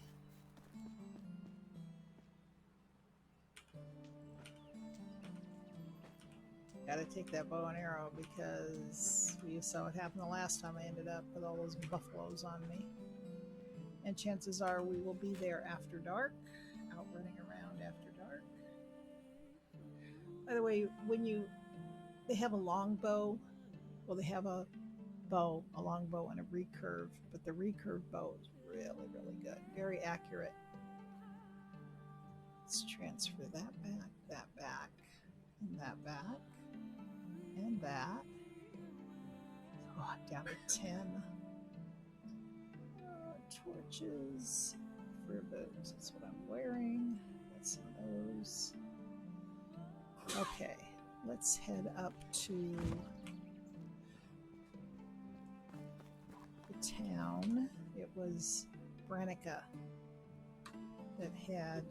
Gotta take that bow and arrow because we saw what happened the last time I ended up with all those buffaloes on me. And chances are we will be there after dark, out running around after dark. By the way, when they have a long bow, well, they have a bow, a long bow and a recurve, but the recurve bow is really, really good, very accurate. Let's transfer that back, and that back. And that. Oh, down to 10. Torches. Fur boots. That's what I'm wearing. Got some of those. Okay, let's head up to the town. It was Brannica that had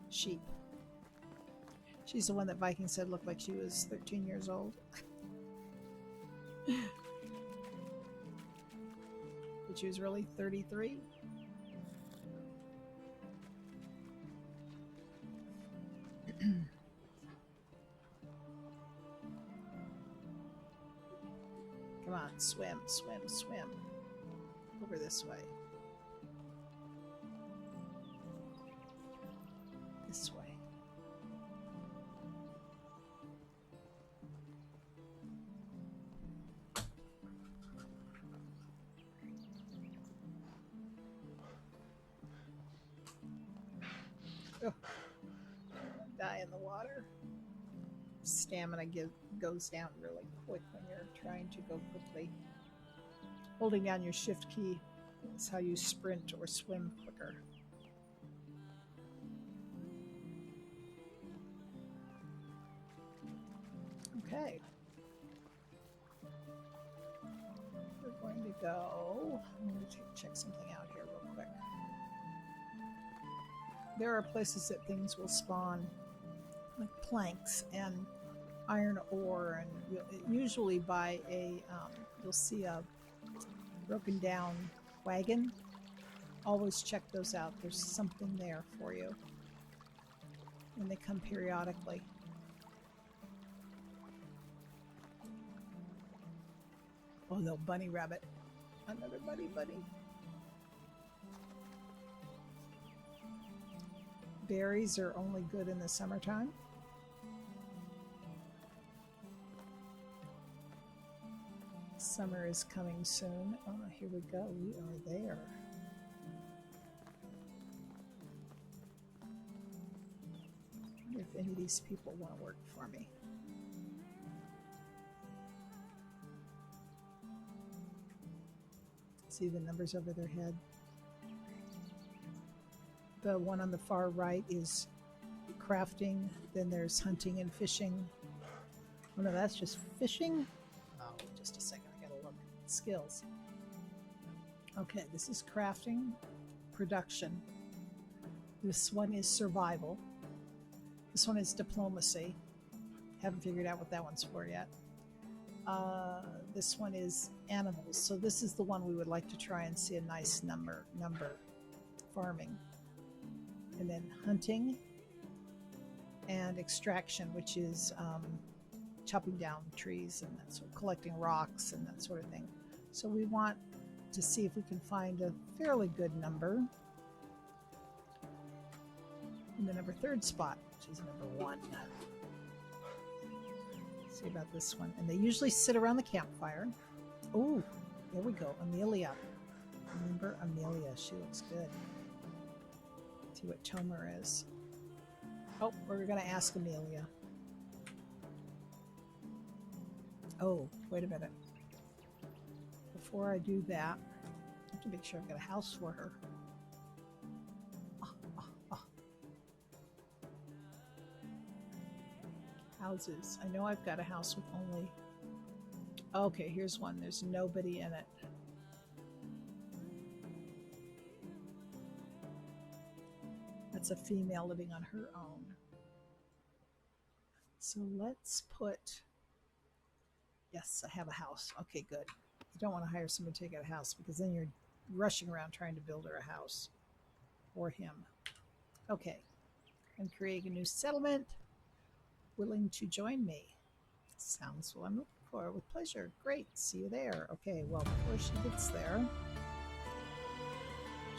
sheep. She's the one that Viking said looked like she was 13 years old. But she was really 33. Swim, swim, swim. Over this way. This way. Oh, die in the water. Stamina goes down really quick when you're trying to go quickly. Holding down your shift key is how you sprint or swim quicker. Okay. We're going to go. I'm going to check something out here real quick. There are places that things will spawn, like planks and iron ore, and usually by a you'll see a broken down wagon. Always check those out. There's something there for you when they come periodically. Oh no, bunny rabbit. Another bunny. Berries are only good in the summertime. Summer is coming soon. Oh, here we go. We are there. I wonder if any of these people want to work for me. See the numbers over their head? The one on the far right is crafting. Then there's hunting and fishing. Oh no, that's just fishing? Oh, just a second. I gotta look. Skills. Okay, this is crafting, production. This one is survival. This one is diplomacy. Haven't figured out what that one's for yet. This one is animals. So this is the one we would like to try and see a nice number. Farming. And then hunting and extraction, which is chopping down trees and that sort of collecting rocks and that sort of thing. So we want to see if we can find a fairly good number in the number 3rd spot, which is number 1. See about this one. And they usually sit around the campfire. Oh, there we go. Amelia. Remember Amelia. She looks good. See what Tomer is. Oh, we're going to ask Amelia. Oh, wait a minute. Before I do that, I have to make sure I've got a house for her. Houses. I know I've got a house with only... Okay, here's one. There's nobody in it. That's a female living on her own. So let's put... Yes, I have a house. Okay, good. You don't want to hire someone to take out a house because then you're rushing around trying to build her a house. Or him. Okay. And create a new settlement. Willing to join me. Sounds what I'm looking for. With pleasure. Great. See you there. Okay, well, before she gets there,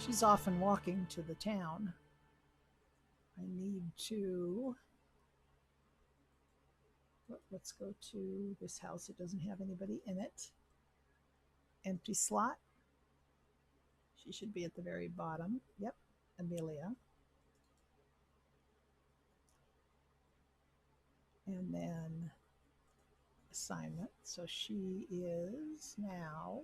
she's often walking to the town. I need to... Let's go to this house. It doesn't have anybody in it. Empty slot. She should be at the very bottom. Yep, Amelia. And then assignment. So she is now...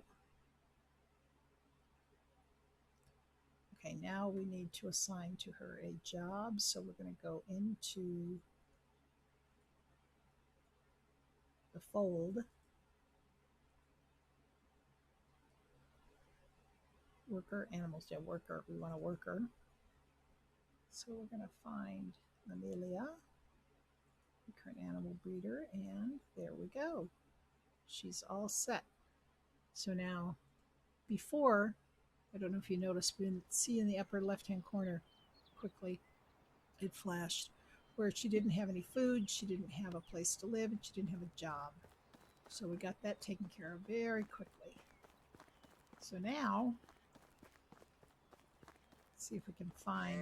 Okay, now we need to assign to her a job. So we're going to go into the fold. Worker, animals, yeah, worker. We want a worker. So we're going to find Amelia, the current animal breeder, and there we go. She's all set. So now, before, I don't know if you noticed, but see in the upper left-hand corner, quickly, it flashed, where she didn't have any food, she didn't have a place to live, and she didn't have a job. So we got that taken care of very quickly. So now, let's see if we can find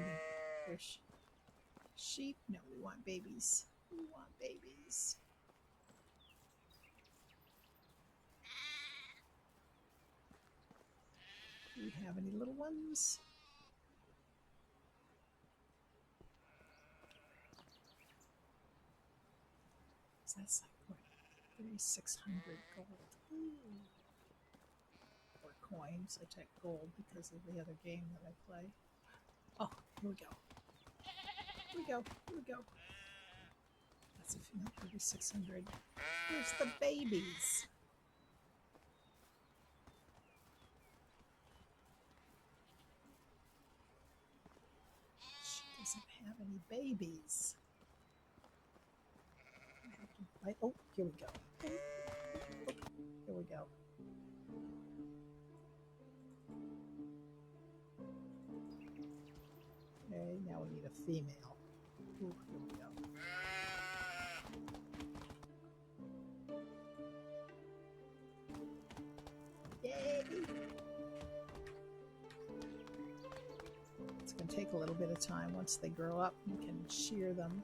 there's sheep. No, we want babies. We want babies. Do we have any little ones? So that's like what, 3,600 gold. Ooh. Or coins. I type gold because of the other game that I play. Oh, here we go. Here we go. Here we go. That's a female, 3,600. Here's the babies. She doesn't have any babies. Oh, here we go. Oh, here we go. Okay, now we need a female. Ooh, here we go. Yay! It's going to take a little bit of time. Once they grow up, you can shear them.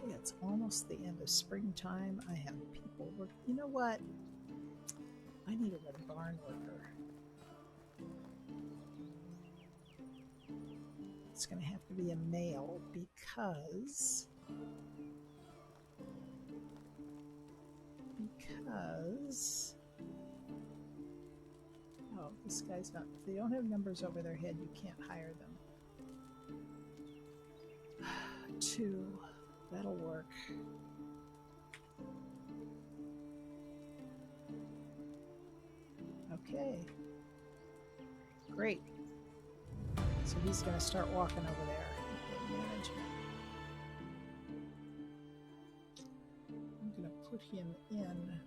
Okay, it's almost the end of springtime. I have people work. You know what? I need a barn worker. It's going to have to be a male because oh, this guy's not, if they don't have numbers over their head, you can't hire them. 2, that'll work. Okay, great. So he's going to start walking over there. Okay, management. I'm going to put him in.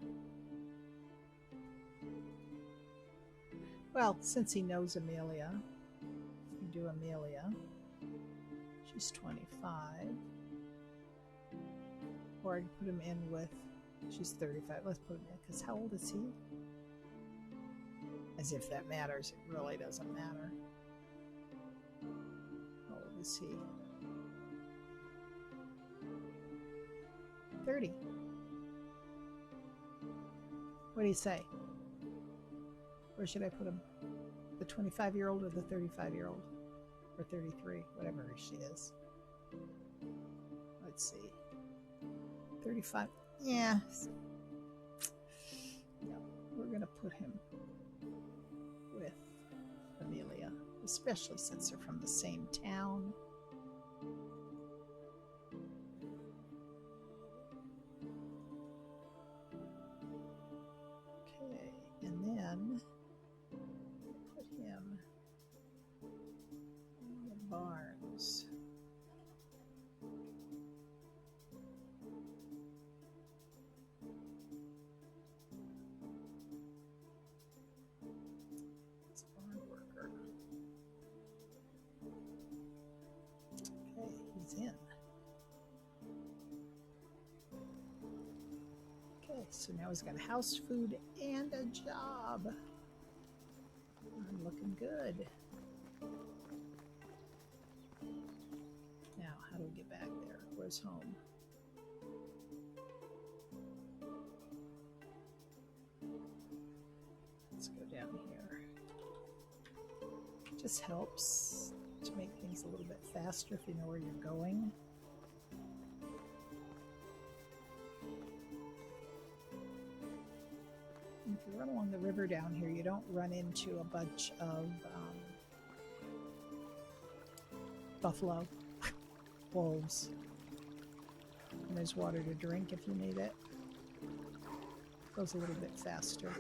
Well, since he knows Amelia, if we do Amelia, she's 25. Or I can put him in with, she's 35. Let's put him in, because how old is he? As if that matters. It really doesn't matter. How old is he? 30. What do you say? Where should I put him? The 25-year-old or the 35-year-old? Or 33, whatever she is. Let's see. 35. Yeah. No, we're going to put him with Amelia, especially since they're from the same town. Okay, and then put him in the barns. In. Okay, so now he's got a house, food, and a job. I'm looking good. Now, how do we get back there? Where's home? Let's go down here. Just helps to make things a little bit faster if you know where you're going. And if you run along the river down here, you don't run into a bunch of buffalo, wolves. And there's water to drink if you need it. Goes a little bit faster.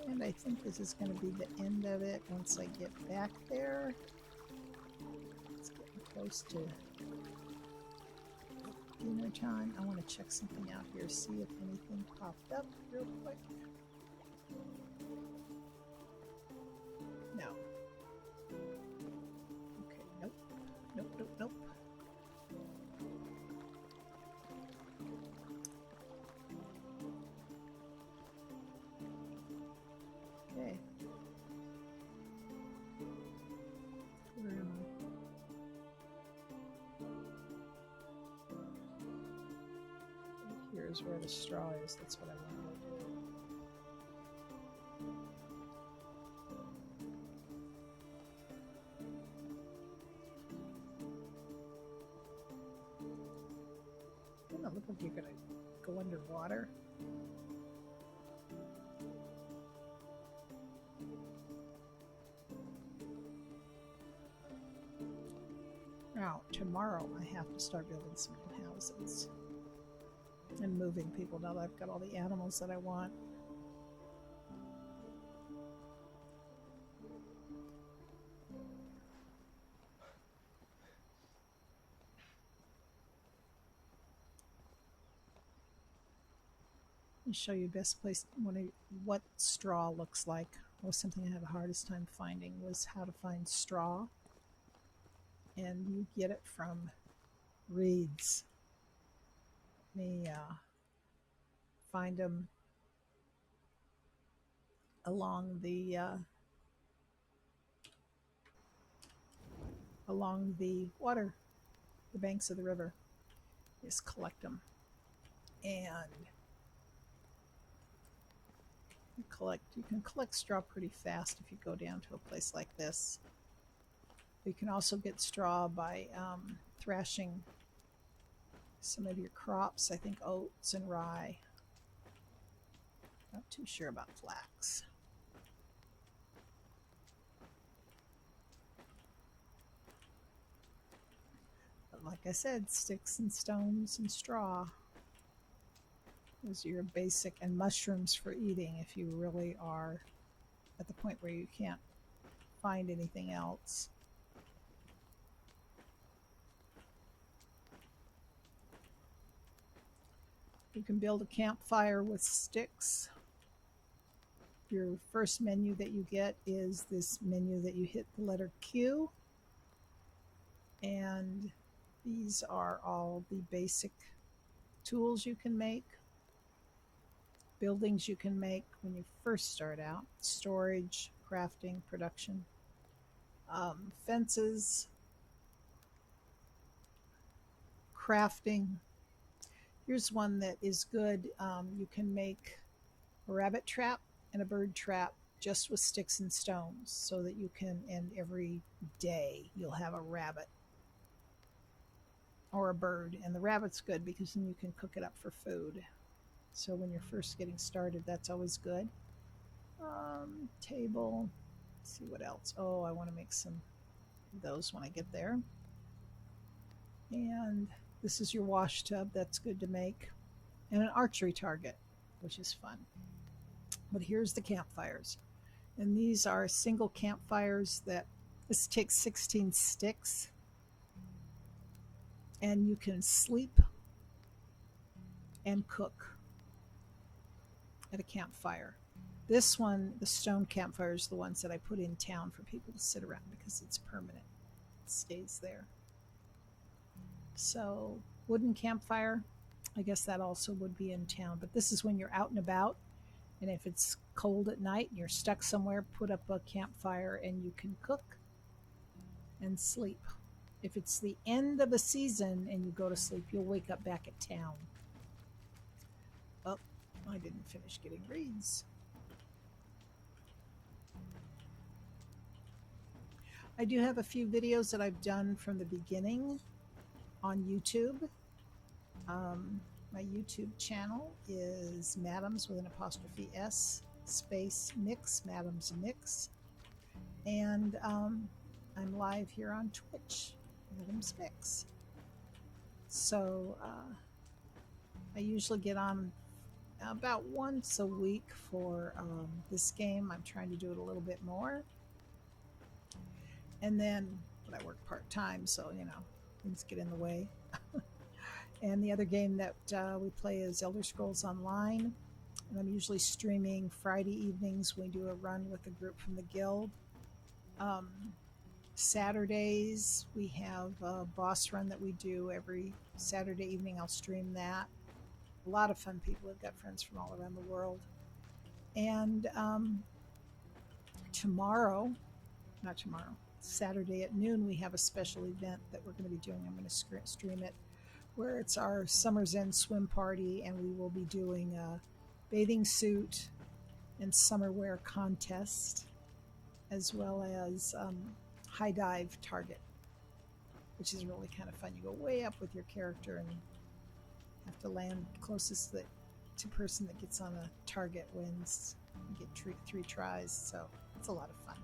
And I think this is going to be the end of it once I get back there. It's getting close to dinner time. I want to check something out here, see if anything popped up real quick. here is where the straw is. That's what I want to do. Doesn't it look like you're going to go underwater? Now, tomorrow I have to start building some new houses and moving people now that I've got all the animals that I want. Let me show you best place what straw looks like. That was something I had the hardest time finding, was how to find straw. And you get it from reeds. Let me find them along the water, the banks of the river. Just collect them, and you can collect straw pretty fast if you go down to a place like this. You can also get straw by thrashing some of your crops, I think oats and rye. Not too sure about flax. But like I said, sticks and stones and straw. Those are your basic, and mushrooms for eating if you really are at the point where you can't find anything else. You can build a campfire with sticks. Your first menu that you get is this menu that you hit the letter Q. And these are all the basic tools you can make, buildings you can make when you first start out: storage, crafting, production, fences, crafting. Here's one that is good. You can make a rabbit trap and a bird trap just with sticks and stones, so that you can, and every day you'll have a rabbit or a bird. And the rabbit's good because then you can cook it up for food. So when you're first getting started, that's always good. Table. Let's see what else. Oh, I want to make some of those when I get there. And this is your wash tub. That's good to make. And an archery target, which is fun. But here's the campfires. And these are single campfires this takes 16 sticks. And you can sleep and cook at a campfire. This one, the stone campfire, is the ones that I put in town for people to sit around because it's permanent. It stays there. So wooden campfire, I guess that also would be in town. But this is when you're out and about. And if it's cold at night and you're stuck somewhere, put up a campfire and you can cook and sleep. If it's the end of a season and you go to sleep, you'll wake up back at town. Oh, I didn't finish getting reeds. I do have a few videos that I've done from the beginning on YouTube. My YouTube channel is Madams with an apostrophe S space Mix, Madams Mix. And I'm live here on Twitch, Madams Mix. So I usually get on about once a week for this game. I'm trying to do it a little bit more. And then, but I work part-time, so, things get in the way. And the other game that we play is Elder Scrolls Online. And I'm usually streaming Friday evenings. We do a run with a group from the guild. Saturdays, we have a boss run that we do every Saturday evening. I'll stream that. A lot of fun people. I've got friends from all around the world. And Saturday at noon, we have a special event that we're going to be doing. I'm going to stream it where it's our Summer's End swim party, and we will be doing a bathing suit and summer wear contest, as well as high dive target, which is really kind of fun. You go way up with your character and have to land closest to person that gets on a target wins. You get three tries, so it's a lot of fun.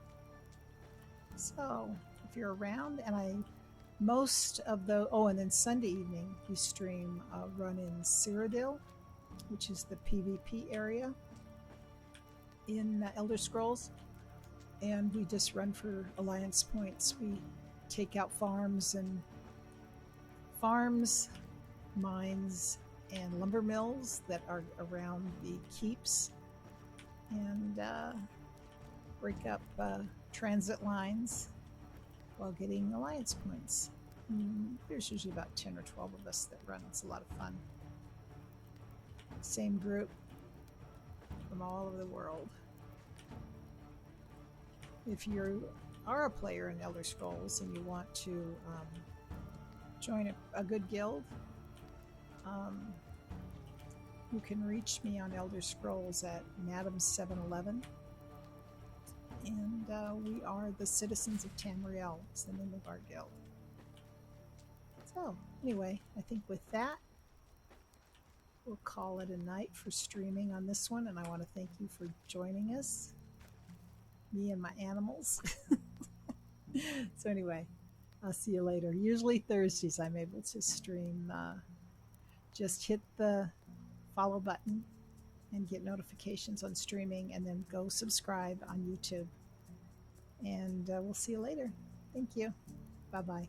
So if you're around, and most of the and then Sunday evening we stream a run in Cyrodiil, which is the PvP area in Elder Scrolls, and we just run for alliance points. We take out farms, mines, and lumber mills that are around the keeps, and break up transit lines while getting alliance points. There's usually about 10 or 12 of us that run. It's a lot of fun. Same group from all over the world. If you are a player in Elder Scrolls and you want to join a good guild, you can reach me on Elder Scrolls at Madam711, and we are the Citizens of Tamriel. It's the name of our guild. So anyway, I think with that, we'll call it a night for streaming on this one, and I want to thank you for joining us, me and my animals. So anyway, I'll see you later. Usually Thursdays I'm able to stream. Just hit the follow button and get notifications on streaming, and then go subscribe on YouTube. And we'll see you later. Thank you. Bye-bye.